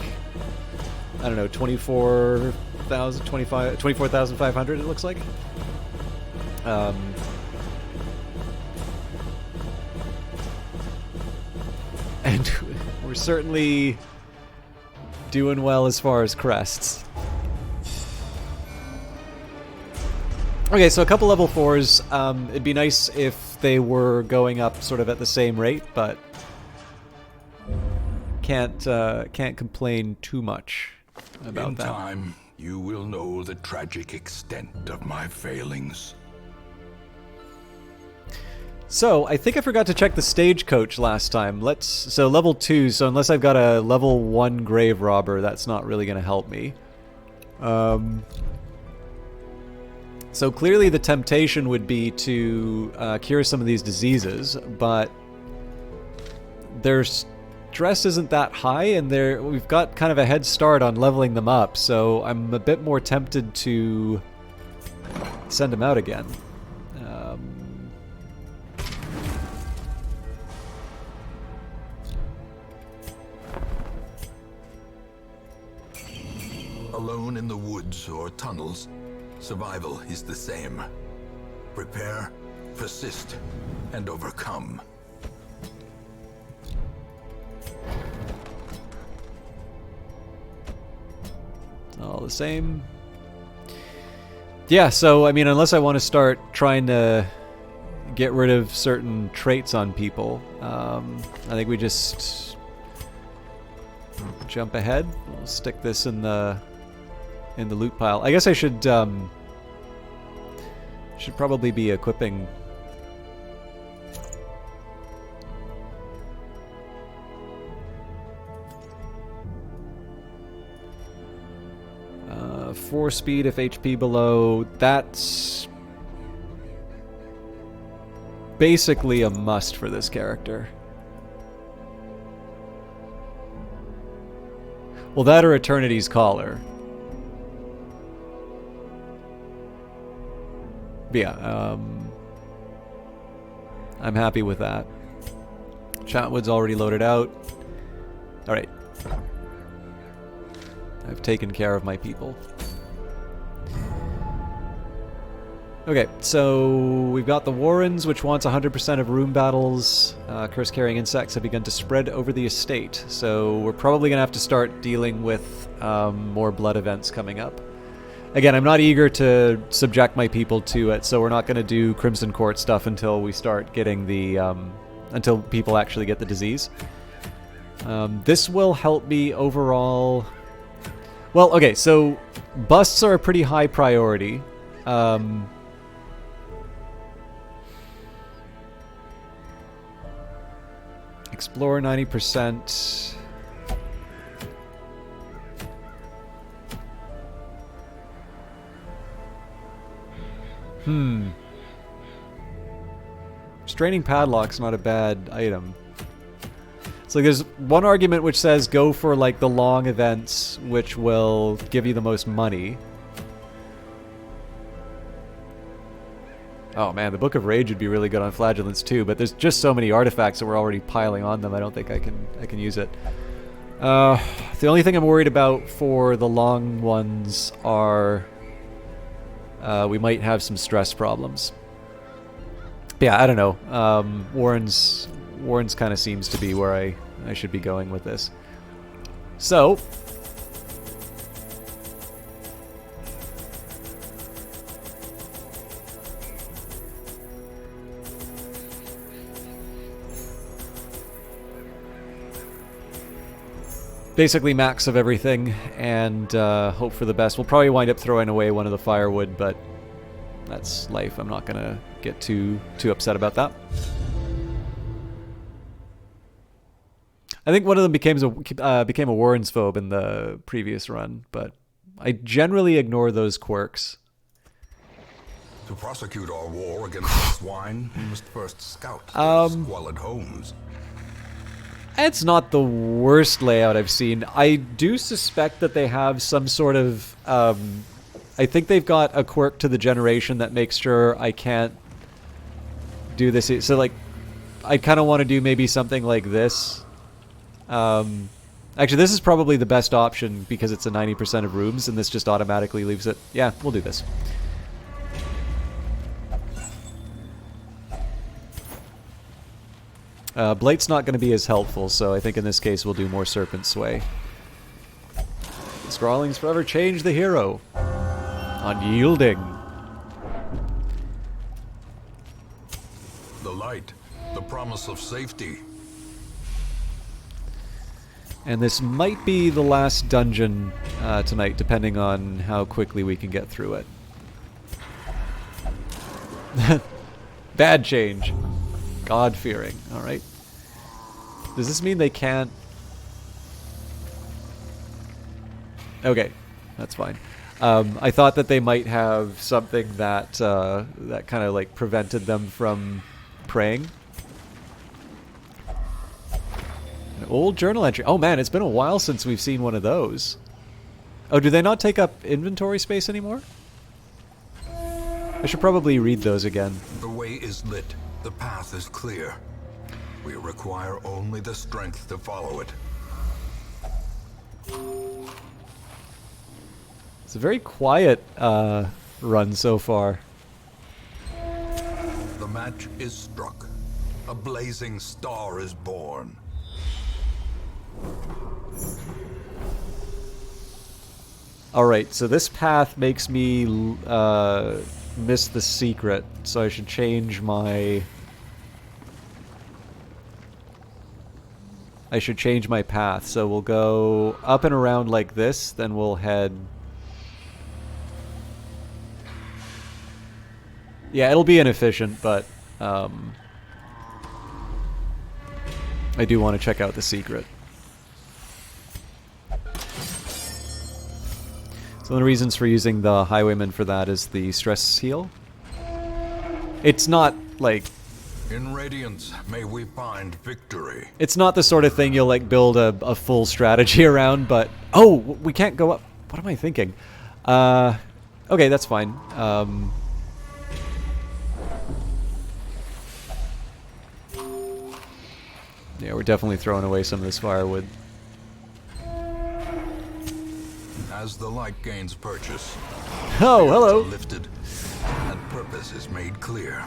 I don't know, 24,500 it looks like. And we're certainly doing well as far as crests. Okay, so a couple level 4s. It'd be nice if they were going up sort of at the same rate, but can't complain too much about In that. time, you will know the tragic extent of my failings. So I think I forgot to check the stagecoach last time. So level 2. So unless I've got a level 1 grave robber, that's not really going to help me. So clearly the temptation would be to cure some of these diseases, but their stress isn't that high, and we've got kind of a head start on leveling them up, so I'm a bit more tempted to send them out again. Alone in the woods or tunnels, survival is the same. Prepare, persist, and overcome. All the same. Yeah, so, I mean, unless I want to start trying to get rid of certain traits on people, I think we just jump ahead. We'll stick this in the loot pile. I guess I should probably be equipping. Uh, 4 speed if HP below. That's basically a must for this character. Well, that or Eternity's Caller. Yeah, I'm happy with that. Chatwood's already loaded out. Alright. I've taken care of my people. Okay, so we've got the Warrens, which wants 100% of room battles. Curse-carrying insects have begun to spread over the estate, so we're probably going to have to start dealing with more blood events coming up. Again, I'm not eager to subject my people to it, so we're not going to do Crimson Court stuff until we start getting the... until people actually get the disease. This will help me overall... Well, okay, so busts are a pretty high priority. Explore 90%. Straining padlock's not a bad item. So there's one argument which says go for like the long events, which will give you the most money. Oh man, the Book of Rage would be really good on flagellants too, but there's just so many artifacts that we're already piling on them. I don't think I can use it. The only thing I'm worried about for the long ones are we might have some stress problems. But yeah, I don't know. Warren's kind of seems to be where I should be going with this. So basically max of everything and hope for the best. We'll probably wind up throwing away one of the firewood, but that's life. I'm not gonna get too upset about that. I think one of them became a Warren's phobe in the previous run, but I generally ignore those quirks. To prosecute our war against the swine, we must first scout their squalid homes. It's not the worst layout I've seen. I do suspect that they have some sort of... I think they've got a quirk to the generation that makes sure I can't do this. So, like, I kind of want to do maybe something like this. Actually, this is probably the best option because it's a 90% of rooms, and this just automatically leaves it. Yeah, we'll do this. Blight's not going to be as helpful, so I think in this case we'll do more Serpent Sway. Scrawlings forever change the hero. Unyielding. The light, the promise of safety. And this might be the last dungeon tonight, depending on how quickly we can get through it. Bad change. God-fearing. Alright. Does this mean they can't... Okay. That's fine. I thought that they might have something that that kind of like prevented them from praying. An old journal entry. Oh man, it's been a while since we've seen one of those. Oh, do they not take up inventory space anymore? I should probably read those again. The way is lit. The path is clear. We require only the strength to follow it. It's a very quiet run so far. The match is struck. A blazing star is born. Alright, so this path makes me miss the secret, so I should change my... I should change my path. So we'll go up and around like this, then we'll head... Yeah, it'll be inefficient, but I do want to check out the secret. So one of the reasons for using the Highwayman for that is the stress heal. It's not, like... In Radiance, may we find victory. It's not the sort of thing you'll, like, build a full strategy around, but... Oh! We can't go up... What am I thinking? Okay, that's fine. Yeah, we're definitely throwing away some of this firewood. As the light gains purchase, Oh, spirits hello. are lifted, and purpose is made clear.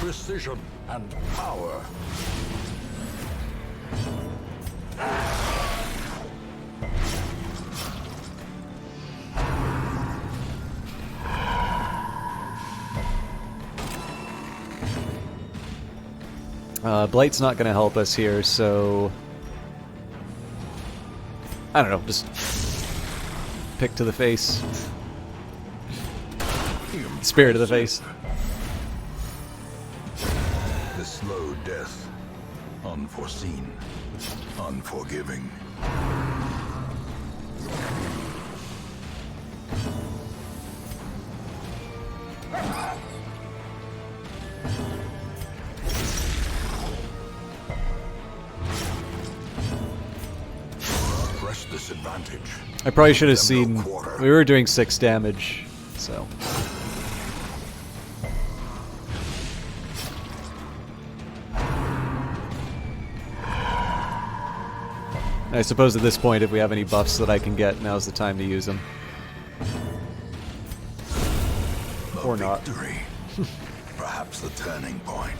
Precision and power. Blight's not going to help us here, so I don't know, just pick to the face. Spear to the face. The slow death, unforeseen, unforgiving. Press disadvantage. I probably should have Them seen, no quarter. we were doing 6 damage, so. I suppose at this point, if we have any buffs that I can get, now's the time to use them. Or not. Victory. Perhaps the turning point.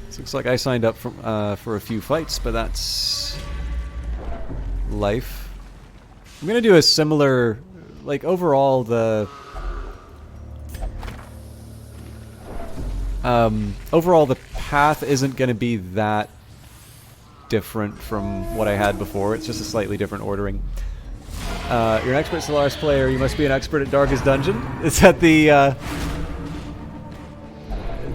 This looks like I signed up for a few fights, but that's life. I'm gonna do a similar, like overall the path isn't gonna be that different from what I had before. It's just a slightly different ordering. You're an expert Stellaris player. You must be an expert at Darkest Dungeon. Is that the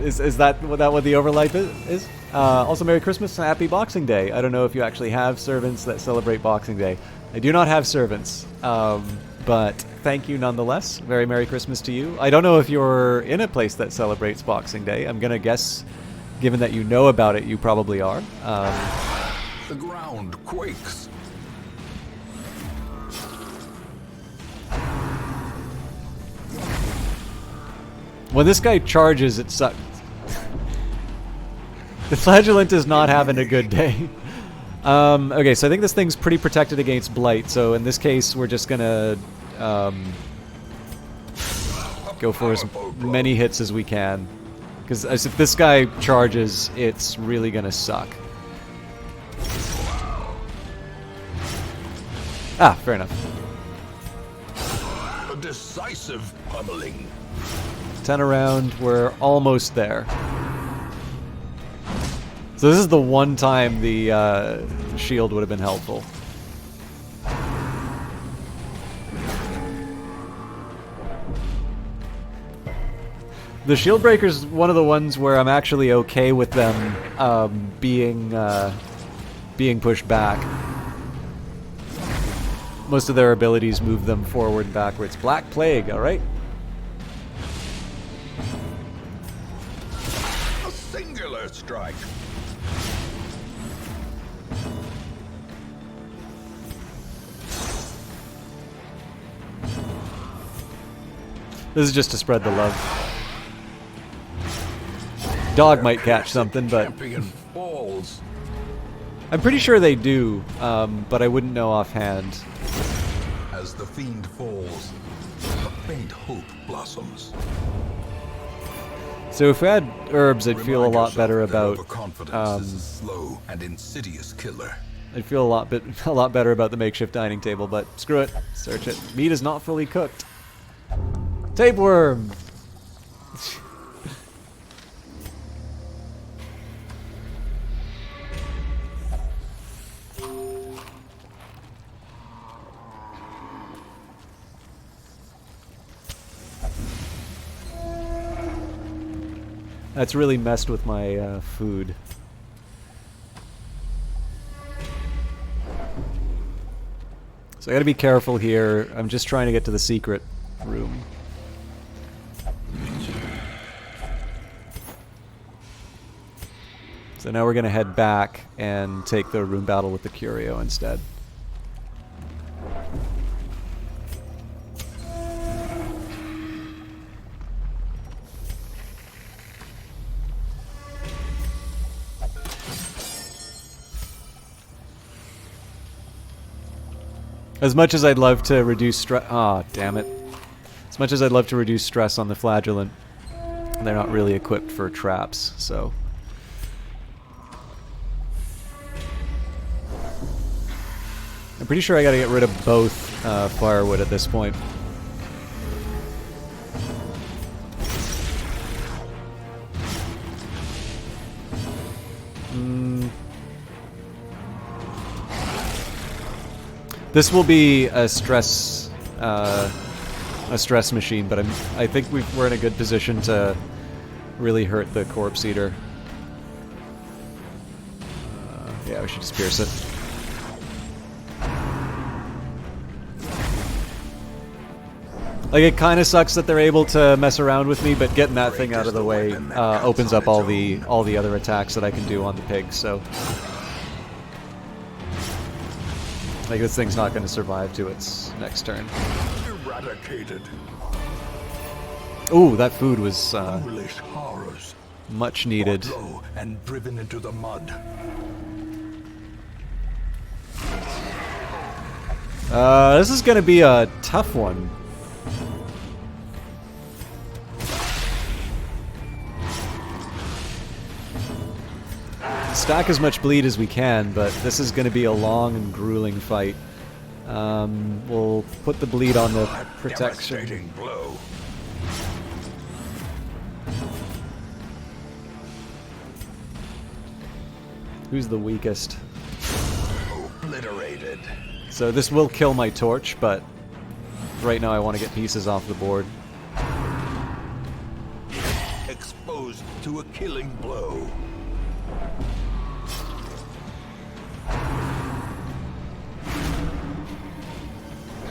is that what the overlap is? Also, Merry Christmas and Happy Boxing Day. I don't know if you actually have servants that celebrate Boxing Day. I do not have servants, but thank you nonetheless. Very Merry Christmas to you. I don't know if you're in a place that celebrates Boxing Day. I'm gonna guess, given that you know about it, you probably are. The ground quakes. When this guy charges, it sucks. The Flagellant is not having a good day. Okay, so I think this thing's pretty protected against Blight, so in this case we're just gonna go for as many hits as we can. Because if this guy charges, it's really gonna suck. Ah, fair enough. A decisive pummeling. 10 around, we're almost there. So this is the one time the shield would have been helpful. The shield breaker's one of the ones where I'm actually okay with them being pushed back. Most of their abilities move them forward and backwards. Black Plague, alright? A singular strike. This is just to spread the love. Dog might catch something, but Champion falls. I'm pretty sure they do, but I wouldn't know offhand. As the fiend falls, a faint hope blossoms. So if we had herbs, I'd feel a Remind lot yourself better that about. overconfidence is a slow and insidious killer. I'd feel a lot better about the makeshift dining table, but screw it. Search it. Meat is not fully cooked. Tapeworm. That's really messed with my food. So I gotta be careful here. I'm just trying to get to the secret room. So now we're going to head back and take the room battle with the Curio instead. As much as I'd love to reduce stress... Ah, damn it. As much as I'd love to reduce stress on the Flagellant, they're not really equipped for traps, so... I'm pretty sure I gotta get rid of both firewood at this point. This will be a stress machine, but I think we're in a good position to really hurt the corpse eater. Yeah, we should just pierce it. Like, it kind of sucks that they're able to mess around with me, but getting that thing out of the way opens up all the other attacks that I can do on the pig. So, like, this thing's not going to survive to its next turn. Eradicated. Ooh, that food was Foolish horrors. much needed. Brought low and driven into the mud. This is going to be a tough one. Stack as much bleed as we can, but this is going to be a long and grueling fight. We'll put the bleed on the protection. Devastating blow. Who's the weakest? Obliterated. So this will kill my torch, but right now I want to get pieces off the board. Exposed to a killing blow.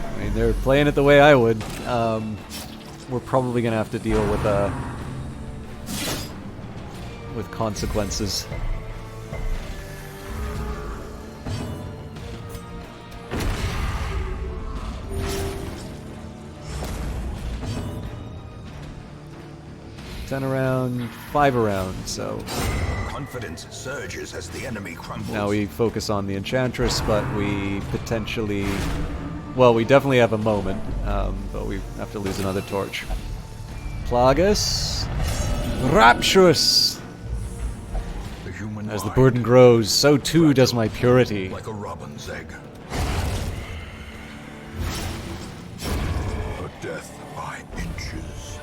I mean, they're playing it the way I would. We're probably going to have to deal with consequences. Around 5 around, so Confidence surges as the enemy crumbles. now we focus on the Enchantress, but we potentially, well, we definitely have a moment, but we have to lose another torch. Plagus, rapturous. The human As the mind, burden grows, so too does my purity. like a robin's egg. A death by inches.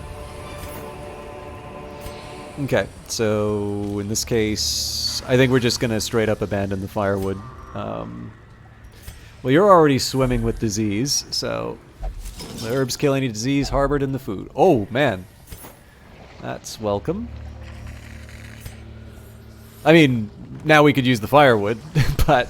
Okay, so in this case, I think we're just going to straight up abandon the firewood. Well, you're already swimming with disease, so the herbs kill any disease harbored in the food. Oh, man. That's welcome. I mean, now we could use the firewood, but...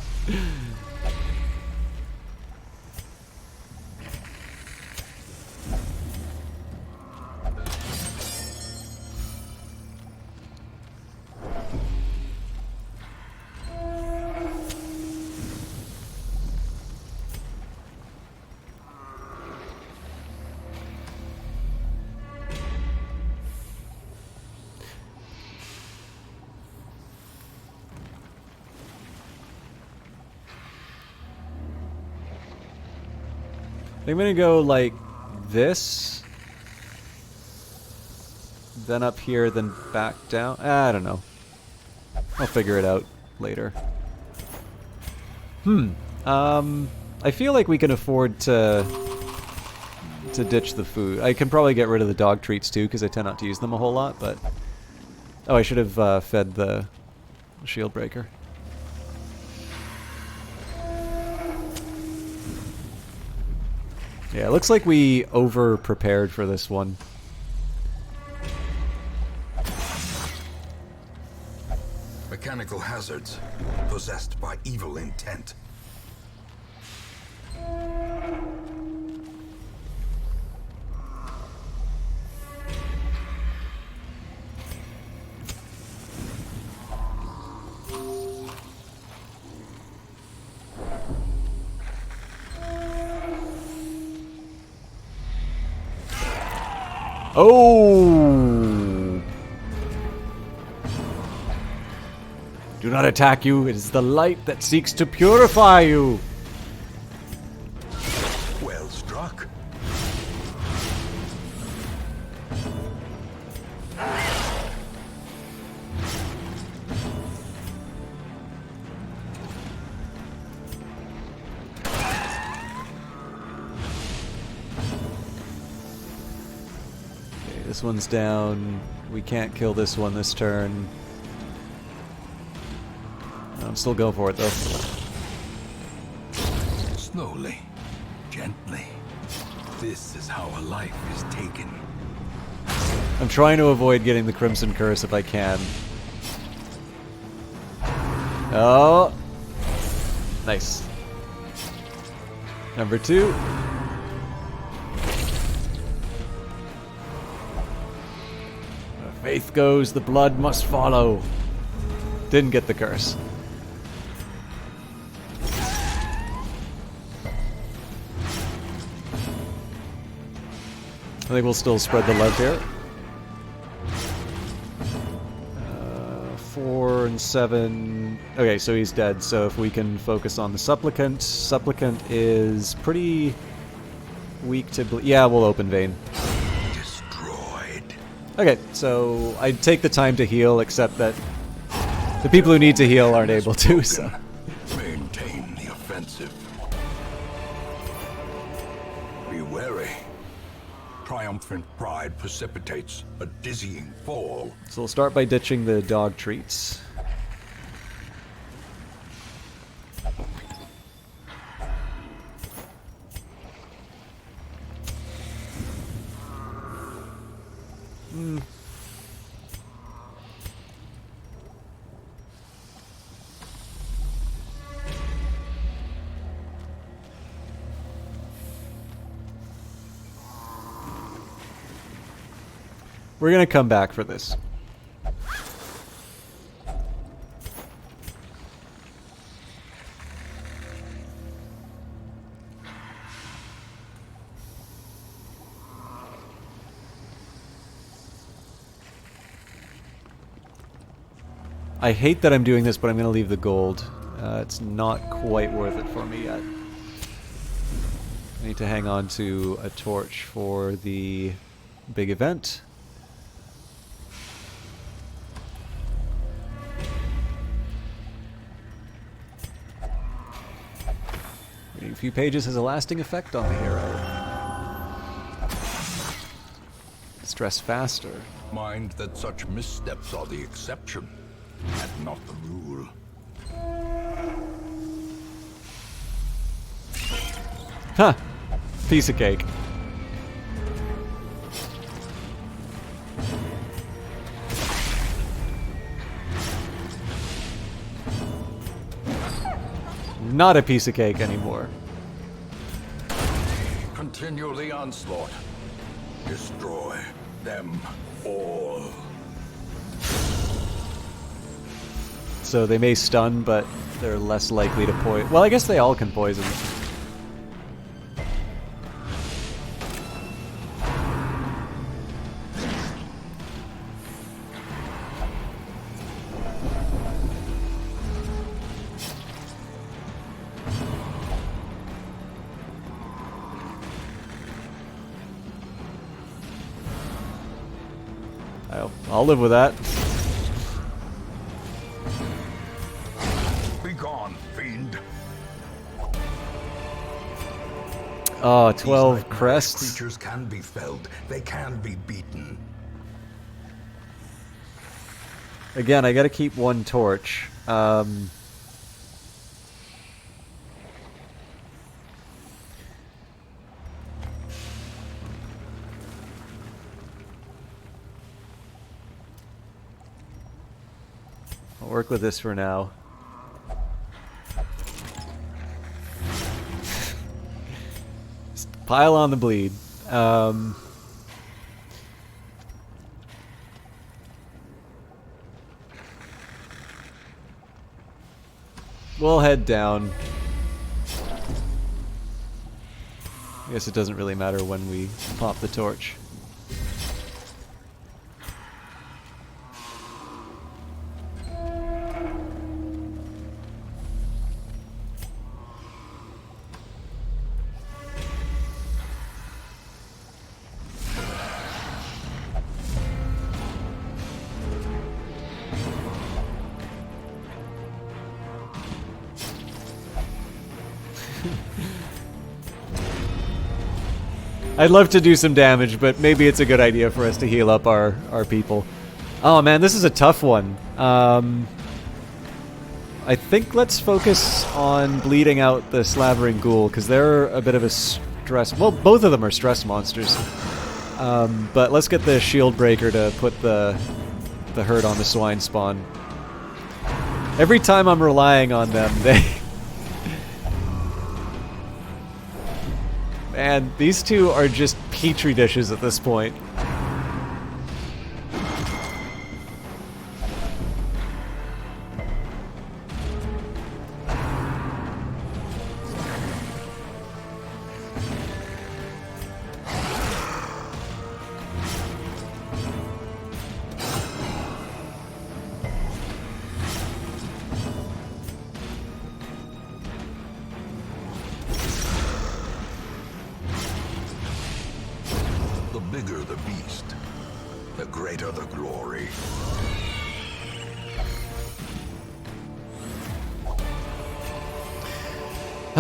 I'm gonna go like this, then up here, then back down. I don't know. I'll figure it out later. I feel like we can afford to ditch the food. I can probably get rid of the dog treats too, because I tend not to use them a whole lot, but... Oh, I should have fed the shield breaker. Yeah, it looks like we over-prepared for this one. Mechanical hazards possessed by evil intent. Oh! Do not attack you. It is the light that seeks to purify you. Well struck. This one's down. We can't kill this one this turn. I'm still going for it though. Slowly, gently. This is how a life is taken. I'm trying to avoid getting the Crimson Curse if I can. Oh! Nice. Number 2. Where faith goes, the blood must follow. Didn't get the curse. I think we'll still spread the love here. 4 and 7. Okay, so he's dead. So if we can focus on the Supplicant. Supplicant is pretty weak to... Yeah, we'll open Vein. Destroyed. Okay, so I take the time to heal, except that the people who need to heal aren't able to, so... Maintain the offensive. Be wary. Triumphant pride precipitates a dizzying fall. So we'll start by ditching the dog treats. We're gonna come back for this. I hate that I'm doing this, but I'm gonna leave the gold. It's not quite worth it for me yet. I need to hang on to a torch for the big event. Reading a few pages has a lasting effect on the hero. Stress faster. Mind that such missteps are the exception, and not the rule. Huh. Piece of cake. Not a piece of cake anymore. Continue the onslaught. Destroy them all. So they may stun, but they're less likely to poison. Well, I guess they all can poison. I'll live with that. Be gone, fiend. Oh, 12 These nightmarish crests. creatures can be felled. They can be beaten. Again, I gotta keep one torch. I'll work with this for now. Just pile on the bleed. We'll head down. I guess it doesn't really matter when we pop the torch. I'd love to do some damage, but maybe it's a good idea for us to heal up our people. Oh man, this is a tough one. I think let's focus on bleeding out the Slavering Ghoul, because they're a bit of a stress... Well, both of them are stress monsters. But let's get the Shield Breaker to put the hurt on the Swine Spawn. Every time I'm relying on them, they... Man, these two are just petri dishes at this point.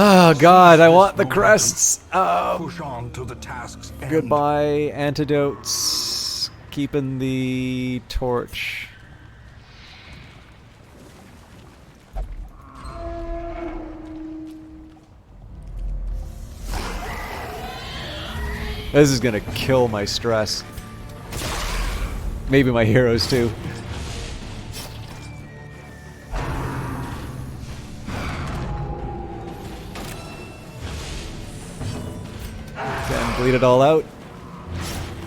Oh god, I want the crests. Push on to the task's end. Goodbye, antidotes. Keeping the torch. This is gonna kill my stress. Maybe my heroes too. Bleed it all out.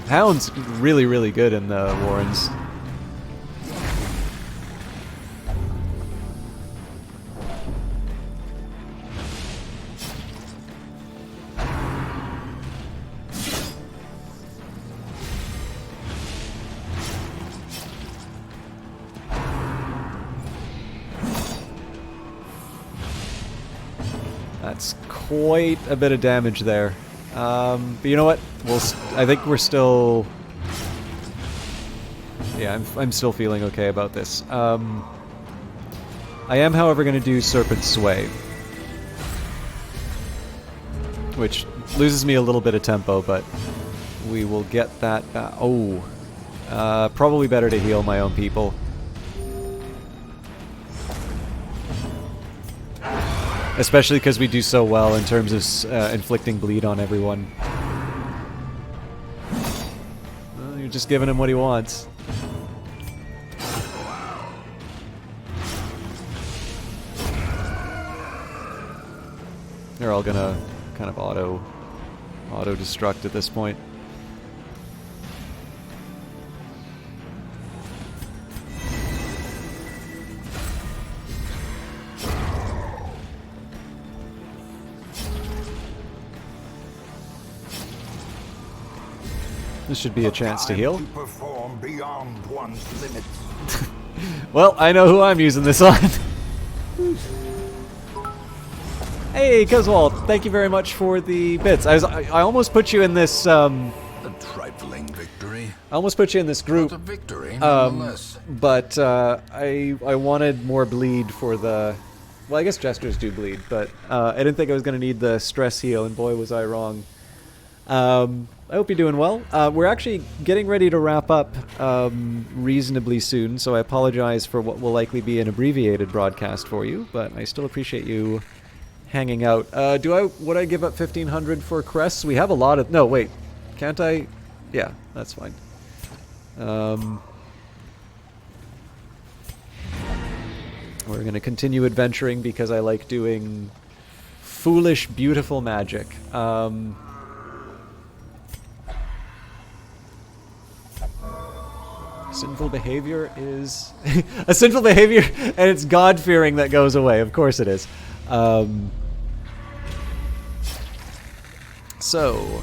Hound's really, really good in the Warrens. That's quite a bit of damage there. But you know what? I think we're still... Yeah, I'm still feeling okay about this. I am, however, going to do Serpent Sway. Which loses me a little bit of tempo, but we will get that back. Oh. Probably better to heal my own people. Especially because we do so well in terms of inflicting bleed on everyone. Well, you're just giving him what he wants. They're all gonna kind of auto-destruct at this point. This should be a chance to heal. Perform beyond one's limits. Well, I know who I'm using this on. Hey, Coswald, thank you very much for the bits. I almost put you in this. A trifling victory. I almost put you in this group. But a victory, nonetheless. But I wanted more bleed for the. Well, I guess jesters do bleed, but I didn't think I was going to need the stress heal, and boy was I wrong. I hope you're doing well. We're actually getting ready to wrap up reasonably soon, so I apologize for what will likely be an abbreviated broadcast for you, but I still appreciate you hanging out. Would I give up 1,500 for crests? We have a lot of... No, wait. Can't I? Yeah, that's fine. We're going to continue adventuring because I like doing foolish, beautiful magic. Sinful behavior is... a sinful behavior, and it's God-fearing that goes away. Of course it is. So,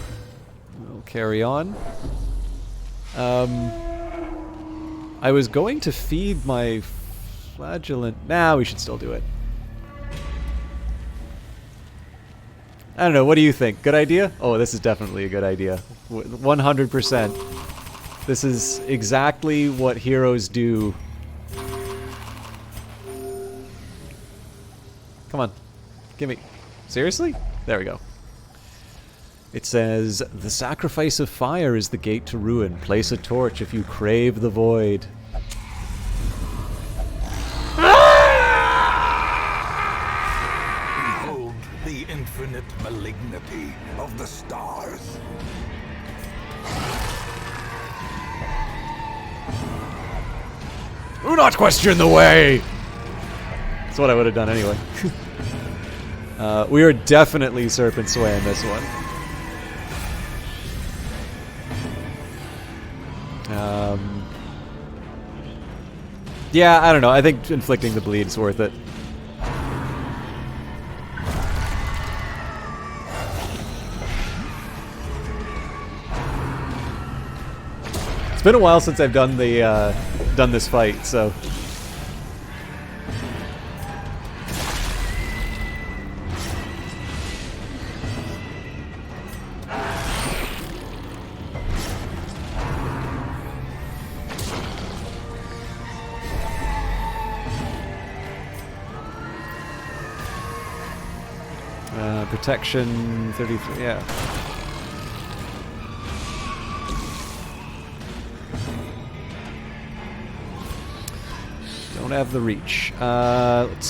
we'll carry on. I was going to feed my flagellant... Nah, we should still do it. I don't know, what do you think? Good idea? Oh, this is definitely a good idea. 100%. This is exactly what heroes do. Come on. Gimme. Seriously? There we go. It says, the sacrifice of fire is the gate to ruin. Place a torch if you crave the void. Behold the infinite malignity of the stars. Do not question the way! That's what I would have done anyway. We are definitely Serpent Swaying this one. Yeah, I don't know. I think inflicting the bleed is worth it. It's been a while since I've done the done this fight, so. Protection 33, yeah. Don't have the reach. Let's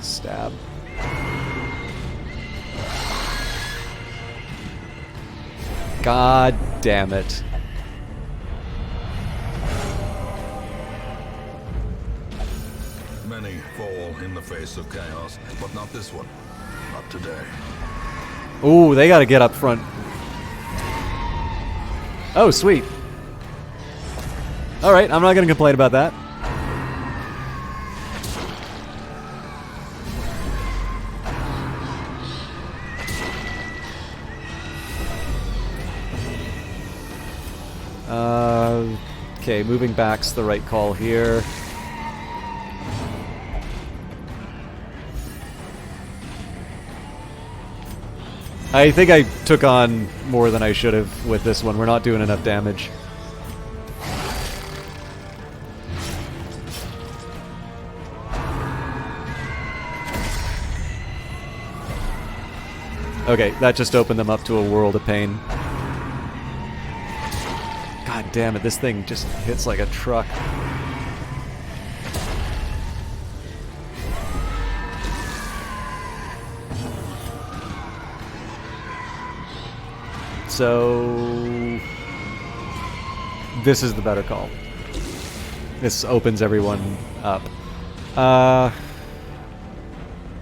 stab. God damn it. Many fall in the face of chaos, but not this one. Not today. Ooh, they gotta get up front. Oh, sweet. Alright, I'm not gonna complain about that. Okay, moving back's the right call here. I think I took on more than I should have with this one. We're not doing enough damage. Okay, that just opened them up to a world of pain. God damn it, this thing just hits like a truck. So this is the better call. This opens everyone up.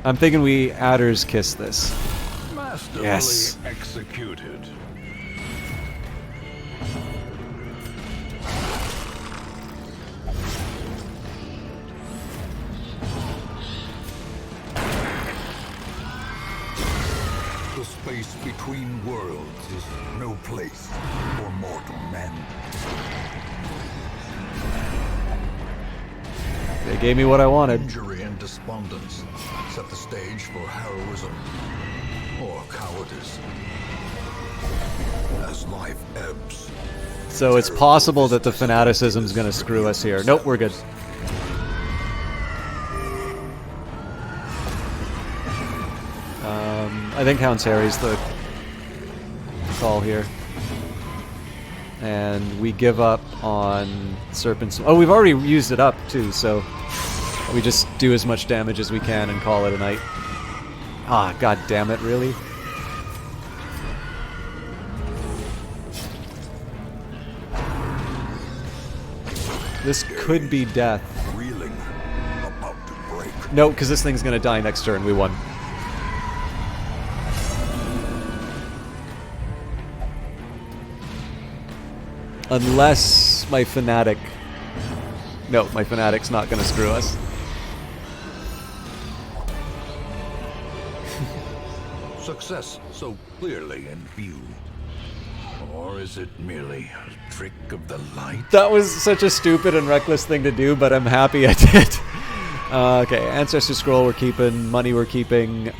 I'm thinking we Adder's Kiss this. Masterfully Yes. executed. The space between worlds is no place for mortal men. They gave me what I wanted. Injury and despondence set the stage for heroism or cowardice. As life ebbs. So it's possible that the fanaticism's gonna screw us here. Nope, we're good. I think Hound's Harry's the call here. And we give up on Serpent's... Oh, we've already used it up, too, so... We just do as much damage as we can and call it a night. Ah, god damn it, really? This could be death. Reeling, about to break. No, because this thing's gonna die next turn. We won. Unless my Fanatic... No, my Fanatic's not gonna screw us. Success so clearly in view. Or is it merely a trick of the light? That was such a stupid and reckless thing to do, but I'm happy I did. Okay, Ancestor Scroll we're keeping, money we're keeping.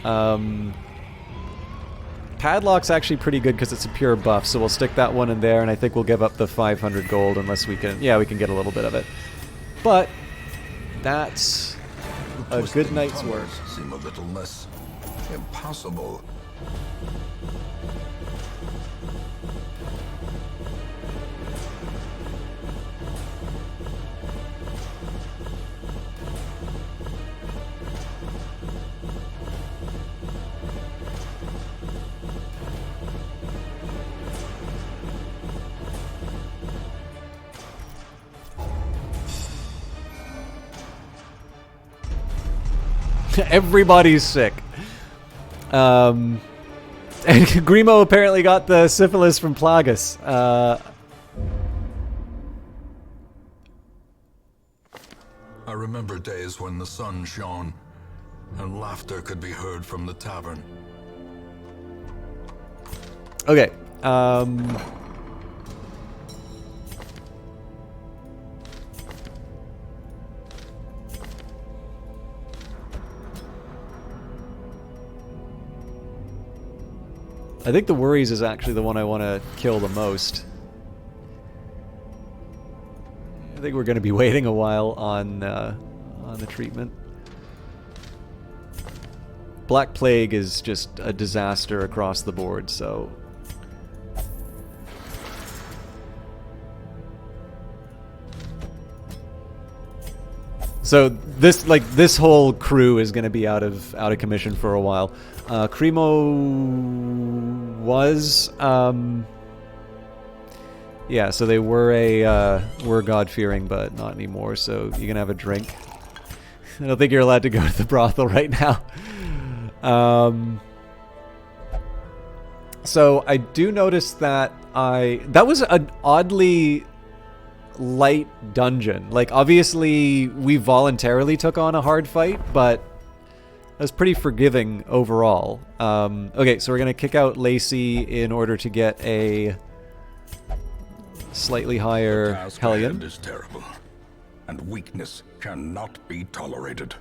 Padlock's actually pretty good because it's a pure buff, so we'll stick that one in there, and I think we'll give up the 500 gold unless we can... Yeah, we can get a little bit of it. But that's a good night's work. Seem a little less impossible Everybody's sick. And Grimo apparently got the syphilis from Plagus. I remember days when the sun shone and laughter could be heard from the tavern. Okay. I think the worries is actually the one I want to kill the most. I think we're going to be waiting a while on the treatment. Black Plague is just a disaster across the board, so... So this whole crew is going to be out of commission for a while. Cremo was yeah, so they were God-fearing, but not anymore. So you can have a drink. I don't think you're allowed to go to the brothel right now. So I do notice that that was an oddly light dungeon. Like, obviously we voluntarily took on a hard fight, but it was pretty forgiving overall. Okay, so we're gonna kick out Lacey in order to get a slightly higher Hellion. The task ahead is terrible, and weakness cannot be tolerated.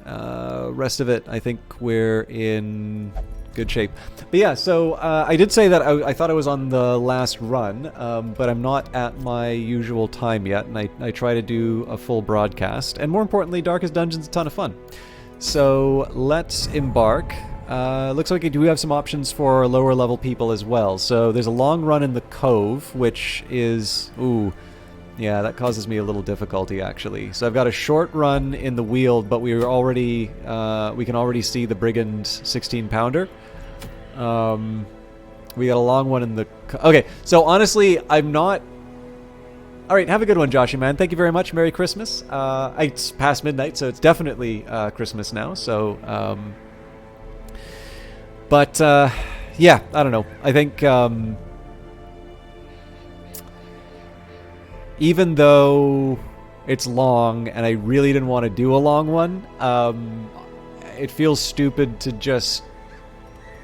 Rest of it, I think we're in good shape. But yeah, so I did say that I thought I was on the last run, but I'm not at my usual time yet, and I try to do a full broadcast. And more importantly, Darkest Dungeon's a ton of fun. So let's embark. Looks like we do have some options for lower level people as well. So there's a long run in the Cove, which is... ooh, yeah, that causes me a little difficulty, actually. So I've got a short run in the Weald, but we can already see the Brigand 16-pounder. We got a long one in the... okay, so honestly, I'm not... Alright, have a good one, Joshy, man. Thank you very much. Merry Christmas. It's past midnight, so it's definitely Christmas now, so... but, yeah, I don't know. I think... even though it's long and I really didn't want to do a long one, it feels stupid to just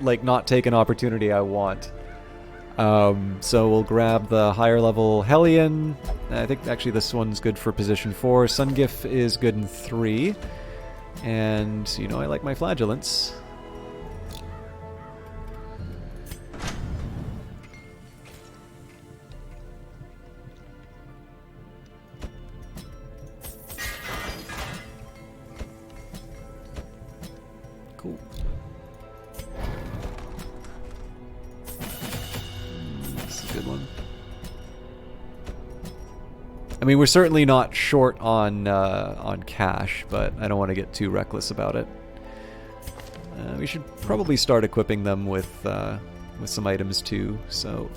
like not take an opportunity I want. So we'll grab the higher level Hellion. I think actually this one's good for position 4. Sungif is good in 3. And, you know, I like my flagellants. Cool. This is a good one. I mean, we're certainly not short on cash, but I don't want to get too reckless about it. We should probably start equipping them with some items too. So.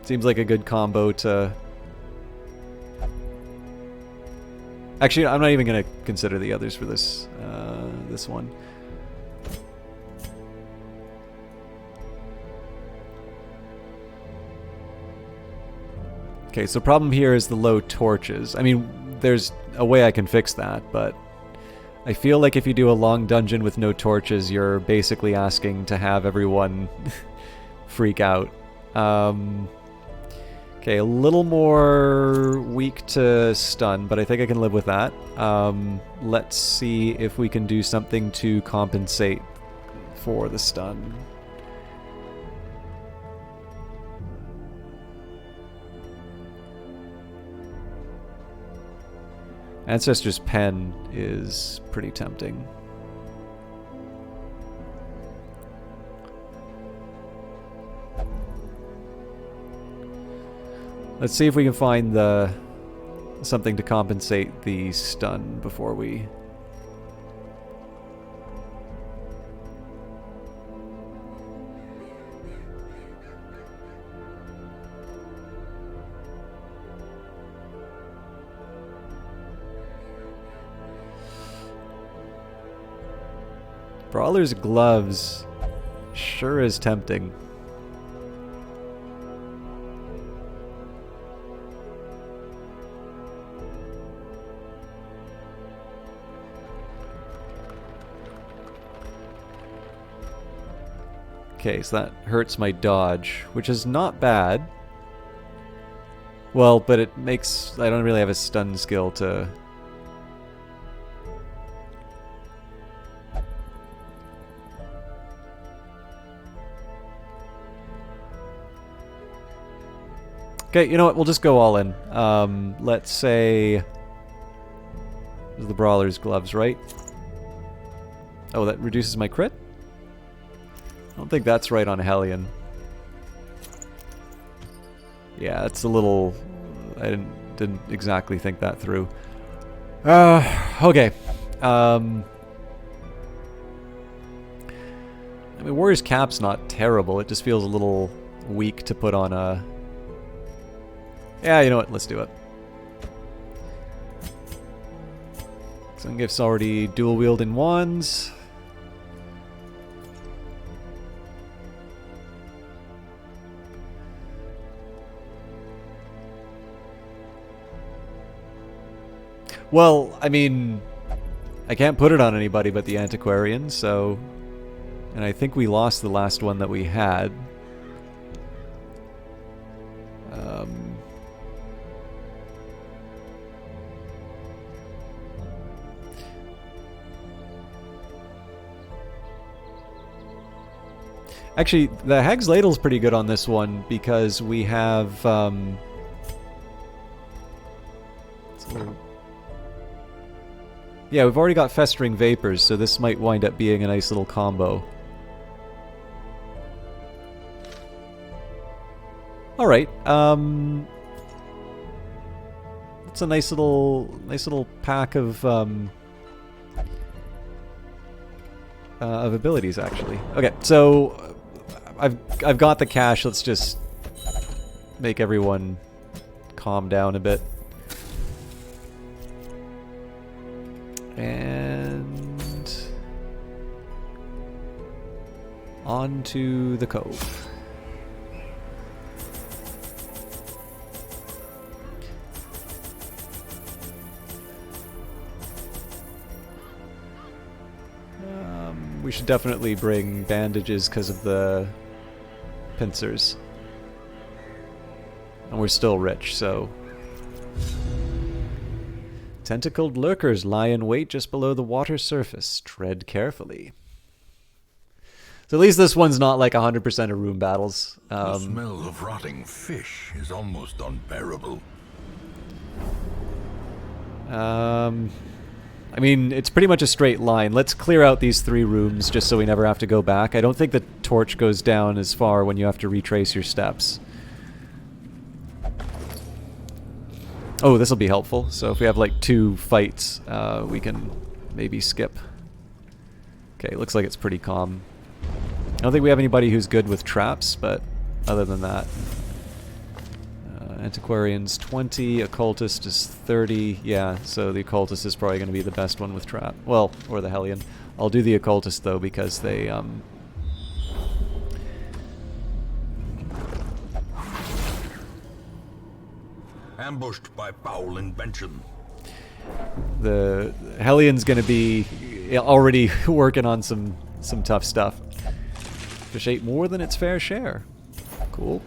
Seems like a good combo to... actually, I'm not even going to consider the others for this this one. Okay, so problem here is the low torches. I mean, there's a way I can fix that, but I feel like if you do a long dungeon with no torches, you're basically asking to have everyone freak out. Okay, a little more weak to stun, but I think I can live with that. Let's see if we can do something to compensate for the stun. Ancestor's Pen is pretty tempting. Let's see if we can find something to compensate the stun before we... Brawler's Gloves sure is tempting. Okay, so that hurts my dodge, which is not bad. Well, but it makes... I don't really have a stun skill to... Okay, you know what? We'll just go all in. Let's say... This is the Brawler's Gloves, right? Oh, that reduces my crit? I don't think that's right on Hellion. Yeah, it's a little... I didn't exactly think that through. Okay. I mean, Warrior's Cap's not terrible. It just feels a little weak to put on a... Yeah, you know what? Let's do it. Sungift's already dual-wielding wands. Well, I mean, I can't put it on anybody but the Antiquarian, so... And I think we lost the last one that we had. Actually, the Hag's Ladle's pretty good on this one because we have... yeah, we've already got Festering Vapors, so this might wind up being a nice little combo. Alright, it's a nice little pack of abilities, actually. Okay, so I've got the cash. Let's just make everyone calm down a bit. And on to the cove. We should definitely bring bandages because of the pincers. And we're still rich, so... Tentacled lurkers lie in wait just below the water surface. Tread carefully. So at least this one's not like 100% of room battles. The smell of rotting fish is almost unbearable. I mean, it's pretty much a straight line. Let's clear out these 3 rooms just so we never have to go back. I don't think the torch goes down as far when you have to retrace your steps. Oh, this will be helpful. So if we have like 2 fights, we can maybe skip. Okay, looks like it's pretty calm. I don't think we have anybody who's good with traps, but other than that... Antiquarian's 20, Occultist is 30. Yeah, so the Occultist is probably going to be the best one with trap. Well, or the Hellion. I'll do the Occultist, though, because they... Ambushed by foul invention. The Hellion's going to be already working on some tough stuff. Fish ate more than its fair share. Cool.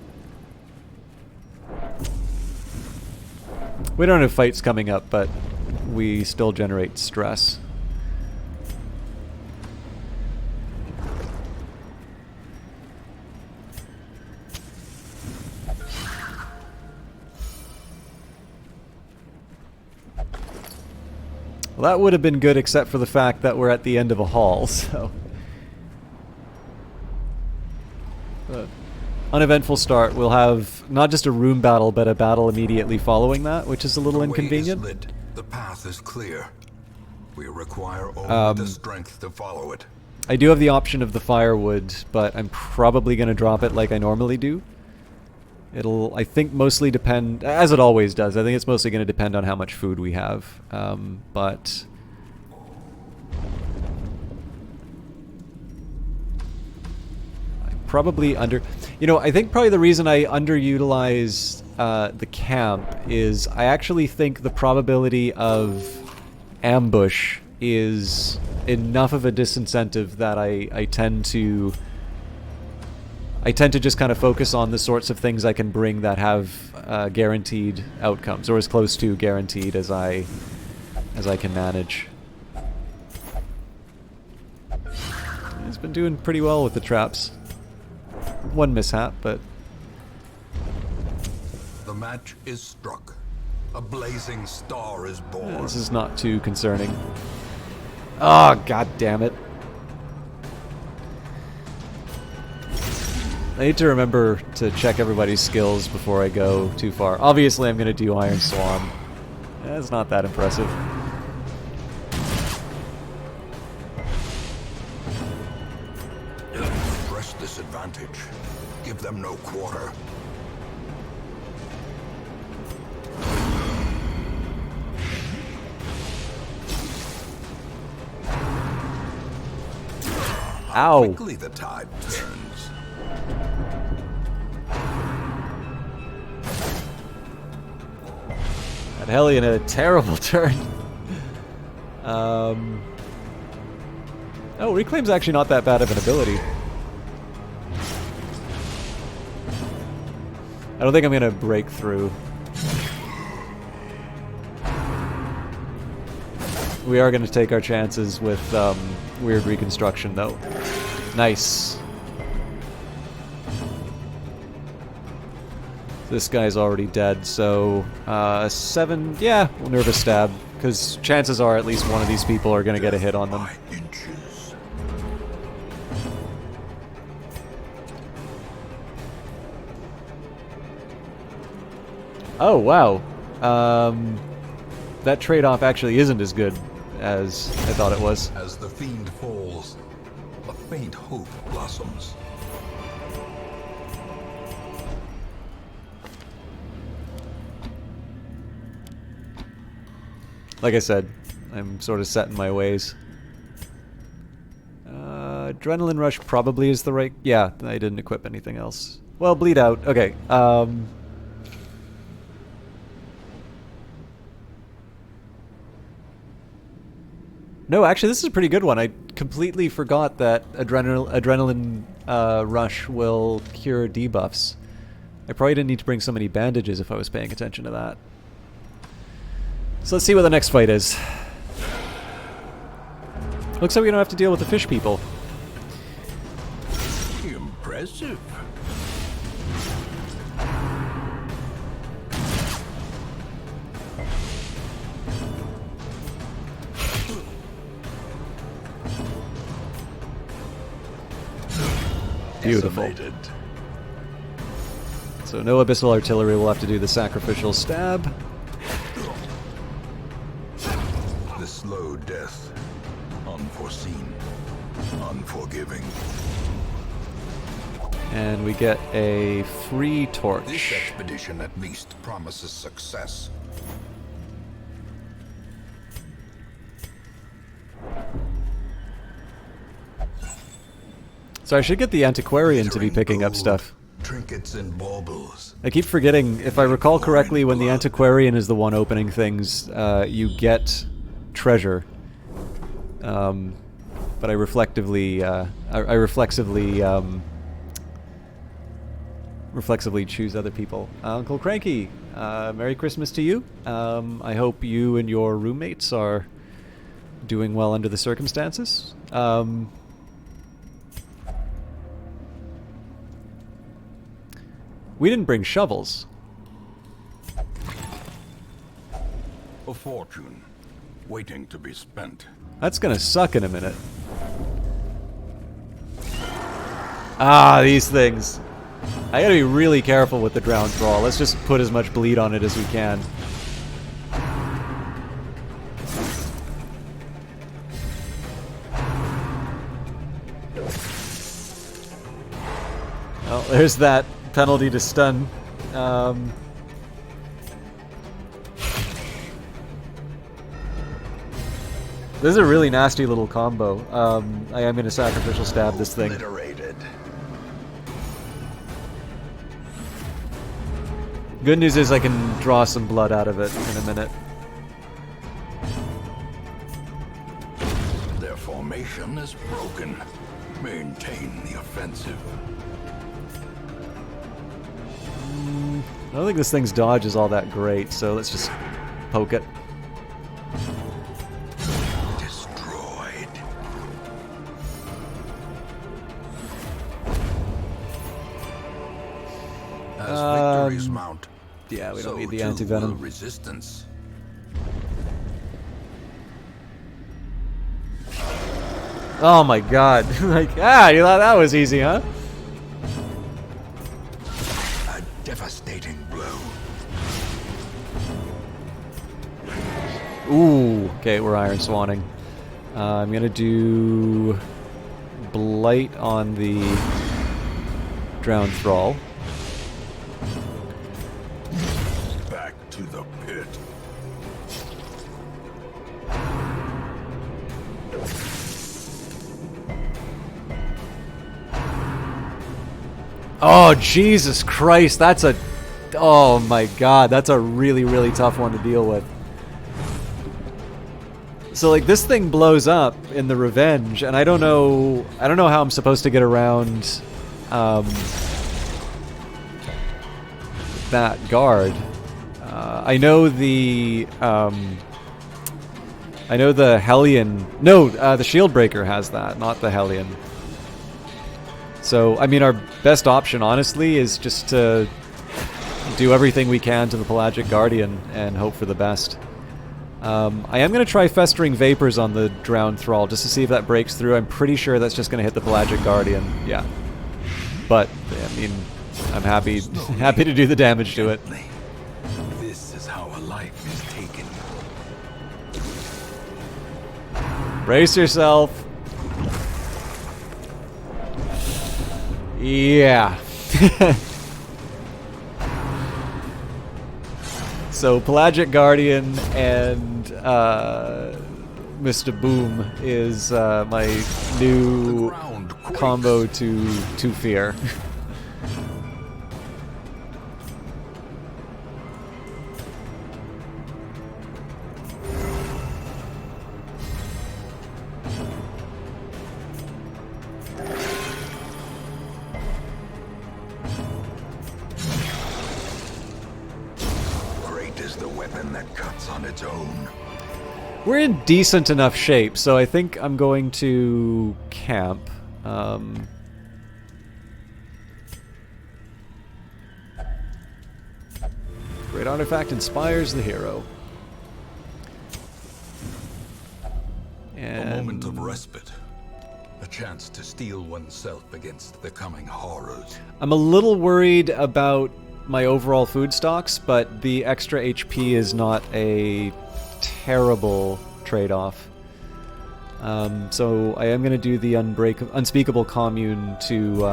We don't have fights coming up, but we still generate stress. Well, that would have been good except for the fact that we're at the end of a hall, so... Uneventful start. We'll have not just a room battle, but a battle immediately following that, which is a little inconvenient. The way is lit. The path is clear. We require only the strength to follow it. I do have the option of the firewood, but I'm probably going to drop it like I normally do. It'll, I think, mostly depend, as it always does, I think it's mostly going to depend on how much food we have. But... probably I think probably the reason I underutilize the camp is I actually think the probability of ambush is enough of a disincentive that I tend to just kind of focus on the sorts of things I can bring that have guaranteed outcomes, or as close to guaranteed as I can manage. He's been doing pretty well with the traps. One mishap, but... The match is struck. A blazing star is born. This is not too concerning. Oh, god damn it. I need to remember to check everybody's skills before I go too far. Obviously, I'm going to do Iron Swan. That's not that impressive. Press this advantage. Give them no quarter. Ow. Quickly the tide turns. That Hellion had a terrible turn. Oh, Reclaim's actually not that bad of an ability. I don't think I'm gonna break through. We are gonna take our chances with weird reconstruction, though. Nice. This guy's already dead, so 7. Yeah, we'll nervous stab, because chances are at least one of these people are gonna get a hit on them. Oh, wow. That trade-off actually isn't as good as I thought it was. As the fiend falls, a faint hope blossoms. Like I said, I'm sort of set in my ways. Adrenaline Rush probably is the right... Yeah, I didn't equip anything else. Well, Bleed Out. Okay. No, actually, this is a pretty good one. I completely forgot that Adrenaline Rush will cure debuffs. I probably didn't need to bring so many bandages if I was paying attention to that. So let's see what the next fight is. Looks like we don't have to deal with the fish people. Impressive. Beautiful. Decimated. So no Abyssal Artillery will have to do the sacrificial stab. The slow death. Unforeseen. Unforgiving. And we get a free torch. This expedition at least promises success. So I should get the Antiquarian to be picking up stuff. Trinkets and baubles. I keep forgetting, if I recall correctly, when the Antiquarian is the one opening things, you get treasure. But I reflexively choose other people. Uncle Cranky, Merry Christmas to you. I hope you and your roommates are doing well under the circumstances. We didn't bring shovels. A fortune. waiting to be spent. That's gonna suck in a minute. Ah, these things. I gotta be really careful with the drowned Brawl. Let's just put as much bleed on it as we can. Well, there's that penalty to stun. This is a really nasty little combo. I am going to sacrificial stab this thing. Obliterated. Good news is I can draw some blood out of it in a minute. Their formation is broken. Maintain the offensive. I don't think this thing's dodge is all that great, so let's just poke it. Destroyed. As victories mount, Yeah, we don't so need the too will anti-venom. resistance. Oh my god. Like, you thought that was easy, huh? A devastating blow. Ooh, okay, we're Iron Swanning. I'm gonna do Blight on the Drowned Thrall. Back to the pit. Oh, Jesus Christ, that's a... Oh my god, that's a really, really tough one to deal with. So, like, this thing blows up in the Revenge, and I don't know how I'm supposed to get around that guard. I know the Hellion... No, the Shieldbreaker has that, not the Hellion. So, I mean, our best option, honestly, is just to do everything we can to the Pelagic Guardian and hope for the best. I am going to try Festering Vapors on the Drowned Thrall, just to see if that breaks through. I'm pretty sure that's just going to hit the Pelagic Guardian. Yeah. But, I mean, I'm happy to do the damage to it. This is how a life is taken. Brace yourself. Yeah. So Pelagic Guardian and Mr. Boom is my new combo to fear. That cuts on its own. We're in decent enough shape, so I think I'm going to camp. Great artifact inspires the hero. And a moment of respite. A chance to steel oneself against the coming horrors. I'm a little worried about my overall food stocks, but the extra HP is not a terrible trade-off. So I am going to do the Unspeakable Commune to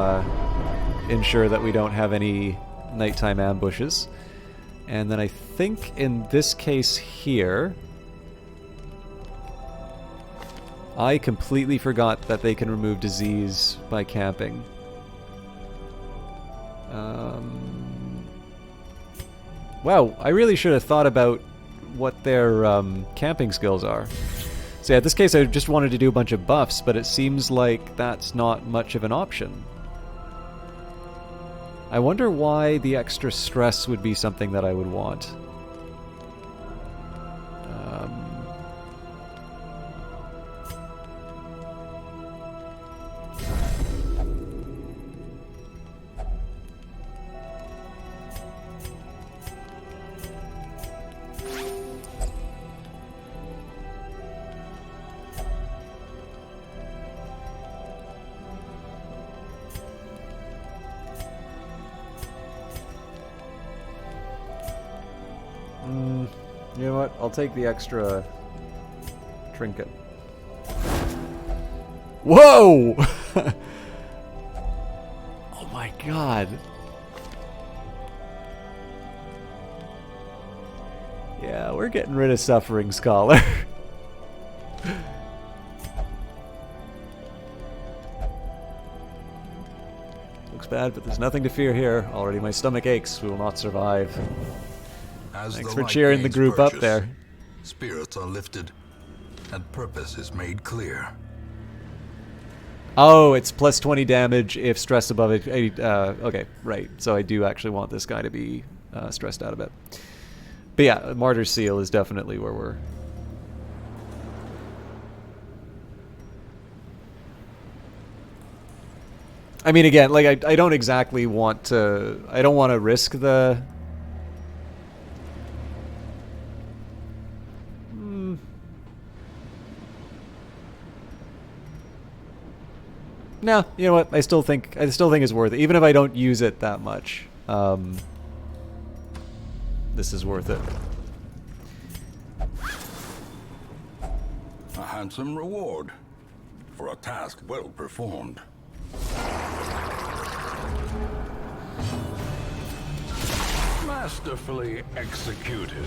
ensure that we don't have any nighttime ambushes. And then I think in this case here, I completely forgot that they can remove disease by camping. Wow, I really should have thought about what their camping skills are. So yeah, in this case I just wanted to do a bunch of buffs, but it seems like that's not much of an option. I wonder why the extra stress would be something that I would want. I'll take the extra trinket. Whoa! Oh my god. Yeah, we're getting rid of Suffering Scholar. Looks bad, but there's nothing to fear here. Already my stomach aches. We will not survive. Thanks for cheering the group up there. Spirits are lifted, and purpose is made clear. Oh, it's plus 20 damage if stress above 80. Okay, right. So I do actually want this guy to be stressed out a bit. But yeah, Martyr's Seal is definitely where we're... I mean, again, like, I don't exactly want to... I don't want to risk the... No, you know what? I still think it's worth it, even if I don't use it that much. This is worth it. A handsome reward for a task well performed. Masterfully executed.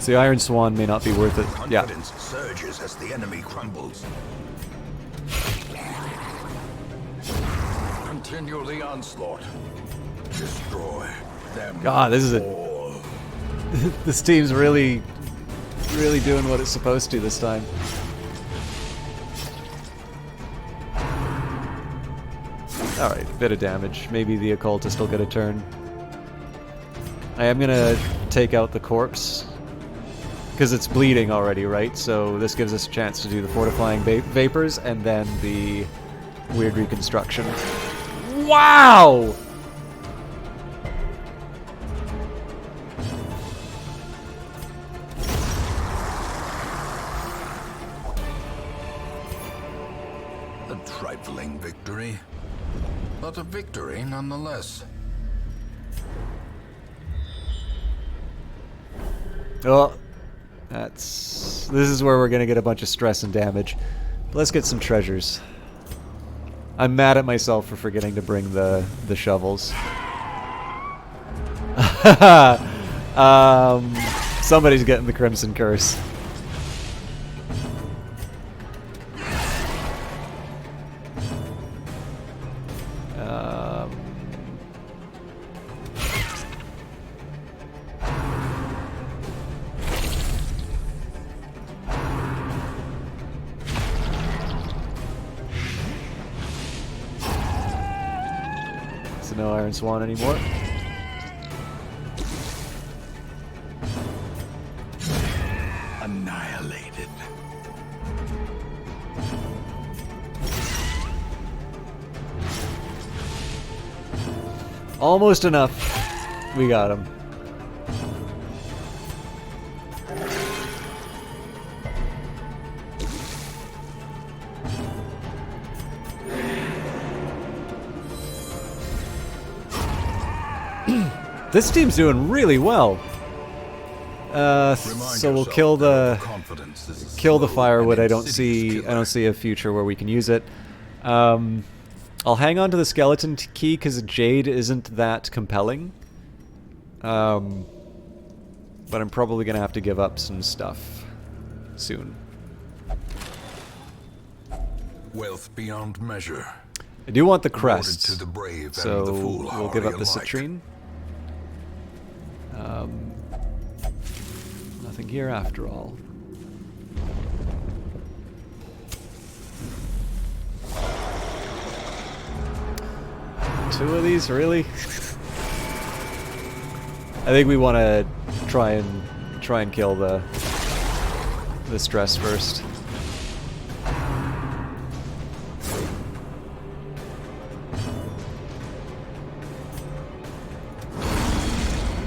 The Iron Swan may not be worth it. Yeah. Confidence surges as the enemy crumbles. Continue the onslaught. Destroy them. God, this is all. This team's really doing what it's supposed to this time. Alright, bit of damage. Maybe the occultist will get a turn. I am gonna take out the corpse. Because it's bleeding already, right? So this gives us a chance to do the fortifying vapors and then the weird reconstruction. Wow! A trifling victory, but a victory nonetheless. Oh. This is where we're gonna get a bunch of stress and damage. But let's get some treasures. I'm mad at myself for forgetting to bring the shovels. Somebody's getting the Crimson Curse. No Iron Swan anymore. Annihilated. Almost enough. We got him. This team's doing really well. So we'll kill the firewood. I don't see a future where we can use it. I'll hang on to the skeleton key because Jade isn't that compelling. But I'm probably gonna have to give up some stuff soon. Wealth beyond measure. I do want the crest, To the brave so and the we'll give up the alike. citrine. Nothing here after all. Two of these, really? I think we want to try and kill the stress first.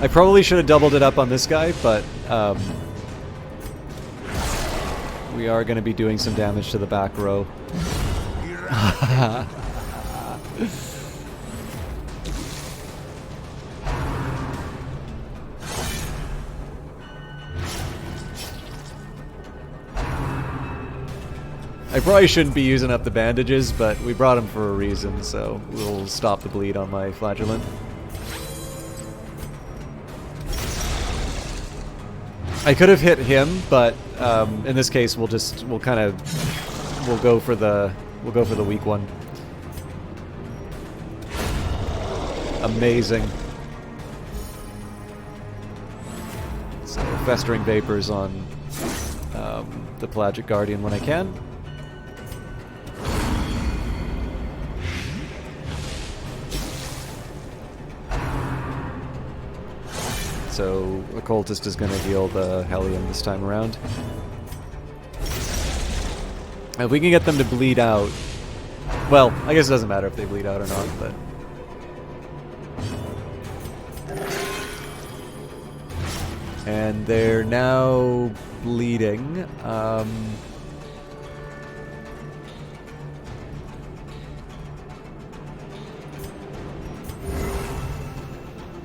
I probably should have doubled it up on this guy, but We are going to be doing some damage to the back row. I probably shouldn't be using up the bandages, but we brought them for a reason, so we'll stop the bleed on my flagellant. I could have hit him, but in this case we'll go for the weak one. Amazing. So festering vapors on the Pelagic Guardian when I can. So Occultist is going to heal the Hellion this time around. If we can get them to bleed out... Well, I guess it doesn't matter if they bleed out or not, but... And they're now bleeding.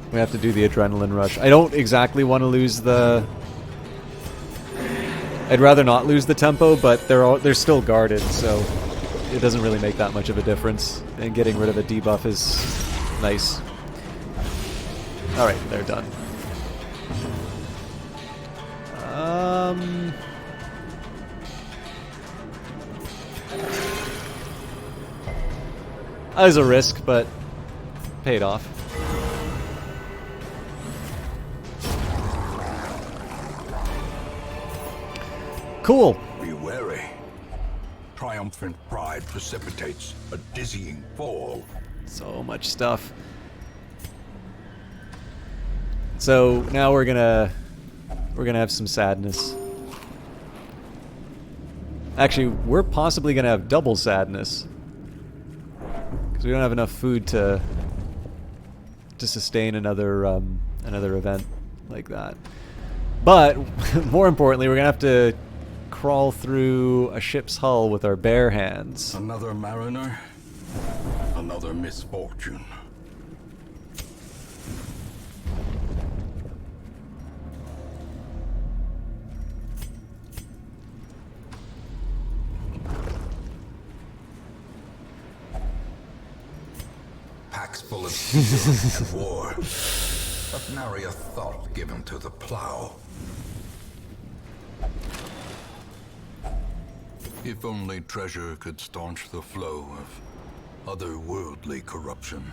We have to do the adrenaline rush. I don't exactly want to lose the... I'd rather not lose the tempo, but they're still guarded, so it doesn't really make that much of a difference. And getting rid of a debuff is nice. Alright, they're done. That was a risk, but paid off. Cool. Be wary. Triumphant pride precipitates a dizzying fall. So much stuff. So now we're gonna have some sadness. Actually, we're possibly gonna have double sadness because we don't have enough food to sustain another event like that. But more importantly, we're gonna have to crawl through a ship's hull with our bare hands. Another mariner, another misfortune. Packs full of steel and war, but nary a thought given to the plow. If only treasure could staunch the flow of otherworldly corruption.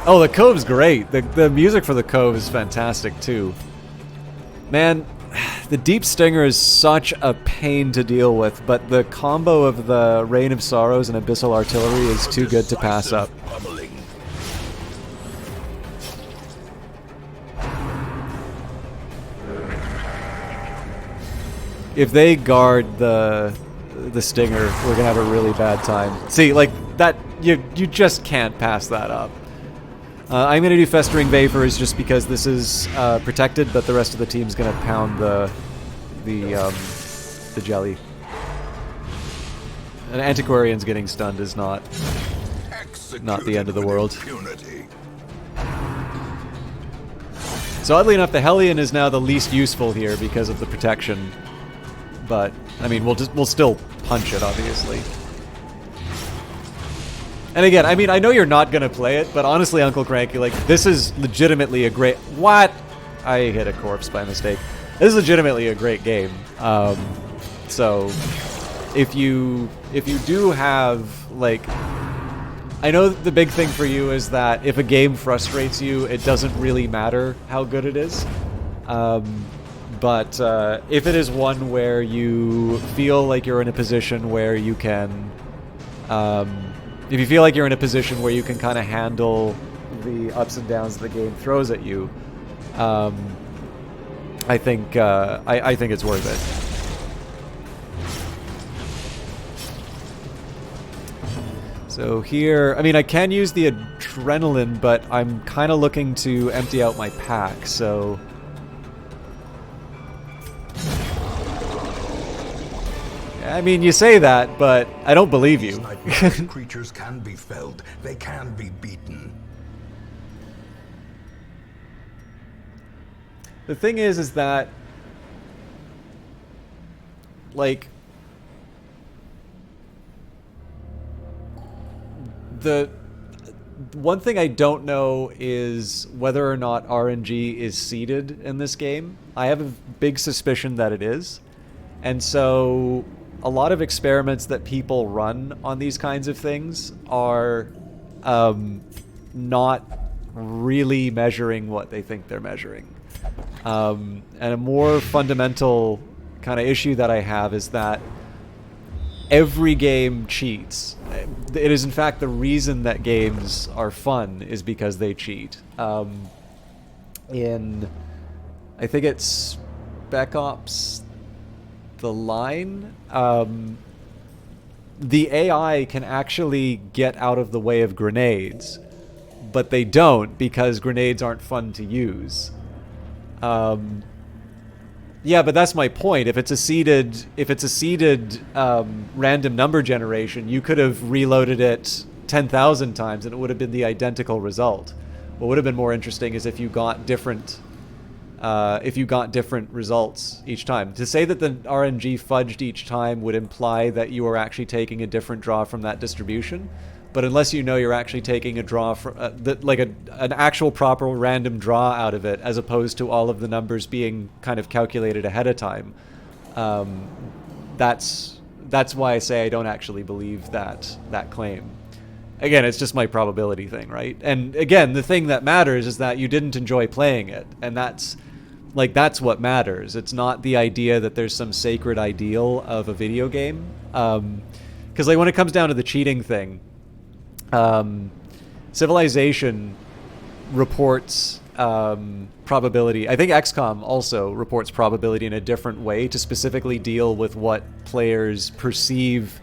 Oh, the Cove's great. The music for the Cove is fantastic too. Man, the Deep Stinger is such a pain to deal with, but the combo of the Rain of Sorrows and Abyssal Artillery is too good to pass up. If they guard the Stinger, we're gonna have a really bad time. See, like that, you just can't pass that up. I'm gonna do Festering Vapors just because this is protected, but the rest of the team's gonna pound the jelly. An Antiquarian's getting stunned is not the end of the world. So oddly enough, the Hellion is now the least useful here because of the protection. But I mean, we'll still punch it, obviously. And again, I mean, I know you're not gonna play it, but honestly, Uncle Cranky, like, this is legitimately a great... What? I hit a corpse by mistake. This is legitimately a great game. So, if you do have, like... I know the big thing for you is that if a game frustrates you, it doesn't really matter how good it is. But if it is one where you feel like you're in a position where you can... if you feel like you're in a position where you can kind of handle the ups and downs the game throws at you, I think it's worth it. So here, I mean, I can use the adrenaline, but I'm kind of looking to empty out my pack, so... I mean, you say that, but I don't believe you. These creatures can be felled. They can be beaten. The thing is that, like, the one thing I don't know is whether or not RNG is seeded in this game. I have a big suspicion that it is. And so a lot of experiments that people run on these kinds of things are not really measuring what they think they're measuring. And a more fundamental kind of issue that I have is that every game cheats. It is, in fact, the reason that games are fun is because they cheat. In, I think it's Spec Ops The Line, the AI can actually get out of the way of grenades, but they don't because grenades aren't fun to use. Yeah, but that's my point. If it's a seeded random number generation, you could have reloaded it 10,000 times and it would have been the identical result. What would have been more interesting is if you got different results each time. To say that the RNG fudged each time would imply that you are actually taking a different draw from that distribution. But unless you know you're actually taking a draw from an actual proper random draw out of it, as opposed to all of the numbers being kind of calculated ahead of time, that's why I say I don't actually believe that claim. Again, it's just my probability thing, right? And again, the thing that matters is that you didn't enjoy playing it, and that's what matters. It's not the idea that there's some sacred ideal of a video game, because like when it comes down to the cheating thing. Civilization reports probability. I think XCOM also reports probability in a different way to specifically deal with what players perceive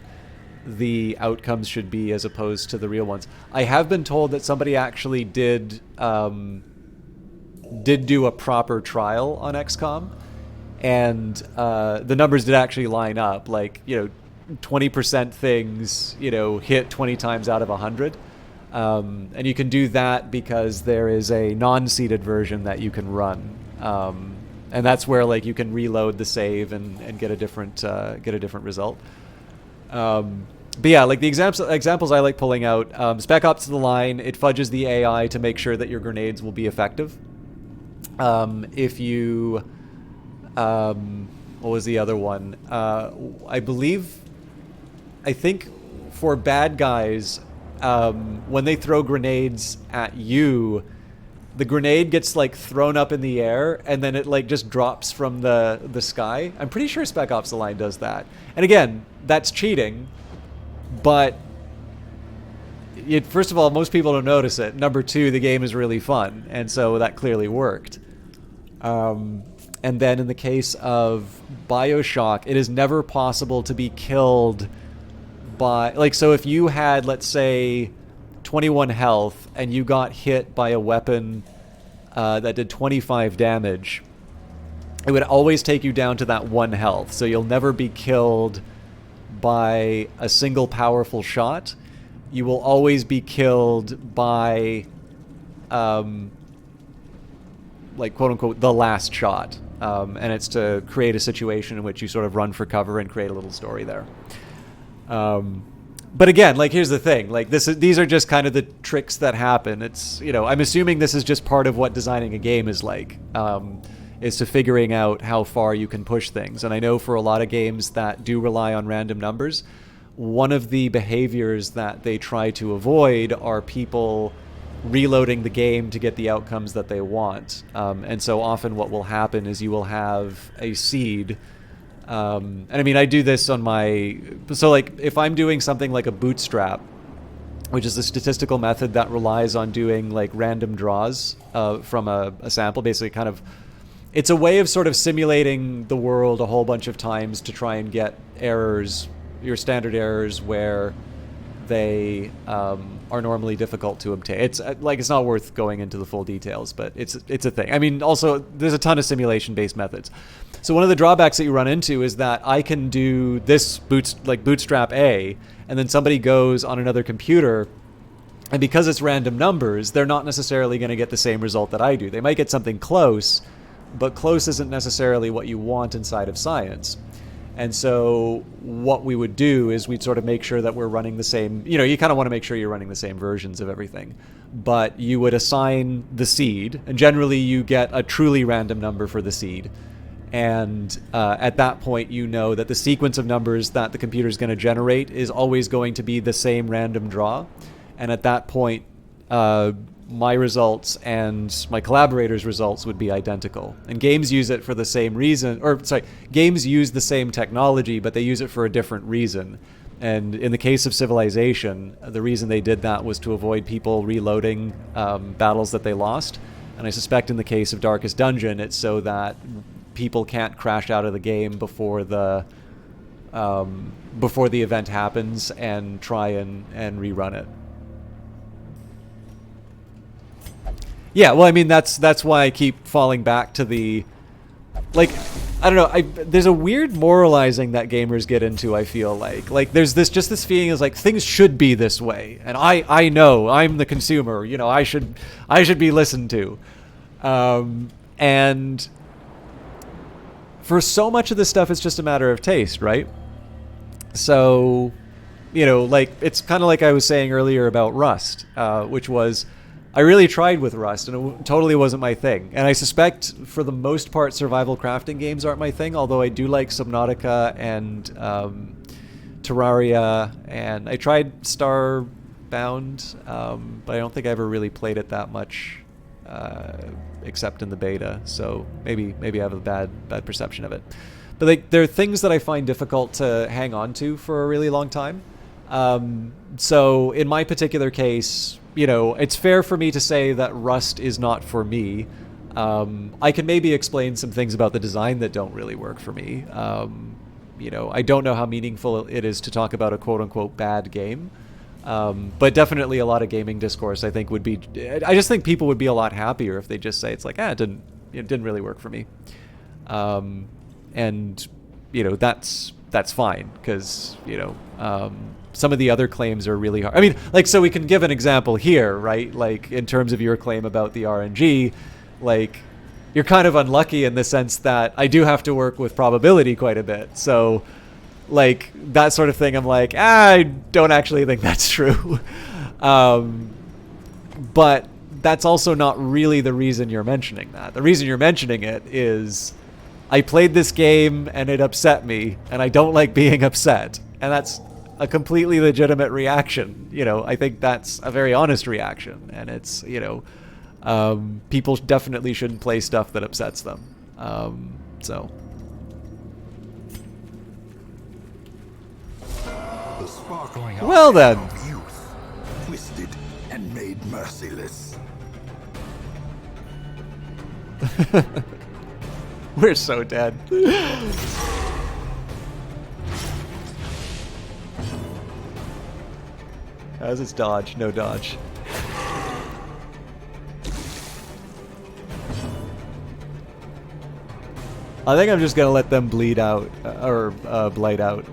the outcomes should be as opposed to the real ones. I have been told that somebody actually did do a proper trial on XCOM, and the numbers did actually line up. Like, 20% things, hit 20 times out of 100. And you can do that because there is a non-seeded version that you can run. And that's where like you can reload the save and get a different result. But yeah, like the examples I like pulling out, Spec Ops The Line, it fudges the AI to make sure that your grenades will be effective. If you, what was the other one? I think for bad guys, when they throw grenades at you, the grenade gets like thrown up in the air and then it like just drops from the sky. I'm pretty sure Spec Ops The Line does that. And again, that's cheating, but first of all, most people don't notice it. Number two, the game is really fun, and so that clearly worked. And then in the case of BioShock, it is never possible to be killed by, like, so if you had, let's say, 21 health and you got hit by a weapon that did 25 damage, it would always take you down to that 1 health. So you'll never be killed by a single powerful shot. You will always be killed by, like, quote unquote, the last shot. And it's to create a situation in which you sort of run for cover and create a little story there. But again, like, here's the thing, like, these are just kind of the tricks that happen. It's, I'm assuming this is just part of what designing a game is like, is to figuring out how far you can push things. And I know for a lot of games that do rely on random numbers, one of the behaviors that they try to avoid are people reloading the game to get the outcomes that they want. And so often what will happen is you will have a seed. And I mean, I do this on so like if I'm doing something like a bootstrap, which is a statistical method that relies on doing like random draws from a sample, basically kind of, it's a way of sort of simulating the world a whole bunch of times to try and get errors, your standard errors, where they are normally difficult to obtain. It's it's not worth going into the full details, but it's a thing. I mean, also there's a ton of simulation-based methods. So one of the drawbacks that you run into is that I can do this bootstrap A, and then somebody goes on another computer, and because it's random numbers, they're not necessarily going to get the same result that I do. They might get something close, but close isn't necessarily what you want inside of science. And so what we would do is we'd sort of make sure that we're running the same, you kind of want to make sure you're running the same versions of everything. But you would assign the seed, and generally you get a truly random number for the seed. And at that point, you know that the sequence of numbers that the computer is going to generate is always going to be the same random draw. And at that point, my results and my collaborators' results would be identical. And games use it for the same reason, games use the same technology, but they use it for a different reason. And in the case of Civilization, the reason they did that was to avoid people reloading battles that they lost. And I suspect in the case of Darkest Dungeon, it's so that people can't crash out of the game before the event happens and try and rerun it. Yeah, well, I mean, that's why I keep falling back to the, I don't know, there's a weird moralizing that gamers get into, I feel like there's this feeling is things should be this way, and I know, I'm the consumer, I should be listened to, and for so much of this stuff, it's just a matter of taste, right? So, it's kind of like I was saying earlier about Rust, which was, I really tried with Rust, and it totally wasn't my thing. And I suspect, for the most part, survival crafting games aren't my thing, although I do like Subnautica and Terraria, and I tried Starbound, but I don't think I ever really played it that much, except in the beta, so maybe I have a bad perception of it. But there are things that I find difficult to hang on to for a really long time. So in my particular case, it's fair for me to say that Rust is not for me. I can maybe explain some things about the design that don't really work for me. I don't know how meaningful it is to talk about a quote-unquote bad game. But definitely a lot of gaming discourse, I think, I just think people would be a lot happier if they just say, it didn't really work for me. And, that's fine, because, some of the other claims are really hard. I mean, so we can give an example here, right? In terms of your claim about the RNG, you're kind of unlucky in the sense that I do have to work with probability quite a bit. So, that sort of thing, I'm I don't actually think that's true. But that's also not really the reason you're mentioning that. The reason you're mentioning it is I played this game and it upset me, and I don't like being upset. And that's a completely legitimate reaction. I think that's a very honest reaction, and it's, people definitely shouldn't play stuff that upsets them. So. The sparkling Well then. of youth, twisted and made merciless. We're so dead. How's its dodge? No dodge. I think I'm just gonna let them bleed out, or blight out.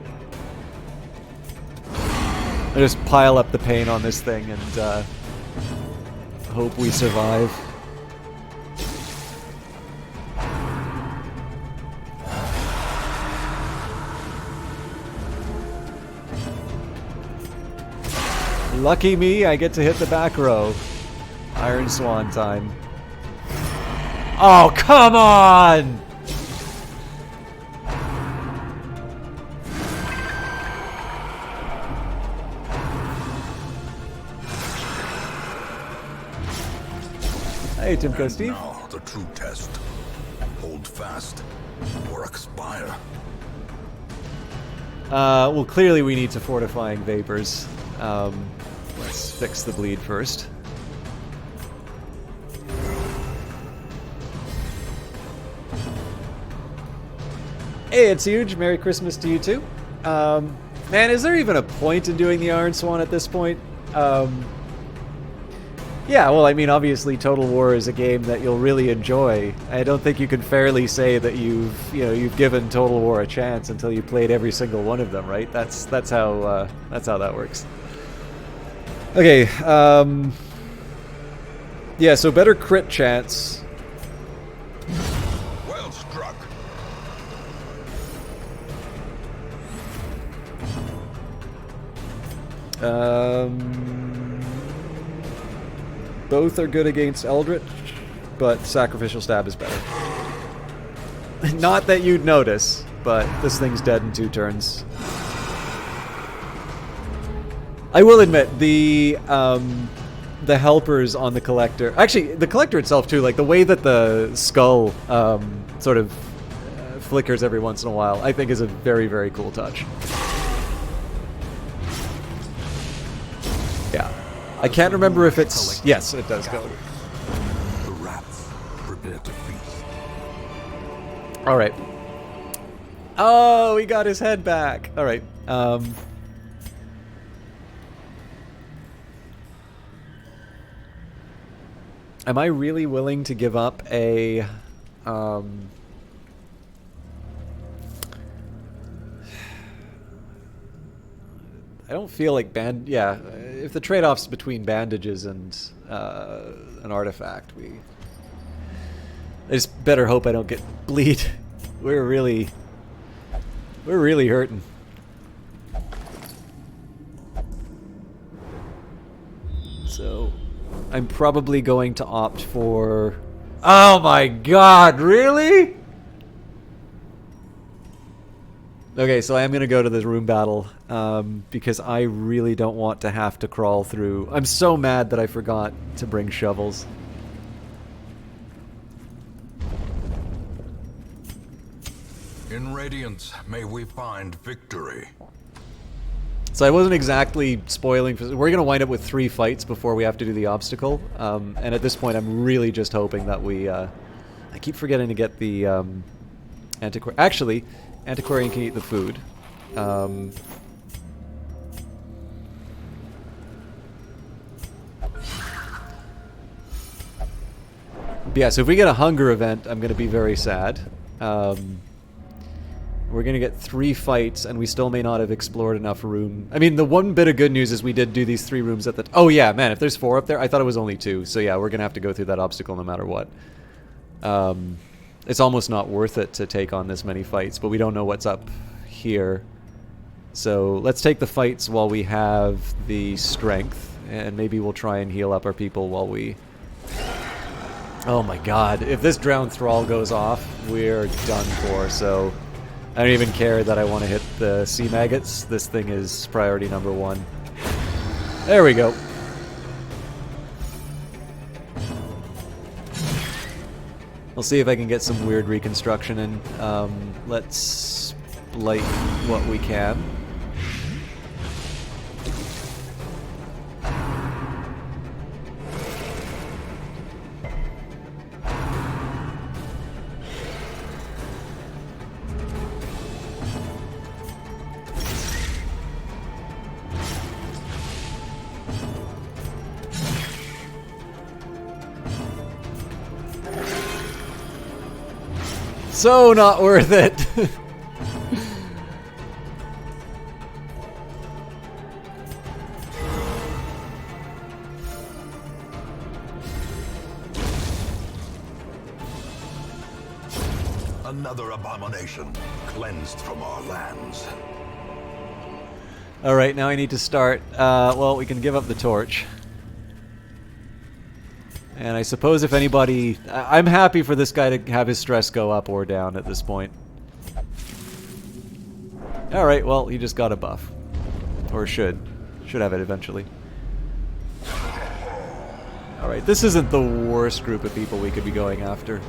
I just pile up the pain on this thing and hope we survive. Lucky me, I get to hit the back row. Iron Swan time. Oh, come on! Hey, Timco Steve. Now the true test. Hold fast or expire. Well, clearly we need to fortifying vapors. Let's fix the bleed first. Hey, it's Huge. Merry Christmas to you too. Man, is there even a point in doing the Iron Swan at this point? Yeah, well, I mean, obviously Total War is a game that you'll really enjoy. I don't think you can fairly say that you've given Total War a chance until you played every single one of them, right? That's how that works. Okay, yeah, so better crit chance. Well struck. Both are good against Eldritch, but Sacrificial Stab is better. Not that you'd notice, but this thing's dead in 2 turns. I will admit, the helpers on the Collector... Actually, the Collector itself, too, like, the way that the skull sort of flickers every once in a while, I think is a very, very cool touch. Yeah. I can't remember if it's... Yes, it does go. The rats prepare to feast. Alright. Oh, he got his head back. Alright. Am I really willing to give up a... I don't feel like yeah, if the trade-off's between bandages and an artifact, I just better hope I don't get bleed. We're really hurting. So I'm probably going to opt for... Oh my god, really? Okay, so I am going to go to this room battle, because I really don't want to have to crawl through... I'm so mad that I forgot to bring shovels. In Radiance, may we find victory. So I wasn't exactly spoiling... We're going to wind up with 3 fights before we have to do the obstacle, and at this point I'm really just hoping that we... I keep forgetting to get the Antiquarian... Actually... Antiquarian can eat the food. Yeah, so if we get a hunger event, I'm going to be very sad. We're going to get 3 fights, and we still may not have explored enough room. I mean, the one bit of good news is we did do these 3 rooms at the... Oh yeah, man, if there's 4 up there, I thought it was only 2. So yeah, we're going to have to go through that obstacle no matter what. It's almost not worth it to take on this many fights, but we don't know what's up here. So let's take the fights while we have the strength, and maybe we'll try and heal up our people while we... Oh my god, if this Drowned Thrall goes off, we're done for, so... I don't even care that I want to hit the sea maggots. This thing is priority number 1. There we go. We'll see if I can get some weird reconstruction in. Let's light what we can. So not worth it. Another abomination cleansed from our lands. Alright, now I need to start. Well, we can give up the torch. And I suppose if anybody... I'm happy for this guy to have his stress go up or down at this point. Alright, well, he just got a buff. Or should. Should have it eventually. Alright, this isn't the worst group of people we could be going after.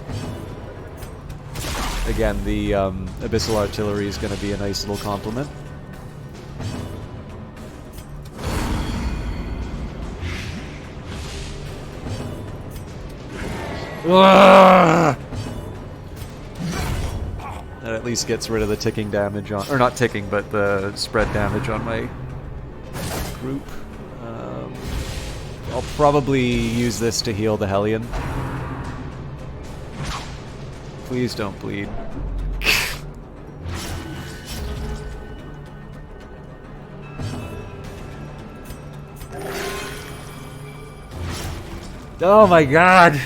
Again, the Abyssal Artillery is going to be a nice little compliment. That at least gets rid of the ticking damage on, or not ticking, but the spread damage on my group. I'll probably use this to heal the Hellion. Please don't bleed. Oh my god!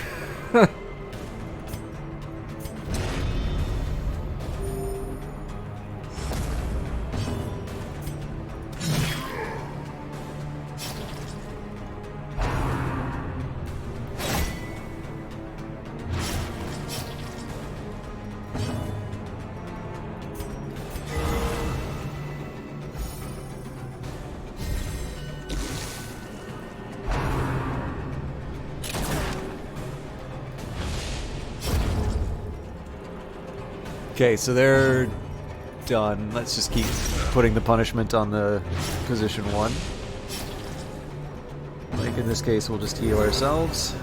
Okay, so they're done. Let's just keep putting the punishment on the position 1. Like in this case, we'll just heal ourselves.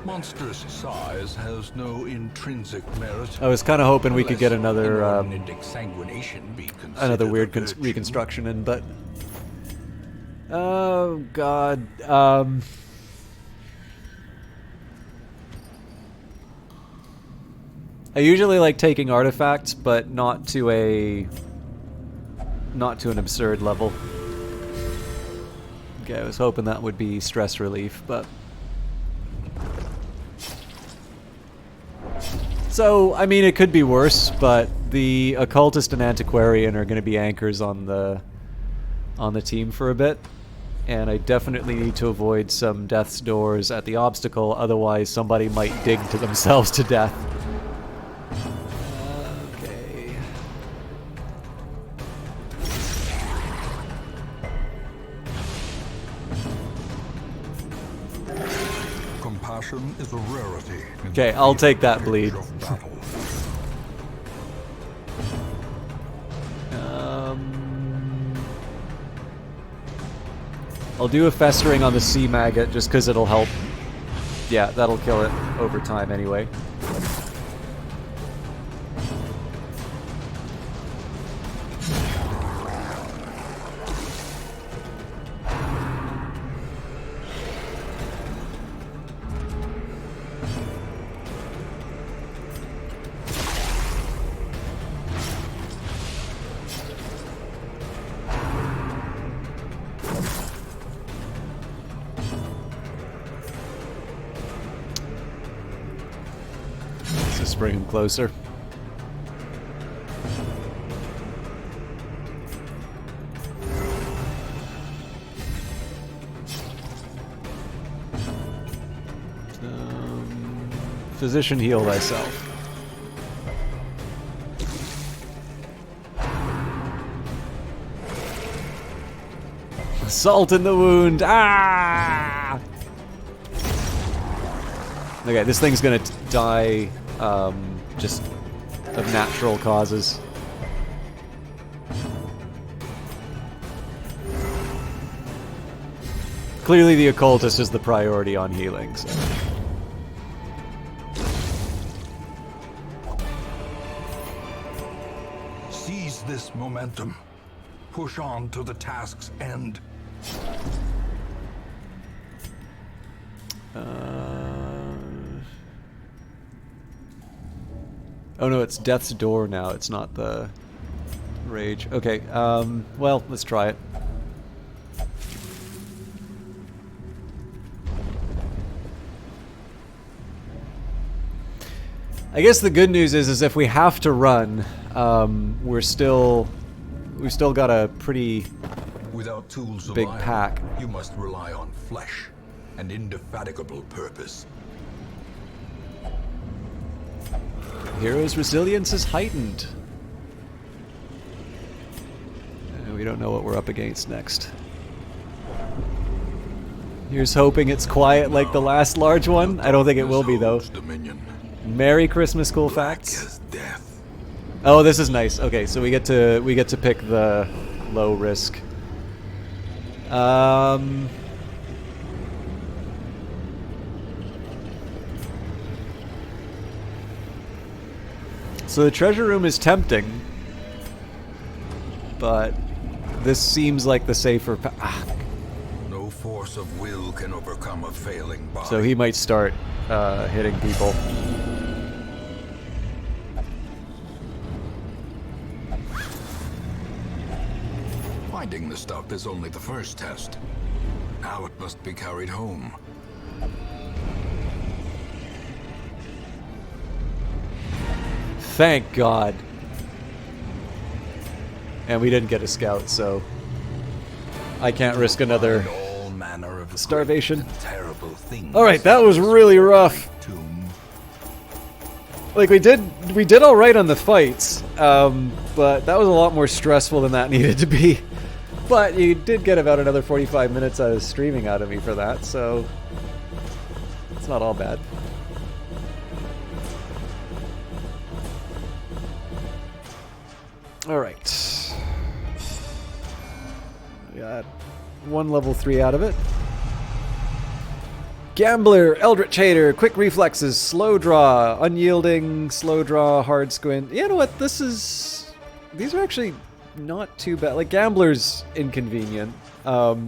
Monstrous size has no intrinsic merit. I was kind of hoping we could get another weird reconstruction in, but oh god. I usually like taking artifacts, but not to an absurd level. Okay, I was hoping that would be stress relief, but so I mean it could be worse, but the occultist and antiquarian are going to be anchors on the team for a bit, and I definitely need to avoid some death's doors at the obstacle, otherwise somebody might dig to themselves to death. Is a rarity. Okay, I'll take that bleed. I'll do a festering on the sea maggot just because it'll help. Yeah, that'll kill it over time anyway. Bring him closer. Physician, heal thyself. Salt in the wound. Ah! Okay, this thing's gonna die. Just of natural causes. Clearly the occultist is the priority on healing, so. Seize this momentum. Push on to the task's end. Oh no, it's Death's Door now, it's not the Rage. Okay, well, let's try it. I guess the good news is if we have to run, we've still got a pretty Without tools of big iron, pack. You must rely on flesh and indefatigable purpose. Hero's resilience is heightened. We don't know what we're up against next. Here's hoping it's quiet like the last large one. I don't think it will be though. Merry Christmas, cool facts. Oh, this is nice. Okay, so we get to pick the low risk. So the treasure room is tempting, but this seems like the safer No force of will can overcome a failing body. So he might start hitting people. Finding the stuff is only the first test. Now it must be carried home. Thank God. And we didn't get a scout, so I can't risk another All manner of starvation. terrible things. All right, that was really rough. Like we did all right on the fights, but that was a lot more stressful than that needed to be. But you did get about another 45 minutes out of streaming out of me for that, so it's not all bad. All right, we got one level 3 out of it. Gambler, Eldritch Hater, quick reflexes, slow draw, unyielding, slow draw, hard squint. You know what? These are actually not too bad. Like, Gambler's inconvenient. But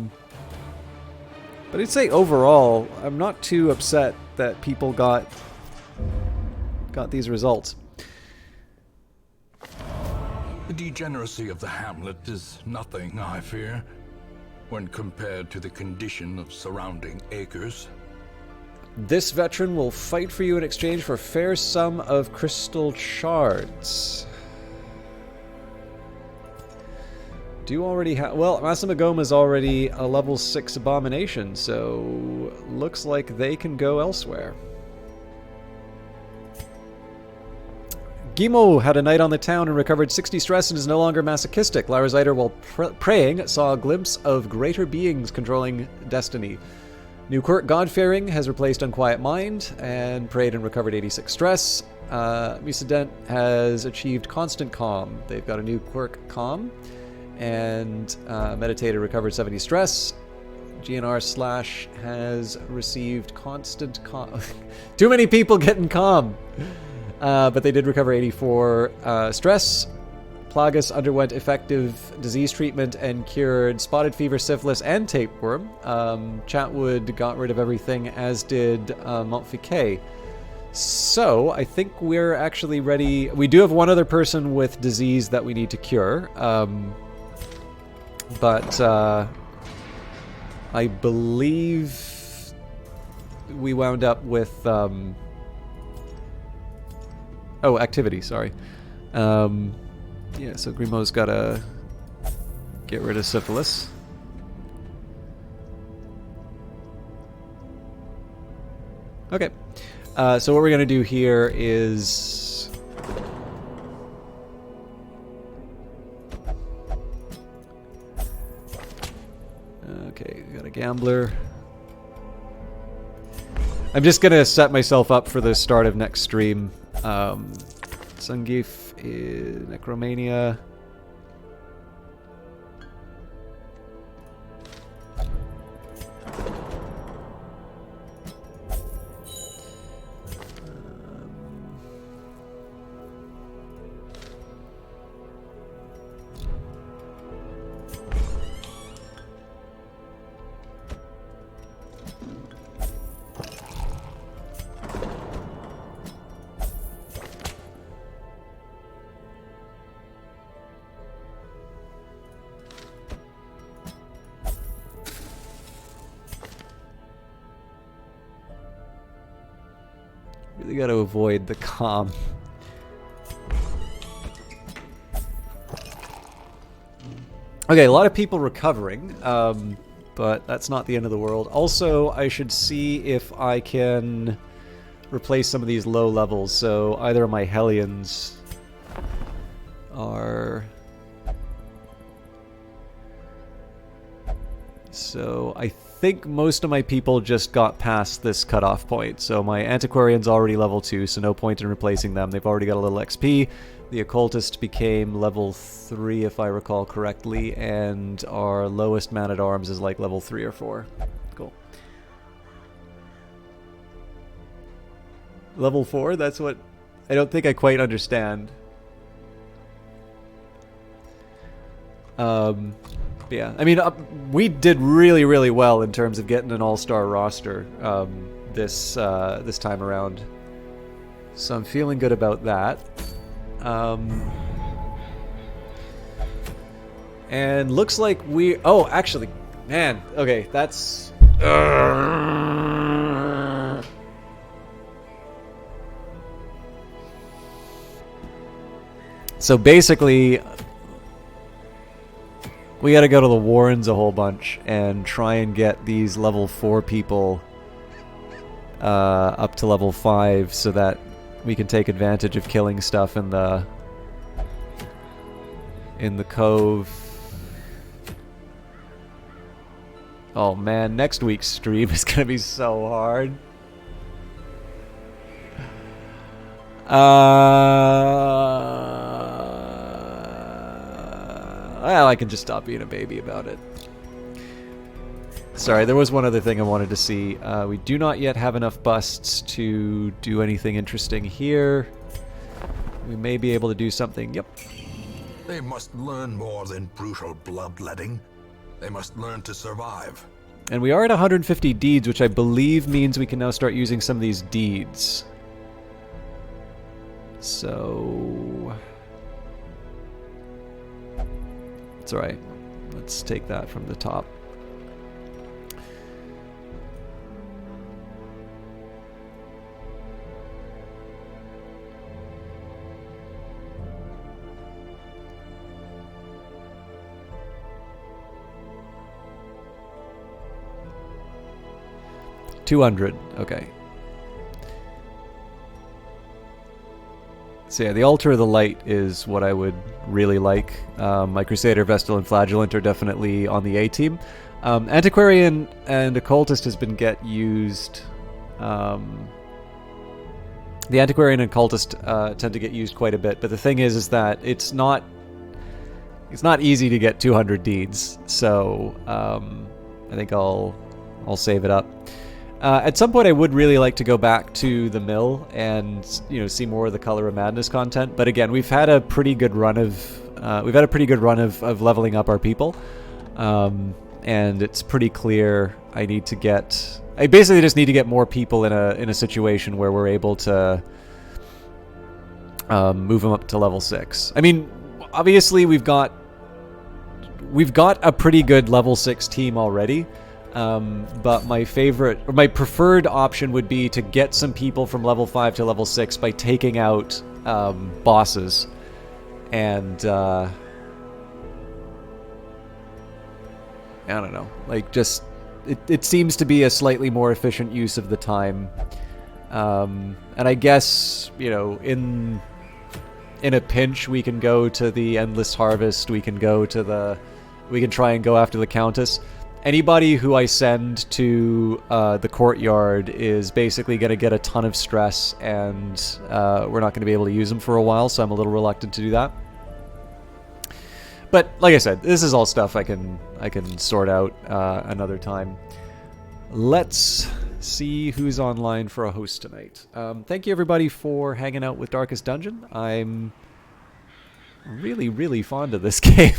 I'd say overall, I'm not too upset that people got these results. The degeneracy of the hamlet is nothing, I fear, when compared to the condition of surrounding acres. This veteran will fight for you in exchange for a fair sum of crystal shards. Do you already have... Well, Masamagoma's already a level 6 abomination, so looks like they can go elsewhere. Gimo had a night on the town and recovered 60 stress and is no longer masochistic. Lyra's Eider, while praying, saw a glimpse of greater beings controlling destiny. New quirk God-fearing has replaced Unquiet Mind and prayed and recovered 86 stress. Misadent has achieved constant calm. They've got a new quirk Calm. And Meditator recovered 70 stress. GNR Slash has received constant calm. Too many people getting calm. But they did recover 84 stress. Plagus underwent effective disease treatment and cured spotted fever, syphilis, and tapeworm. Chatwood got rid of everything, as did Montfichet. So I think we're actually ready. We do have one other person with disease that we need to cure. But I believe we wound up with... activity, sorry. Yeah, so Grimo's gotta get rid of syphilis. Okay. So what we're gonna do here is... Okay, we got a gambler. I'm just gonna set myself up for the start of next stream. Sungif is Necromania. Really got to avoid the calm. Okay, a lot of people recovering, but that's not the end of the world. Also, I should see if I can replace some of these low levels. So either of my Hellions are... So I think most of my people just got past this cutoff point. So my Antiquarian's already level 2, so no point in replacing them. They've already got a little XP. The Occultist became level 3, if I recall correctly, and our lowest Man-at-Arms is like level 3 or 4. Cool. Level 4? That's what I don't think I quite understand. Yeah, I mean, we did really, really well in terms of getting an all-star roster this time around. So I'm feeling good about that. And looks like we... Oh, actually, man. Okay, that's... So basically, we gotta go to the Warrens a whole bunch and try and get these level 4 people up to level 5 so that we can take advantage of killing stuff in the cove. Oh man, next week's stream is gonna be so hard. Well, I can just stop being a baby about it. Sorry, there was one other thing I wanted to see. We do not yet have enough busts to do anything interesting here. We may be able to do something. Yep. They must learn more than brutal bloodletting. They must learn to survive. And we are at 150 deeds, which I believe means we can now start using some of these deeds. So... it's alright. Let's take that from the top. $200. Okay. So yeah, the Altar of the Light is what I would really like. My Crusader, Vestal, and Flagellant are definitely on the A team. Antiquarian and Occultist has been used. The Antiquarian and Occultist tend to get used quite a bit, but the thing is that it's not easy to get 200 deeds. So I think I'll save it up. At some point, I would really like to go back to the mill and see more of the Color of Madness content. But again, we've had a pretty good run of leveling up our people, and it's pretty clear I basically just need to get more people in a situation where we're able to move them up to level 6. I mean, obviously we've got a pretty good level 6 team already. But my preferred option would be to get some people from level 5 to level 6 by taking out bosses. And I don't know, like just it seems to be a slightly more efficient use of the time. And I guess, in a pinch we can go to the Endless Harvest, we can try and go after the Countess. Anybody who I send to the courtyard is basically going to get a ton of stress, and we're not going to be able to use them for a while, so I'm a little reluctant to do that. But like I said, this is all stuff I can sort out another time. Let's see who's online for a host tonight. Thank you everybody for hanging out with Darkest Dungeon. I'm really, really fond of this game.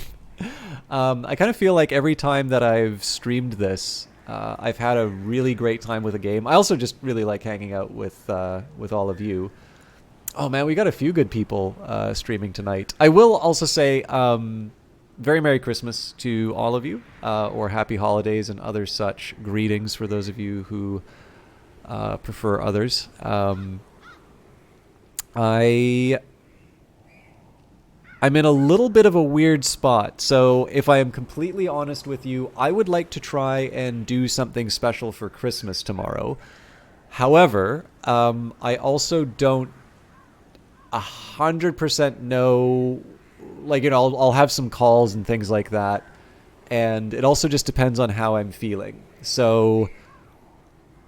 I kind of feel like every time that I've streamed this, I've had a really great time with a game. I also just really like hanging out with all of you. Oh man, we got a few good people streaming tonight. I will also say very Merry Christmas to all of you, or Happy Holidays and other such greetings for those of you who prefer others. I'm in a little bit of a weird spot, so if I am completely honest with you, I would like to try and do something special for Christmas tomorrow. However, I also don't 100% know, I'll have some calls and things like that, and it also just depends on how I'm feeling. So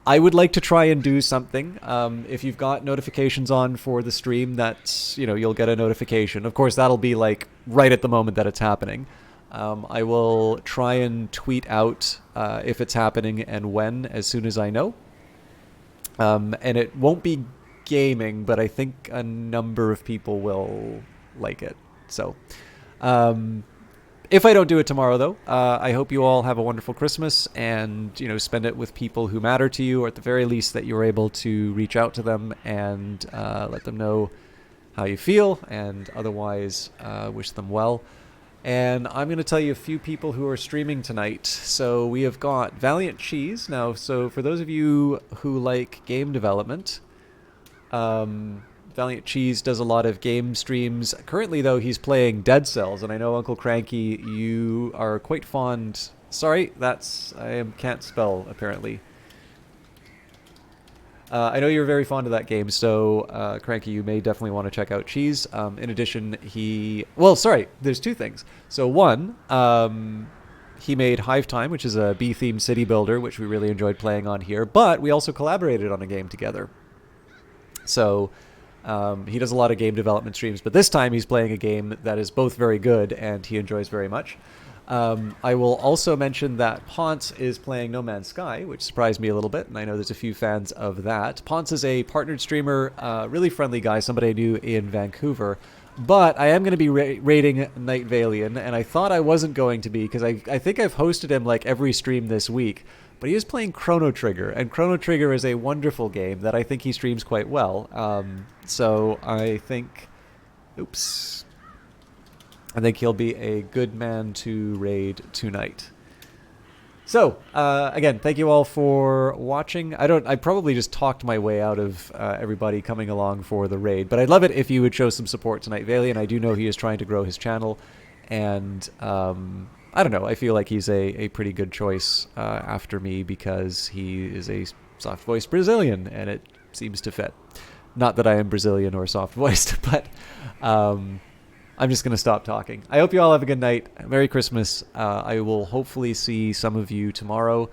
I would like to try and do something. If you've got notifications on for the stream, that's, you'll get a notification. Of course, that'll be right at the moment that it's happening. I will try and tweet out if it's happening and when, as soon as I know. And it won't be gaming, but I think a number of people will like it. So, if I don't do it tomorrow, though, I hope you all have a wonderful Christmas and, spend it with people who matter to you, or at the very least that you're able to reach out to them and let them know how you feel, and otherwise wish them well. And I'm going to tell you a few people who are streaming tonight. So we have got Valiant Cheese. Now, so for those of you who like game development, Valiant Cheese does a lot of game streams. Currently, though, he's playing Dead Cells, and I know, Uncle Cranky, you are quite fond... Sorry, I can't spell, apparently. I know you're very fond of that game, so Cranky, you may definitely want to check out Cheese. In addition, there's two things. So one, he made Hive Time, which is a bee-themed city builder, which we really enjoyed playing on here, but we also collaborated on a game together. So he does a lot of game development streams, but this time he's playing a game that is both very good and he enjoys very much. I will also mention that Ponce is playing No Man's Sky, which surprised me a little bit, and I know there's a few fans of that. Ponce is a partnered streamer, really friendly guy, somebody I knew in Vancouver. But I am going to be raiding Night Valian, and I thought I wasn't going to be, because I think I've hosted him like every stream this week. But he is playing Chrono Trigger, and Chrono Trigger is a wonderful game that I think he streams quite well. So I think... Oops. I think he'll be a good man to raid tonight. So, again, thank you all for watching. I probably just talked my way out of everybody coming along for the raid, but I'd love it if you would show some support to Night Valian. I do know he is trying to grow his channel, and I don't know, I feel like he's a pretty good choice after me because he is a soft-voiced Brazilian, and it seems to fit. Not that I am Brazilian or soft-voiced, but... I'm just going to stop talking. I hope you all have a good night. Merry Christmas. I will hopefully see some of you tomorrow.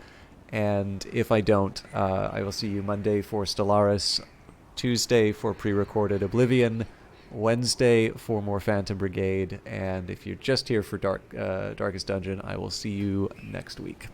And if I don't, I will see you Monday for Stellaris, Tuesday for pre-recorded Oblivion, Wednesday for more Phantom Brigade. And if you're just here for Darkest Dungeon, I will see you next week.